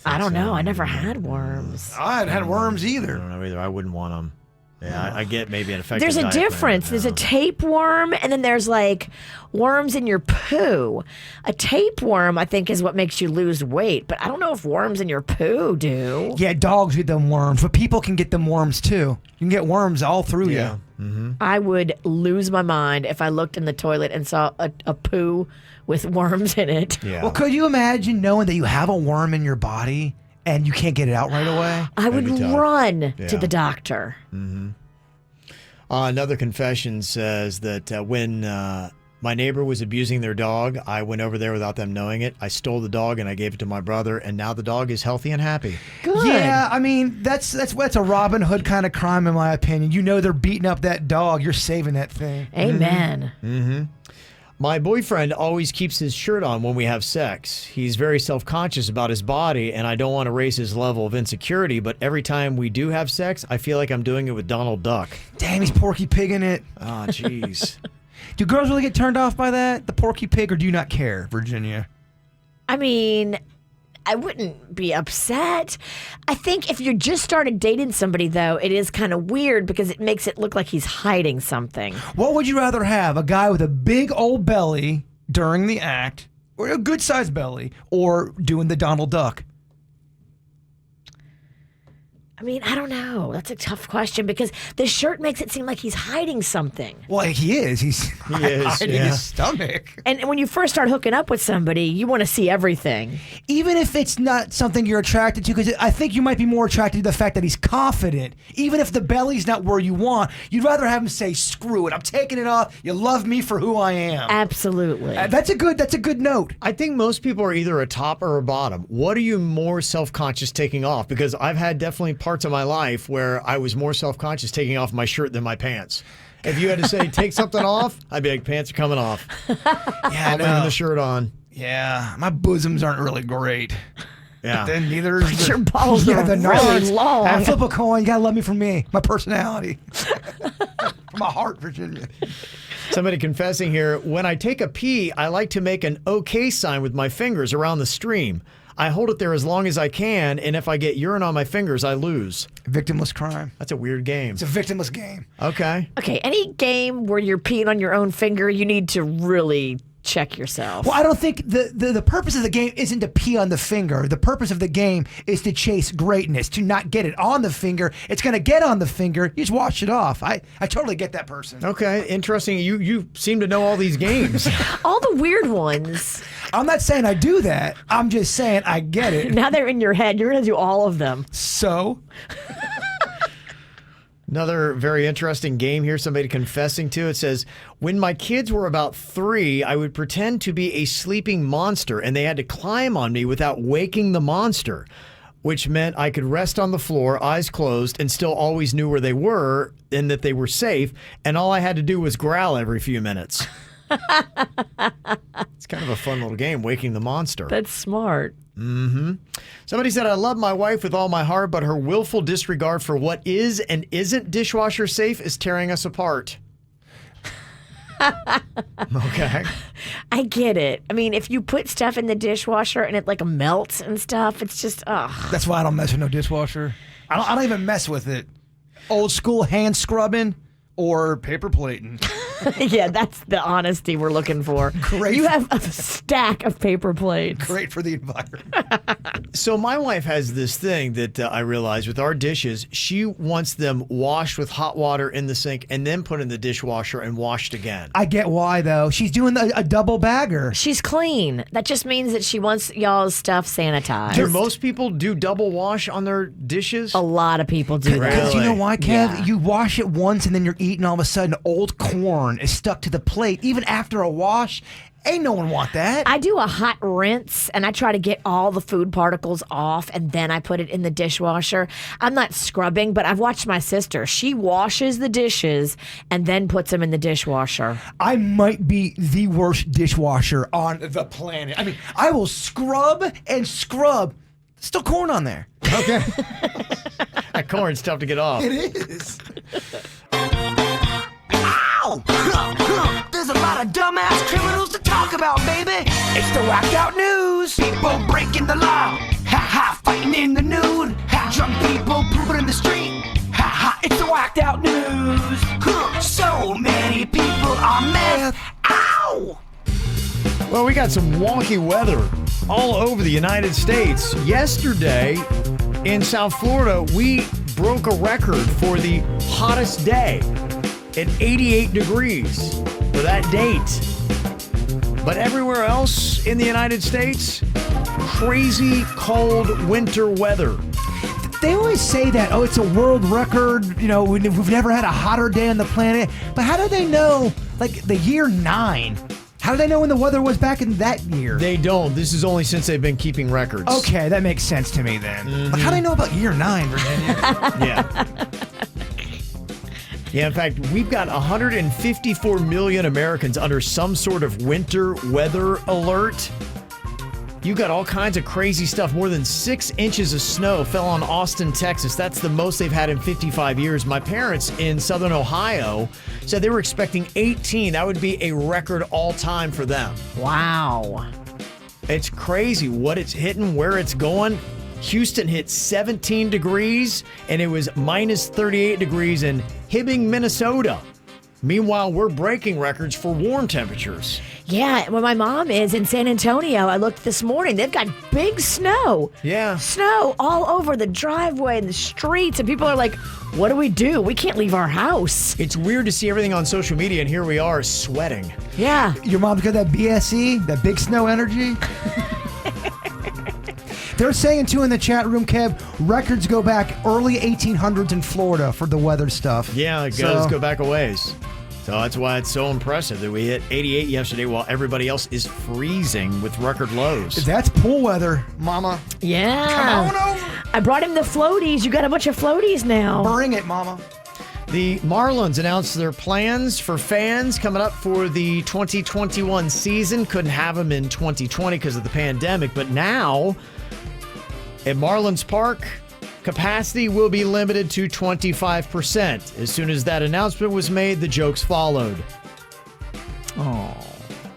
I don't know. I never had worms. I hadn't had worms I either. don't know either. I wouldn't want them. Yeah, I get maybe an effective There's a diet plan, difference. but There's a no. tapeworm, and then there's like worms in your poo. A tapeworm, I think, is what makes you lose weight, but I don't know if worms in your poo do. Yeah, dogs get them worms, but people can get them worms too. You can get worms all through Yeah. you. I would lose my mind if I looked in the toilet and saw a poo with worms in it. Yeah. Well, could you imagine knowing that you have a worm in your body and you can't get it out right away? I would That'd be tough. run to Yeah. the doctor. Another confession says that when my neighbor was abusing their dog, I went over there without them knowing it. I stole the dog and I gave it to my brother, and now the dog is healthy and happy. Good. Yeah, I mean that's a Robin Hood kind of crime in my opinion. You know they're beating up that dog, you're saving that thing. Amen. My boyfriend always keeps his shirt on when we have sex. He's very self-conscious about his body, and I don't want to raise his level of insecurity, but every time we do have sex, I feel like I'm doing it with Donald Duck. Damn, he's Porky Pigging it. Oh, jeez. Do girls really get turned off by that, the Porky Pig, or do you not care, Virginia? I mean, I wouldn't be upset. I think if you just started dating somebody, though, it is kind of weird because it makes it look like he's hiding something. What would you rather have, a guy with a big old belly during the act, or a good-sized belly, or doing the Donald Duck? I mean, I don't know. That's a tough question because the shirt makes it seem like he's hiding something. Well, he is. He's hiding his stomach. And when you first start hooking up with somebody, you want to see everything. Even if it's not something you're attracted to, because I think you might be more attracted to the fact that he's confident. Even if the belly's not where you want, you'd rather have him say, "Screw it, I'm taking it off. You love me for who I am." Absolutely. That's a good note. I think most people are either a top or a bottom. What are you more self-conscious taking off? Because I've had definitely parts of my life where I was more self-conscious taking off my shirt than my pants. If you had to say, take something off, I'd be like, pants are coming off. Yeah, I'm leaving the shirt on. Yeah, my bosoms aren't really great. Yeah. But then neither is But your balls are the really nards. long. I flip a coin. You gotta love me for me, my personality, for my heart, Virginia. Somebody confessing here, when I take a pee, I like to make an OK sign with my fingers around the stream. I hold it there as long as I can, and if I get urine on my fingers, I lose. Victimless crime. That's a weird game. It's a victimless game. Okay. Okay, any game where you're peeing on your own finger, you need to really check yourself. Well, I don't think the purpose of the game isn't to pee on the finger. The purpose of the game is to chase greatness, to not get it on the finger. It's going to get on the finger. You just wash it off. I totally get that person. Okay, interesting. You seem to know all these games. All the weird ones. I'm not saying I do that. I'm just saying I get it. Now they're in your head. You're going to do all of them. So? Another very interesting game here, somebody confessing to. It says, when my kids were about 3, I would pretend to be a sleeping monster, and they had to climb on me without waking the monster, which meant I could rest on the floor, eyes closed, and still always knew where they were and that they were safe, and all I had to do was growl every few minutes. It's kind of a fun little game, waking the monster. That's smart. Mm-hmm. Somebody said, I love my wife with all my heart, but her willful disregard for what is and isn't dishwasher safe is tearing us apart. Okay. I get it. I mean, if you put stuff in the dishwasher and it like melts and stuff, it's just, ugh. That's why I don't mess with no dishwasher. I don't even mess with it. Old school hand scrubbing or paper plating. Yeah, that's the honesty we're looking for. Great. You have a stack of paper plates. Great for the environment. So my wife has this thing that I realize with our dishes, she wants them washed with hot water in the sink and then put in the dishwasher and washed again. I get why, though. She's doing a double bagger. She's clean. That just means that she wants y'all's stuff sanitized. Do most people do double wash on their dishes? A lot of people do that. Because you know why, Kev? Yeah. You wash it once and then you're eating, all of a sudden old corn is stuck to the plate. Even after a wash, ain't no one want that. I do a hot rinse and I try to get all the food particles off and then I put it in the dishwasher. I'm not scrubbing, but I've watched my sister. She washes the dishes and then puts them in the dishwasher. I might be the worst dishwasher on the planet. I mean, I will scrub and scrub. Still corn on there. Okay. That corn's tough to get off. It is. Ow! There's a lot of dumbass criminals to talk about, baby. It's the whacked out news. People breaking the law. Ha ha, fighting in the nude. Ha, drunk people pooping in the street. ha, it's the whacked out news. So many people are meth. Ow! Well, we got some wonky weather all over the United States. Yesterday in South Florida, we broke a record for the hottest day at 88 degrees for that date. But everywhere else in the United States, crazy cold winter weather. They always say that, it's a world record, we've never had a hotter day on the planet. But how do they know, like, the year 9? How do they know when the weather was back in that year? They don't. This is only since they've been keeping records. Okay, that makes sense to me then. Mm-hmm. Like, how do they know about year 9, Virginia? Yeah. Yeah, in fact, we've got 154 million Americans under some sort of winter weather alert. You got all kinds of crazy stuff. More than 6 inches of snow fell on Austin, Texas. That's the most they've had in 55 years. My parents in Southern Ohio said they were expecting 18. That would be a record all time for them. Wow. It's crazy what it's hitting, where it's going. Houston hit 17 degrees, and it was minus 38 degrees in Hibbing, Minnesota. Meanwhile, we're breaking records for warm temperatures. Yeah, where my mom is in San Antonio, I looked this morning. They've got big snow. Yeah. Snow all over the driveway and the streets. And people are like, what do? We can't leave our house. It's weird to see everything on social media, and here we are sweating. Yeah. Your mom's got that BSE, that big snow energy. They're saying, too, in the chat room, Kev, records go back early 1800s in Florida for the weather stuff. Yeah, it does go back a ways. So that's why it's so impressive that we hit 88 yesterday while everybody else is freezing with record lows. That's pool weather, Mama. Yeah. Come on over. I brought him the floaties. You got a bunch of floaties now. Bring it, Mama. The Marlins announced their plans for fans coming up for the 2021 season. Couldn't have them in 2020 because of the pandemic, but now at Marlins Park, capacity will be limited to 25%. As soon as that announcement was made, the jokes followed. Oh.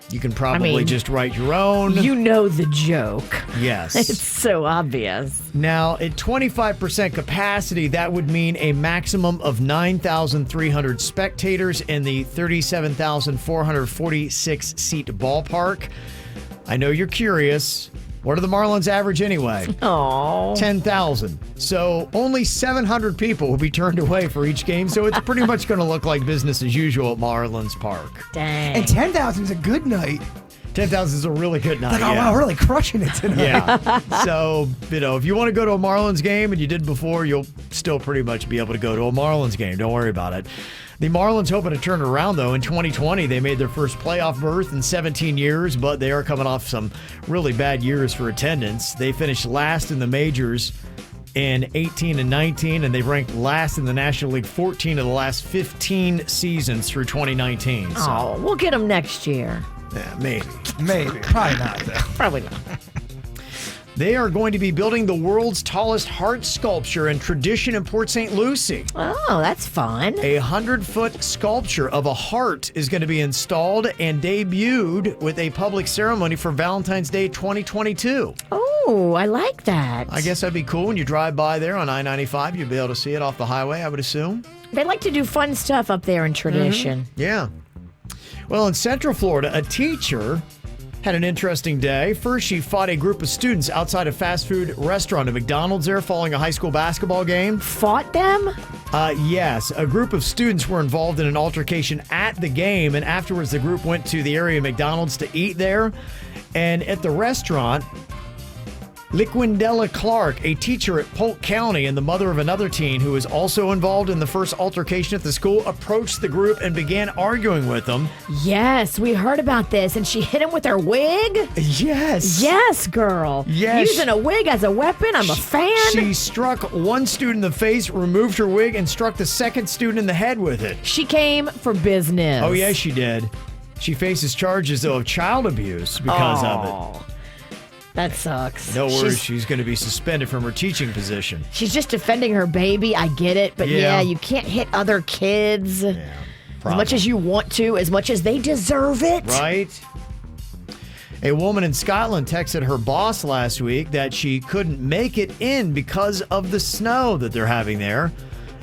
You can probably just write your own. You know the joke. Yes. It's so obvious. Now, at 25% capacity, that would mean a maximum of 9,300 spectators in the 37,446 seat ballpark. I know you're curious. What are the Marlins average anyway? Oh, 10,000. So only 700 people will be turned away for each game. So it's pretty much going to look like business as usual at Marlins Park. Dang. And 10,000 is a good night. 10,000 is a really good night. Like, oh, wow, really crushing it tonight. Yeah. So, if you want to go to a Marlins game and you did before, you'll still pretty much be able to go to a Marlins game. Don't worry about it. The Marlins hoping to turn it around, though. In 2020, they made their first playoff berth in 17 years, but they are coming off some really bad years for attendance. They finished last in the majors in 18 and 19, and they've ranked last in the National League 14 of the last 15 seasons through 2019. So. Oh, we'll get them next year. Yeah, maybe. Maybe. Probably not, though. Probably not. They are going to be building the world's tallest heart sculpture in tradition in Port St. Lucie. Oh, that's fun. A 100-foot sculpture of a heart is going to be installed and debuted with a public ceremony for Valentine's Day 2022. Oh, I like that. I guess that'd be cool. When you drive by there on I-95, you'll be able to see it off the highway, I would assume. They like to do fun stuff up there in tradition. Mm-hmm. Yeah. Well, in Central Florida, a teacher had an interesting day. First, she fought a group of students outside a fast food restaurant at McDonald's there following a high school basketball game. Fought them? Yes. A group of students were involved in an altercation at the game, and afterwards the group went to the area McDonald's to eat there. And at the restaurant, Liquindella Clark, a teacher at Polk County and the mother of another teen who was also involved in the first altercation at the school, approached the group and began arguing with them. Yes, we heard about this, and she hit him with her wig? Yes. Yes, girl. Yes. Using a wig as a weapon? I'm a fan. She struck one student in the face, removed her wig, and struck the second student in the head with it. She came for business. Oh, yes, she did. She faces charges, though, of child abuse because of it. That sucks. No worries, she's going to be suspended from her teaching position. She's just defending her baby. I get it. But yeah you can't hit other kids as much as you want to, as much as they deserve it. Right? A woman in Scotland texted her boss last week that she couldn't make it in because of the snow that they're having there.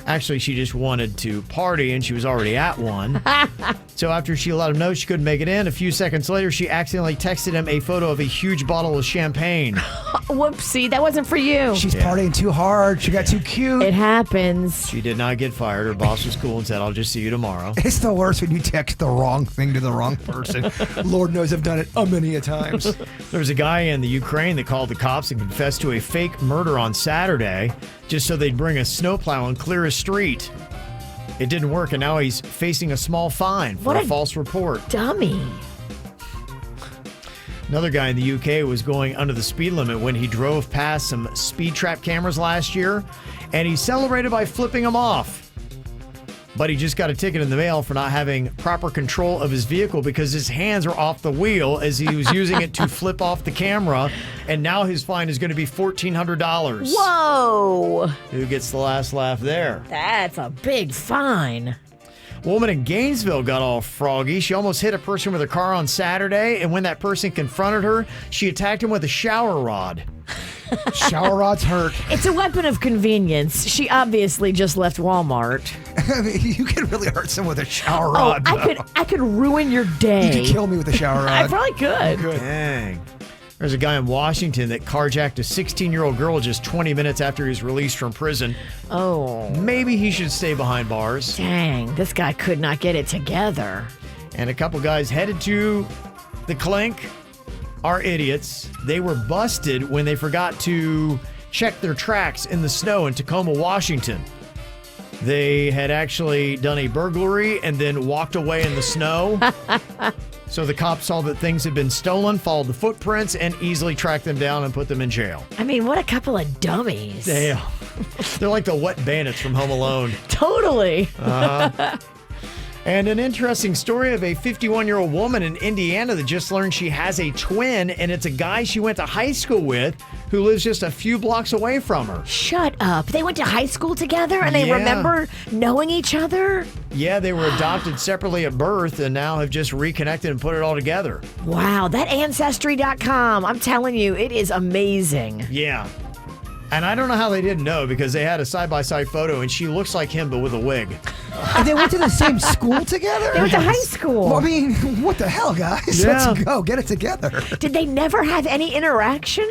Actually, she just wanted to party, and she was already at one. So after she let him know she couldn't make it in, a few seconds later, she accidentally texted him a photo of a huge bottle of champagne. Whoopsie, that wasn't for you. She's partying too hard. She got too cute. It happens. She did not get fired. Her boss was cool and said, I'll just see you tomorrow. It's the worst when you text the wrong thing to the wrong person. Lord knows I've done it a many a times. There was a guy in the Ukraine that called the cops and confessed to a fake murder on Saturday just so they'd bring a snowplow and clear his street. It didn't work, and now he's facing a small fine for a false report. Dummy. Another guy in the UK was going under the speed limit when he drove past some speed trap cameras last year, and he celebrated by flipping them off. But he just got a ticket in the mail for not having proper control of his vehicle because his hands are off the wheel as he was using it to flip off the camera, and now his fine is going to be $1,400. Whoa! Who gets the last laugh there? That's a big fine. A woman in Gainesville got all froggy. She almost hit a person with her car on Saturday, and when that person confronted her, she attacked him with a shower rod. Shower rods hurt. It's a weapon of convenience. She obviously just left Walmart. I mean, you can really hurt someone with a shower rod. I could ruin your day. You could kill me with a shower rod. I probably could. Dang. There's a guy in Washington that carjacked a 16-year-old girl just 20 minutes after he was released from prison. Oh. Maybe he should stay behind bars. Dang, this guy could not get it together. And a couple guys headed to the clink are idiots. They were busted when they forgot to check their tracks in the snow in Tacoma, Washington. They had actually done a burglary and then walked away in the snow. So the cops saw that things had been stolen, followed the footprints, and easily tracked them down and put them in jail. I mean, what a couple of dummies. They're like the wet bandits from Home Alone. Totally. And an interesting story of a 51-year-old woman in Indiana that just learned she has a twin, and it's a guy she went to high school with who lives just a few blocks away from her. Shut up. They went to high school together and they remember knowing each other? Yeah, they were adopted separately at birth and now have just reconnected and put it all together. Wow, that Ancestry.com, I'm telling you, it is amazing. Yeah. And I don't know how they didn't know because they had a side-by-side photo and she looks like him but with a wig. And they went to the same school together? They went to high school. Well, I mean, what the hell, guys? Yeah. Let's go. Get it together. Did they never have any interaction?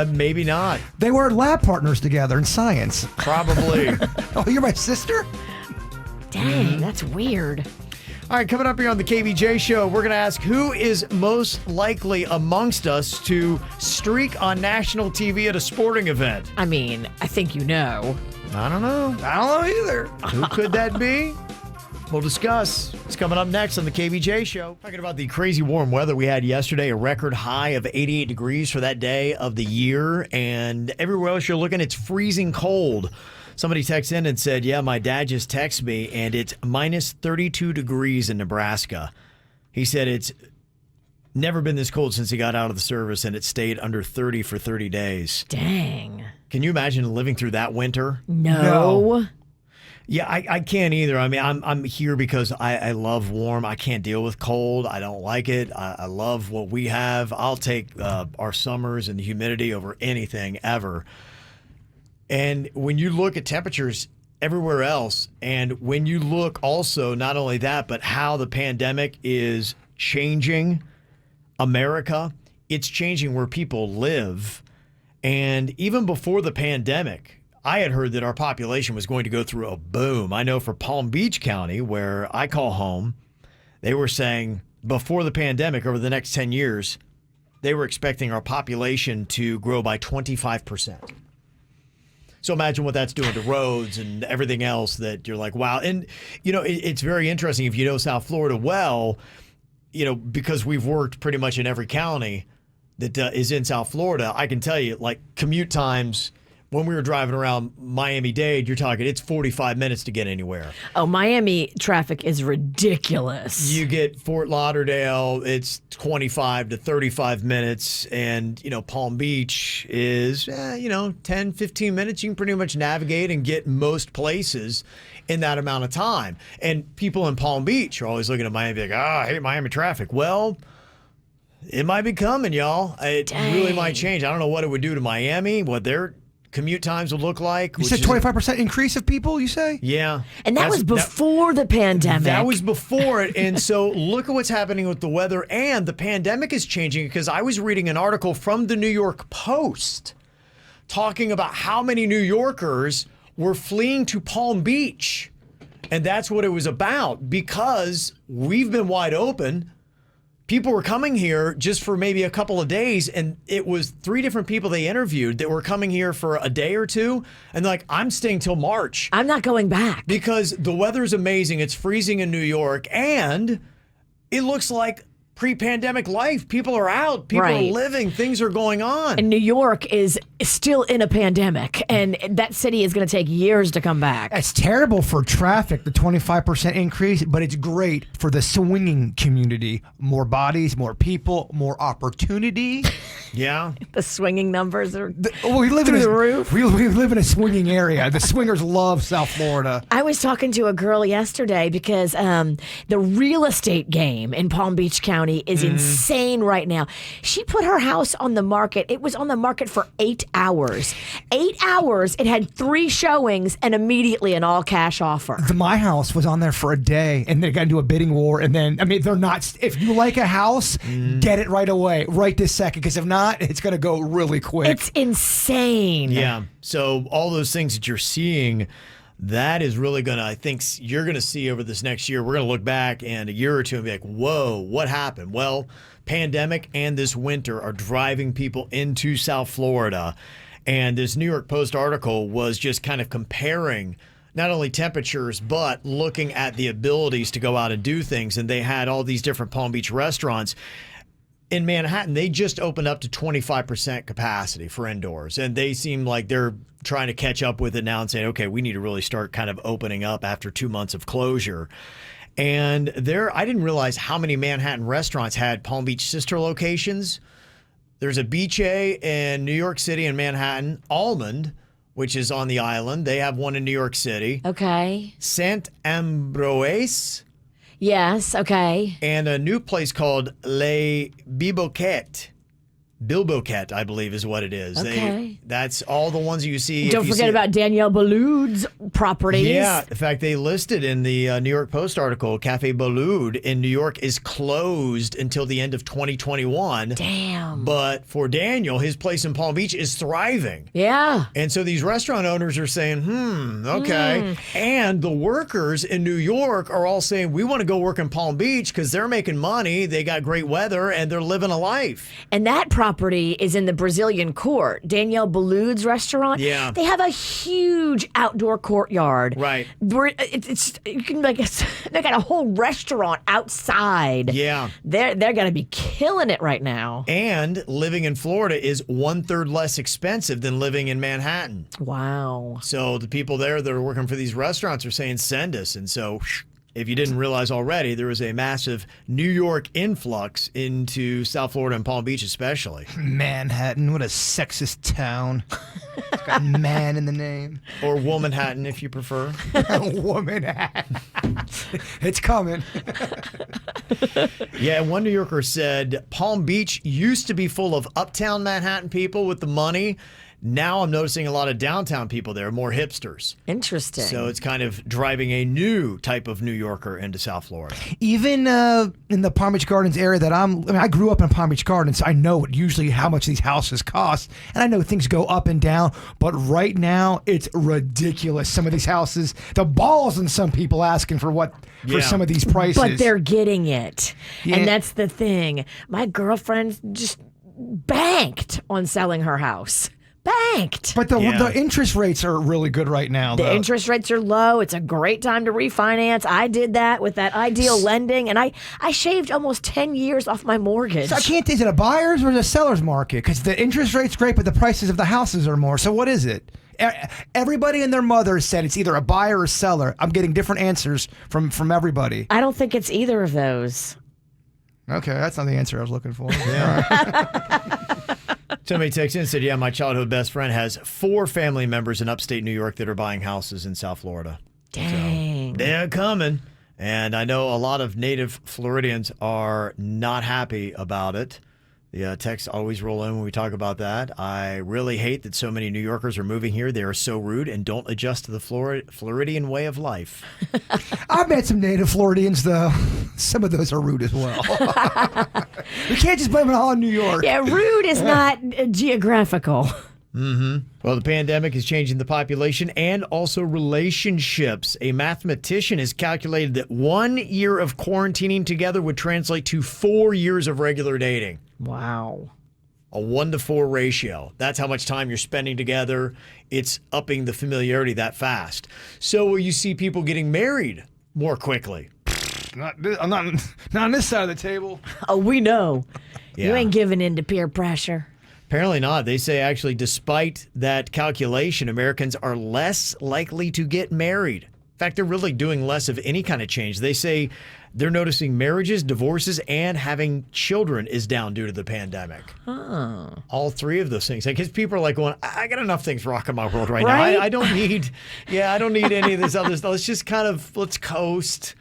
Maybe not. They were lab partners together in science. Probably. Oh, you're my sister? Dang, that's weird. All right, coming up here on the KVJ Show, we're going to ask who is most likely amongst us to streak on national TV at a sporting event. I mean, I think you know. I don't know. I don't know either. Who could that be? We'll discuss. It's coming up next on the KVJ Show. Talking about the crazy warm weather we had yesterday, a record high of 88 degrees for that day of the year. And everywhere else you're looking, it's freezing cold. Somebody texted in and said, yeah, my dad just texted me, and it's minus 32 degrees in Nebraska. He said it's never been this cold since he got out of the service, and it stayed under 30 for 30 days. Dang. Can you imagine living through that winter? No. Yeah, I can't either. I mean, I'm here because I love warm. I can't deal with cold. I don't like it. I love what we have. I'll take our summers and the humidity over anything ever. And when you look at temperatures everywhere else, and when you look also, not only that, but how the pandemic is changing America, it's changing where people live. And even before the pandemic, I had heard that our population was going to go through a boom. I know for Palm Beach County, where I call home, they were saying before the pandemic, over the next 10 years, they were expecting our population to grow by 25%. So imagine what that's doing to roads and everything else that you're like, wow. And, you know, it's very interesting if you know South Florida well, you know, because we've worked pretty much in every county that is in South Florida. I can tell you, like, commute times, when we were driving around Miami-Dade, you're talking, it's 45 minutes to get anywhere. Oh, Miami traffic is ridiculous. You get Fort Lauderdale, it's 25 to 35 minutes. And, you know, Palm Beach is, 10, 15 minutes. You can pretty much navigate and get most places in that amount of time. And people in Palm Beach are always looking at Miami like, I hate Miami traffic. Well, it might be coming, y'all. It really might change. I don't know what it would do to Miami, what they're commute times will look like. You said 25% increase of people, you say? Yeah. And that was before the pandemic. That was before it. And so look at what's happening with the weather, and the pandemic is changing, because I was reading an article from the New York Post talking about how many New Yorkers were fleeing to Palm Beach. And that's what it was about, because we've been wide open. People were coming here just for maybe a couple of days, and it was 3 different people they interviewed that were coming here for a day or two, and they're like, I'm staying till March. I'm not going back. Because the weather's amazing. It's freezing in New York, and it looks like pre-pandemic life. People are out. People are living. Things are going on. And New York is still in a pandemic, and that city is going to take years to come back. It's terrible for traffic, the 25% increase, but it's great for the swinging community. More bodies, more people, more opportunity. Yeah. The swinging numbers are we live through in the roof. We live in a swinging area. The swingers love South Florida. I was talking to a girl yesterday because the real estate game in Palm Beach County is insane right now. She put her house on the market. It was on the market for 8 hours. 8 hours. It had 3 showings and immediately an all cash offer. My house was on there for a day, and they got into a bidding war. And then, I mean, they're not. If you like a house, get it right away, right this second. Because if not, it's going to go really quick. It's insane. Yeah. So all those things that you're seeing, that is really going to, I think you're going to see over this next year. We're going to look back in a year or two and be like, whoa, what happened? Well, pandemic and this winter are driving people into South Florida. And this New York Post article was just kind of comparing not only temperatures, but looking at the abilities to go out and do things. And they had all these different Palm Beach restaurants. In Manhattan, they just opened up to 25% capacity for indoors. And they seem like they're trying to catch up with it now and saying, okay, we need to really start kind of opening up after 2 months of closure. And I didn't realize how many Manhattan restaurants had Palm Beach sister locations. There's a Beach A in New York City and Manhattan, Almond, which is on the island. They have one in New York City. Okay. Saint Ambroise. Yes, okay. And a new place called Les Bilboquet. Bilboquet, I believe, is what it is. Okay. That's all the ones you see. Don't forget about Danielle Boulud's properties. Yeah. In fact, they listed in the New York Post article, Cafe Boulud in New York is closed until the end of 2021. Damn. But for Daniel, his place in Palm Beach is thriving. Yeah. And so these restaurant owners are saying, okay. And the workers in New York are all saying, we want to go work in Palm Beach because they're making money, they got great weather, and they're living a life. And that property is in the Brazilian Court. Danielle Boulud's restaurant. Yeah. They have a huge outdoor courtyard. Right. You can they got a whole restaurant outside. Yeah. They're going to be killing it right now. And living in Florida is 1/3 less expensive than living in Manhattan. Wow. So the people there that are working for these restaurants are saying, send us. And so if you didn't realize already, there was a massive New York influx into South Florida and Palm Beach especially. Manhattan, what a sexist town. It's got man in the name. Or Womanhattan, if you prefer. Womanhattan. It's coming. Yeah, one New Yorker said, Palm Beach used to be full of uptown Manhattan people with the money. Now I'm noticing a lot of downtown people there, more hipsters. Interesting. So it's kind of driving a new type of New Yorker into South Florida. Even in the Palm Beach Gardens area that I grew up in Palm Beach Gardens, so I know usually how much these houses cost. And I know things go up and down, but right now it's ridiculous. Some of these houses, the balls in some people asking for some of these prices. But they're getting it. Yeah. And that's the thing. My girlfriend just banked on selling her house. Banked. But the interest rates are really good right now. The interest rates are low. It's a great time to refinance. I did that with that Ideal Lending, and I shaved almost 10 years off my mortgage. So is it a buyer's or a seller's market? Because the interest rate's great, but the prices of the houses are more. So what is it? Everybody and their mother said it's either a buyer or seller. I'm getting different answers from everybody. I don't think it's either of those. Okay, that's not the answer I was looking for. Yeah. Somebody texted in and said, yeah, my childhood best friend has 4 family members in upstate New York that are buying houses in South Florida. Dang. So they're coming. And I know a lot of native Floridians are not happy about it. The texts always roll in when we talk about that. I really hate that so many New Yorkers are moving here. They are so rude and don't adjust to the Floridian way of life. I've met some native Floridians, though. Some of those are rude as well. We can't just blame it all on New York. Yeah, rude is not geographical. Well, the pandemic is changing the population and also relationships. A mathematician has calculated that 1 year of quarantining together would translate to 4 years of regular dating. Wow. A 1-to-4 ratio. That's how much time you're spending together. It's upping the familiarity that fast. So will you see people getting married more quickly? I'm not on this side of the table. Oh, we know. Yeah. You ain't giving in to peer pressure. Apparently not. They say actually, despite that calculation, Americans are less likely to get married. In fact, they're really doing less of any kind of change. They say they're noticing marriages, divorces, and having children is down due to the pandemic. Huh. All three of those things. Because people are like going, I got enough things rocking my world right Right? now. I don't need any of this other stuff. Let's coast.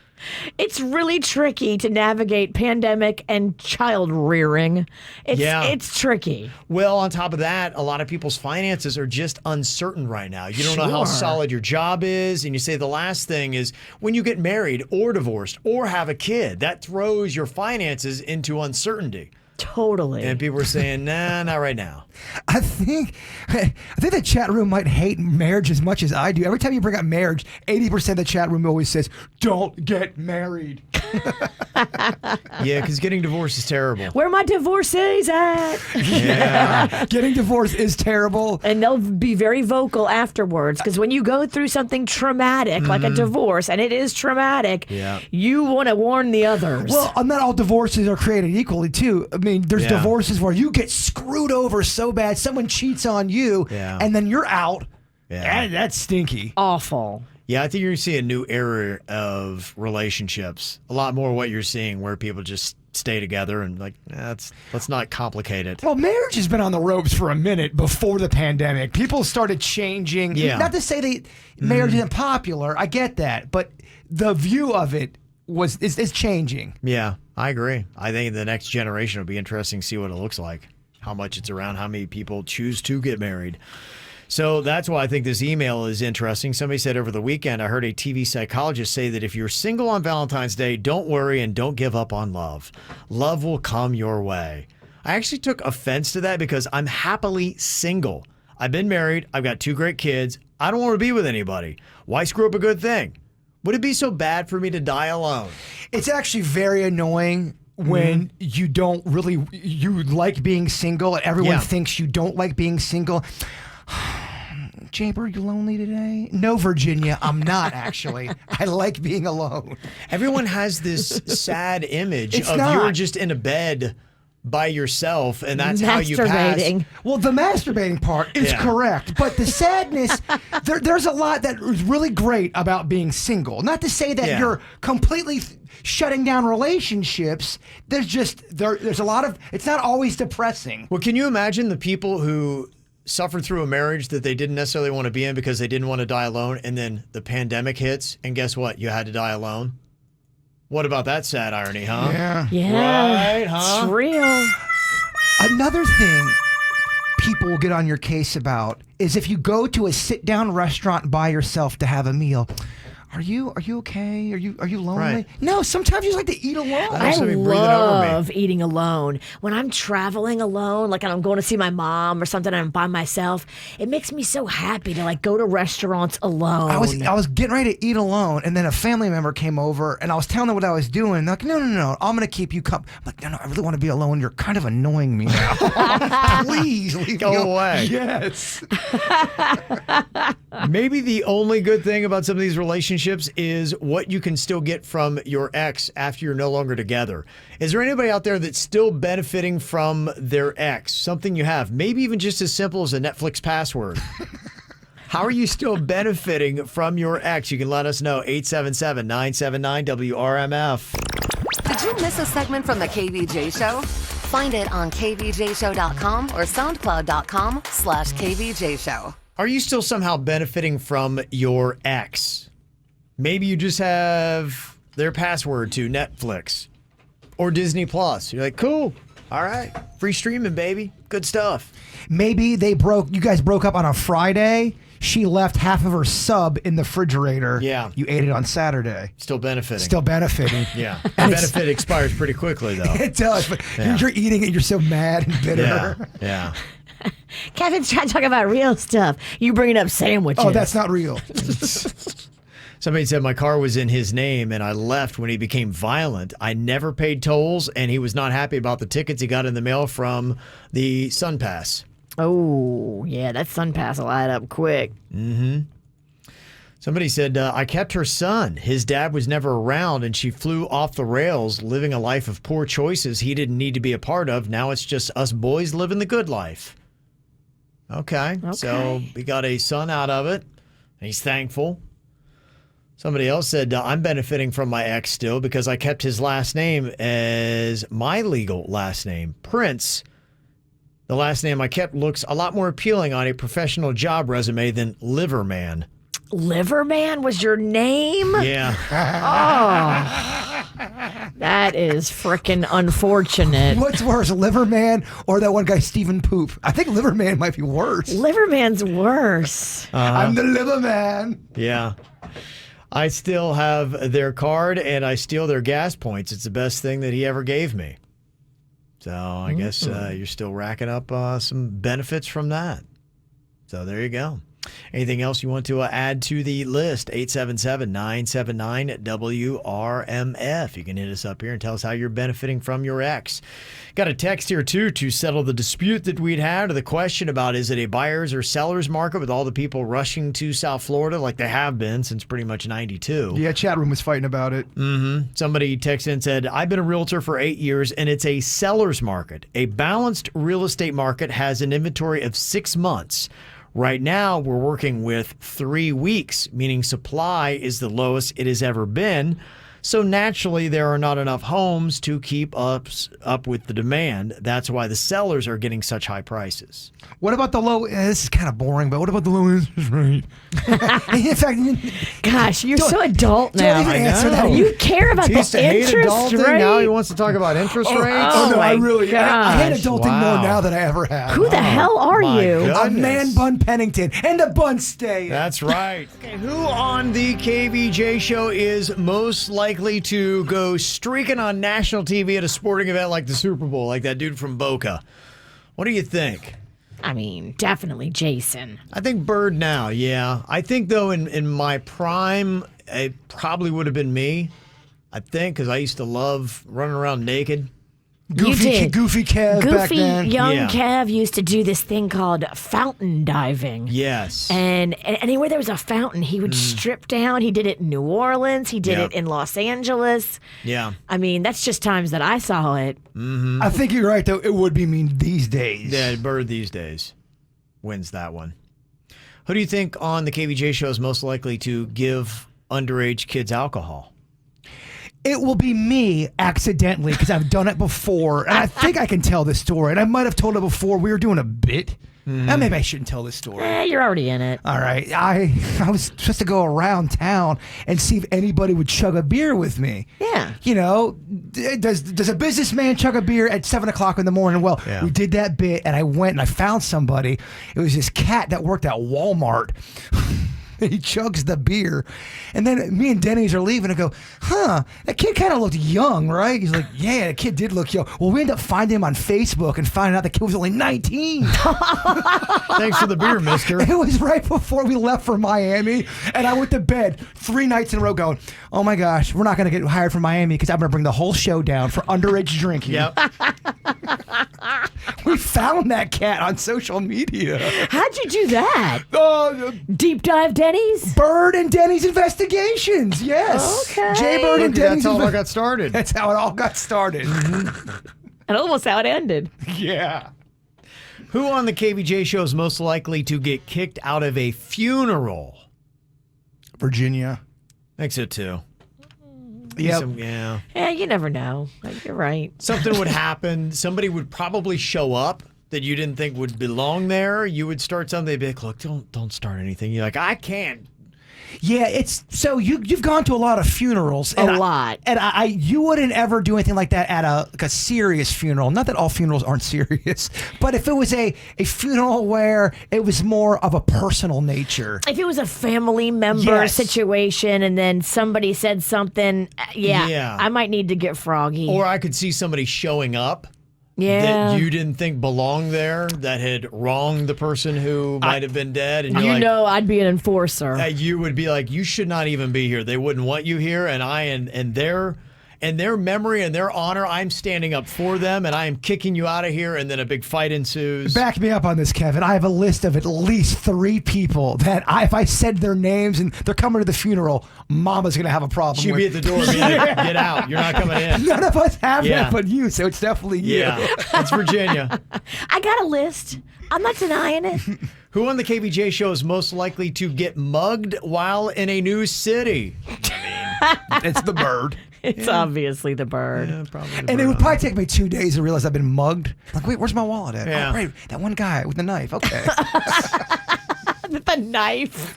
It's really tricky to navigate pandemic and child rearing. It's tricky. Well, on top of that, a lot of people's finances are just uncertain right now. You don't know how Sure. solid your job is. And you say the last thing is when you get married or divorced or have a kid, that throws your finances into uncertainty. Totally. And people are saying, nah, not right now. I think the chat room might hate marriage as much as I do. Every time you bring up marriage, 80% of the chat room always says, "Don't get married." Yeah, because getting divorced is terrible. Where my divorcees at? Yeah. Getting divorced is terrible. And they'll be very vocal afterwards because when you go through something traumatic like a divorce, and it is traumatic, Yeah. you want to warn the others. Well, not all divorces are created equally, too. I mean, there's Yeah. divorces where you get screwed over so bad, someone cheats on you, Yeah. and then you're out. Yeah. And that's stinky. Awful. Yeah, I think you're going to see a new era of relationships. A lot more what you're seeing where people just stay together and like, let's not complicate it. Well, marriage has been on the ropes for a minute before the pandemic. People started changing. Yeah. Not to say that marriage isn't popular. I get that. But the view of it is changing. Yeah, I agree. I think the next generation will be interesting to see what it looks like, how much it's around, how many people choose to get married. So that's why I think this email is interesting. Somebody said over the weekend, I heard a TV psychologist say that if you're single on Valentine's Day, don't worry and don't give up on love. Love will come your way. I actually took offense to that because I'm happily single. I've been married. I've got 2 great kids. I don't want to be with anybody. Why screw up a good thing? Would it be so bad for me to die alone? It's actually very annoying when you like being single and everyone thinks you don't like being single. Jaber, are you lonely today? No, Virginia, I'm not actually. I like being alone. Everyone has this sad image It's of not. you're just in a bed by yourself and that's how you pass. Well, the masturbating part is correct, but the sadness, there's a lot that is really great about being single. Not to say that you're completely shutting down relationships. There's a lot of, it's not always depressing. Well, can you imagine the people who suffered through a marriage that they didn't necessarily want to be in because they didn't want to die alone, and then the pandemic hits, and guess what? You had to die alone. What about that sad irony, huh? Yeah. Right, huh? It's real. Another thing people will get on your case about is if you go to a sit-down restaurant by yourself to have a meal. Are you okay? Are you lonely? Right. No, sometimes you just like to eat alone. I love eating alone. When I'm traveling alone, like I'm going to see my mom or something and I'm by myself, it makes me so happy to like go to restaurants alone. I was getting ready to eat alone, and then a family member came over, and I was telling them what I was doing. They're like, no, I'm going to keep you company. I'm like, no, I really want to be alone. You're kind of annoying me now. Please leave Go me away. Yes. Maybe the only good thing about some of these relationships is what you can still get from your ex after you're no longer together. Is there anybody out there that's still benefiting from their ex? Something you have, maybe even just as simple as a Netflix password. How are you still benefiting from your ex? You can let us know. 877-979-WRMF. Did you miss a segment from the KVJ Show? Find it on kvjshow.com or soundcloud.com/KVJ Show. Are you still somehow benefiting from your ex? Maybe you just have their password to Netflix or Disney Plus. You're like, cool. All right. Free streaming, baby. Good stuff. Maybe you guys broke up on a Friday. She left half of her sub in the refrigerator. Yeah. You ate it on Saturday. Still benefiting. Still benefiting. Yeah. The benefit expires pretty quickly, though. It does, but you're eating it, you're so mad and bitter. Yeah. Kevin's trying to talk about real stuff. You bringing up sandwiches. Oh, that's not real. Somebody said my car was in his name and I left when he became violent. I never paid tolls and he was not happy about the tickets he got in the mail from the SunPass. Oh, yeah, that SunPass will add up quick. Mm-hmm. Somebody said, I kept her son. His dad was never around and she flew off the rails, living a life of poor choices he didn't need to be a part of. Now it's just us boys living the good life. Okay. So we got a son out of it. He's thankful. Somebody else said, I'm benefiting from my ex still because I kept his last name as my legal last name, Prince. The last name I kept looks a lot more appealing on a professional job resume than Liverman. Liverman was your name? Yeah. Oh, that is frickin' unfortunate. What's worse, Liverman or that one guy, Stephen Poop? I think Liverman might be worse. Liverman's worse. I'm the Liverman. Yeah. I still have their card and I steal their gas points. It's the best thing that he ever gave me. So I guess you're still racking up some benefits from that. So there you go. Anything else you want to add to the list? 877-979-WRMF. You can hit us up here and tell us how you're benefiting from your ex. Got a text here, too, to settle the dispute that we'd had, or the question about is it a buyer's or seller's market with all the people rushing to South Florida like they have been since pretty much 92. Yeah, chat room was fighting about it. Mm-hmm. Somebody texted and said, I've been a realtor for 8 years, and it's a seller's market. A balanced real estate market has an inventory of 6 months. Right now, we're working with 3 weeks, meaning supply is the lowest it has ever been. So naturally, there are not enough homes to keep up with the demand. That's why the sellers are getting such high prices. What about the low? This is kind of boring, but what about the low interest rate? In fact, gosh, you're so adult now. Don't even answer that. You care about the interest rate. Now he wants to talk about interest rates. Oh, no, I really. I hate adulting more now than I ever have. Who the hell are you? Goodness. I'm Man Bun Pennington, and the bun stay. That's right. Okay, who on the KVJ show is most likely to go streaking on national TV at a sporting event like the Super Bowl, like that dude from Boca? What do you think? I mean, definitely Jason. I think Bird now, yeah. I think, though, in my prime, it probably would have been me, I think, because I used to love running around naked. Goofy Kev back then. Young Kev used to do this thing called fountain diving. Yes. And anywhere there was a fountain, he would strip down. He did it in New Orleans. He did it in Los Angeles. Yeah. I mean, that's just times that I saw it. Mm-hmm. I think you're right, though. It would be mean these days. Yeah, Bird these days wins that one. Who do you think on the KVJ show is most likely to give underage kids alcohol? It will be me accidentally because I've done it before. And I think I can tell this story. And I might have told it before. We were doing a bit. And maybe I shouldn't tell this story. You're already in it. All right. I was supposed to go around town and see if anybody would chug a beer with me. Yeah. You know, does a businessman chug a beer at 7 o'clock in the morning? Well, we did that bit and I went and I found somebody. It was this cat that worked at Walmart. He chugs the beer. And then me and Denny's are leaving and go, that kid kind of looked young, right? He's like, yeah, the kid did look young. Well, we ended up finding him on Facebook and finding out the kid was only 19. Thanks for the beer, mister. It was right before we left for Miami. And I went to bed 3 nights in a row going, oh my gosh, we're not going to get hired for Miami because I'm going to bring the whole show down for underage drinking. Yep. We found that cat on social media. How'd you do that? Deep dive Denny's? Bird and Denny's investigations, yes. Okay. Jay Bird and Denny's. That's how it got started. That's how it all got started. And almost how it ended. Yeah. Who on the KVJ show is most likely to get kicked out of a funeral? Virginia. I think so, too. Yep. Yeah. Yeah, you never know. You're right. Something would happen. Somebody would probably show up that you didn't think would belong there. You would start something. They'd be like, look, don't start anything. You're like, I can't. Yeah, it's so you've gone to a lot of funerals. A lot. And you wouldn't ever do anything like that at a serious funeral. Not that all funerals aren't serious, but if it was a funeral where it was more of a personal nature. If it was a family member situation and then somebody said something, I might need to get froggy. Or I could see somebody showing up that you didn't think belonged there, that had wronged the person who might have been dead. And you're like, I'd be an enforcer. You would be like, you should not even be here. They wouldn't want you here. And their memory and their honor, I'm standing up for them, and I am kicking you out of here, and then a big fight ensues. Back me up on this, Kevin. I have a list of at least 3 people that if I said their names and they're coming to the funeral, Mama's going to have a problem She'd with. be at the door, being like, get out. You're not coming in. None of us have that but you, so it's definitely you. Yeah, it's Virginia. I got a list. I'm not denying it. Who on the KVJ show is most likely to get mugged while in a new city? It's the bird. It's obviously the bird. Yeah, probably the And bird. it would probably take me 2 days to realize I've been mugged. Like, wait, where's my wallet at? Yeah. Oh, right, that one guy with the knife. Okay. The knife.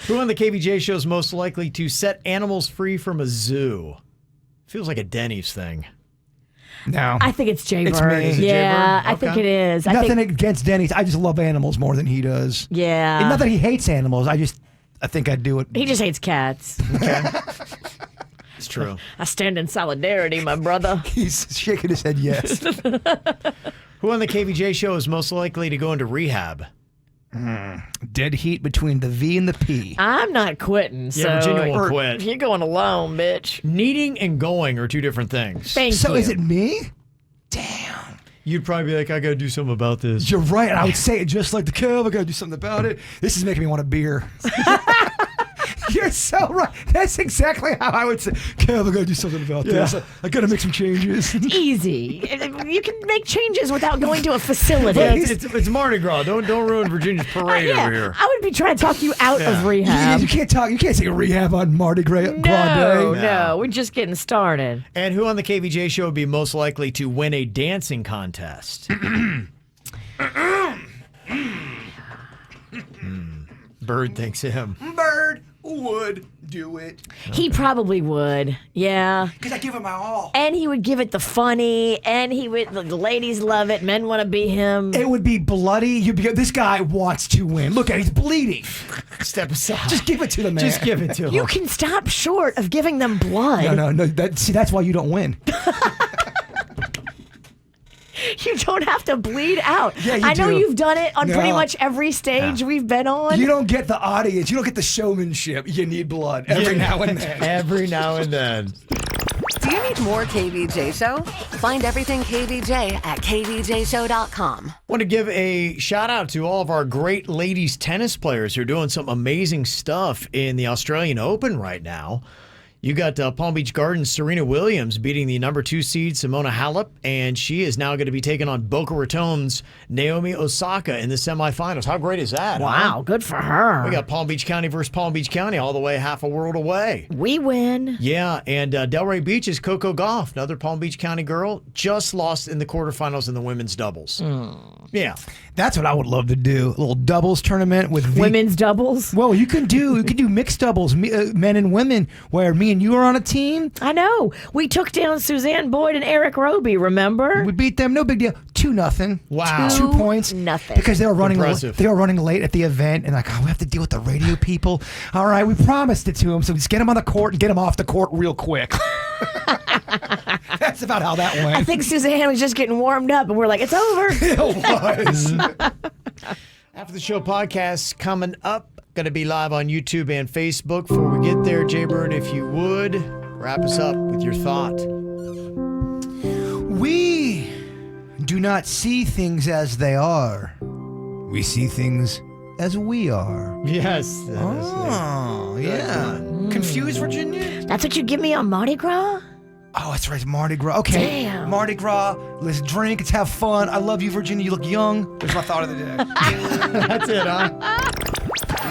Who on the KVJ show is most likely to set animals free from a zoo? Feels like a Denny's thing. No. I think it's Jay It's Bird. me. Is it Jay Yeah, Bird? I think Okay. it is. Nothing against Denny's. I just love animals more than he does. Yeah. And not that he hates animals. I think I'd do it. He just hates cats. Okay. It's true. I stand in solidarity, my brother. He's shaking his head yes. Who on the KVJ show is most likely to go into rehab? Dead heat between the V and the P. I'm not quitting. So Virginia won't quit. You're going alone, bitch. Needing and going are 2 different things. Thank you. So is it me? You'd probably be like, I got to do something about this. You're right. I would say it just like the Kev. I got to do something about it. This is making me want a beer. You're so right. That's exactly how I would say, Kev, I got to do something about this. I got to make some changes. Easy. You can make changes without going to a facility. Yeah, it's Mardi Gras. Don't ruin Virginia's parade over here. I would be trying to talk you out of rehab. You can't talk. You can't say rehab on Mardi Gras Day. No, we're just getting started. And who on the KVJ show would be most likely to win a dancing contest? Bird thinks him. Bird would do it. He probably would. Yeah. Because I give him my all. And he would give it the funny, and the ladies love it. Men want to be him. It would be bloody. This guy wants to win. Look at it. He's bleeding. Step aside. Just give it to the man. Just give it to him. You can stop short of giving them blood. No. That's why you don't win. You don't have to bleed out. Yeah, you I know do. you've done it on pretty No. much every stage we've been on. You don't get the audience. You don't get the showmanship. You need blood every now and then. Every now and then. Do you need more KVJ Show? Find everything KVJ at kvjshow.com. Want to give a shout out to all of our great ladies tennis players who are doing some amazing stuff in the Australian Open right now. You got Palm Beach Gardens' Serena Williams beating the number 2 seed Simona Halep, and she is now going to be taking on Boca Raton's Naomi Osaka in the semifinals. How great is that? Wow, huh? good for her. We got Palm Beach County versus Palm Beach County all the way half a world away. We win. Yeah, and Delray Beach's Coco Gauff, another Palm Beach County girl, just lost in the quarterfinals in the women's doubles. Yeah. That's what I would love to do. A little doubles tournament with women's doubles. Well, you can do mixed doubles, men and women, where me and you are on a team. I know. We took down Suzanne Boyd and Eric Roby, remember? We beat them, no big deal. 2-0. Wow. 2 points. Nothing. Because they were running Impressive. they were running late at the event, and like, we have to deal with the radio people. All right, we promised it to them, so just get them on the court and get them off the court real quick. That's about how that went. I think Suzanne was just getting warmed up, and we're like, it's over. It was. After the show podcast coming up, going to be live on YouTube and Facebook. Before we get there, Jay Bird, if you would, wrap us up with your thought. We do not see things as they are. We see things as we are. Yes. Yeah. Confused, Virginia? That's what you give me on Mardi Gras? Oh, that's right. It's Mardi Gras. Okay. Damn. Mardi Gras. Let's drink. Let's have fun. I love you, Virginia. You look young. There's my thought of the day. That's it, huh?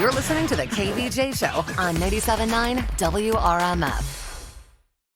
You're listening to the KVJ Show on 97.9 WRMF.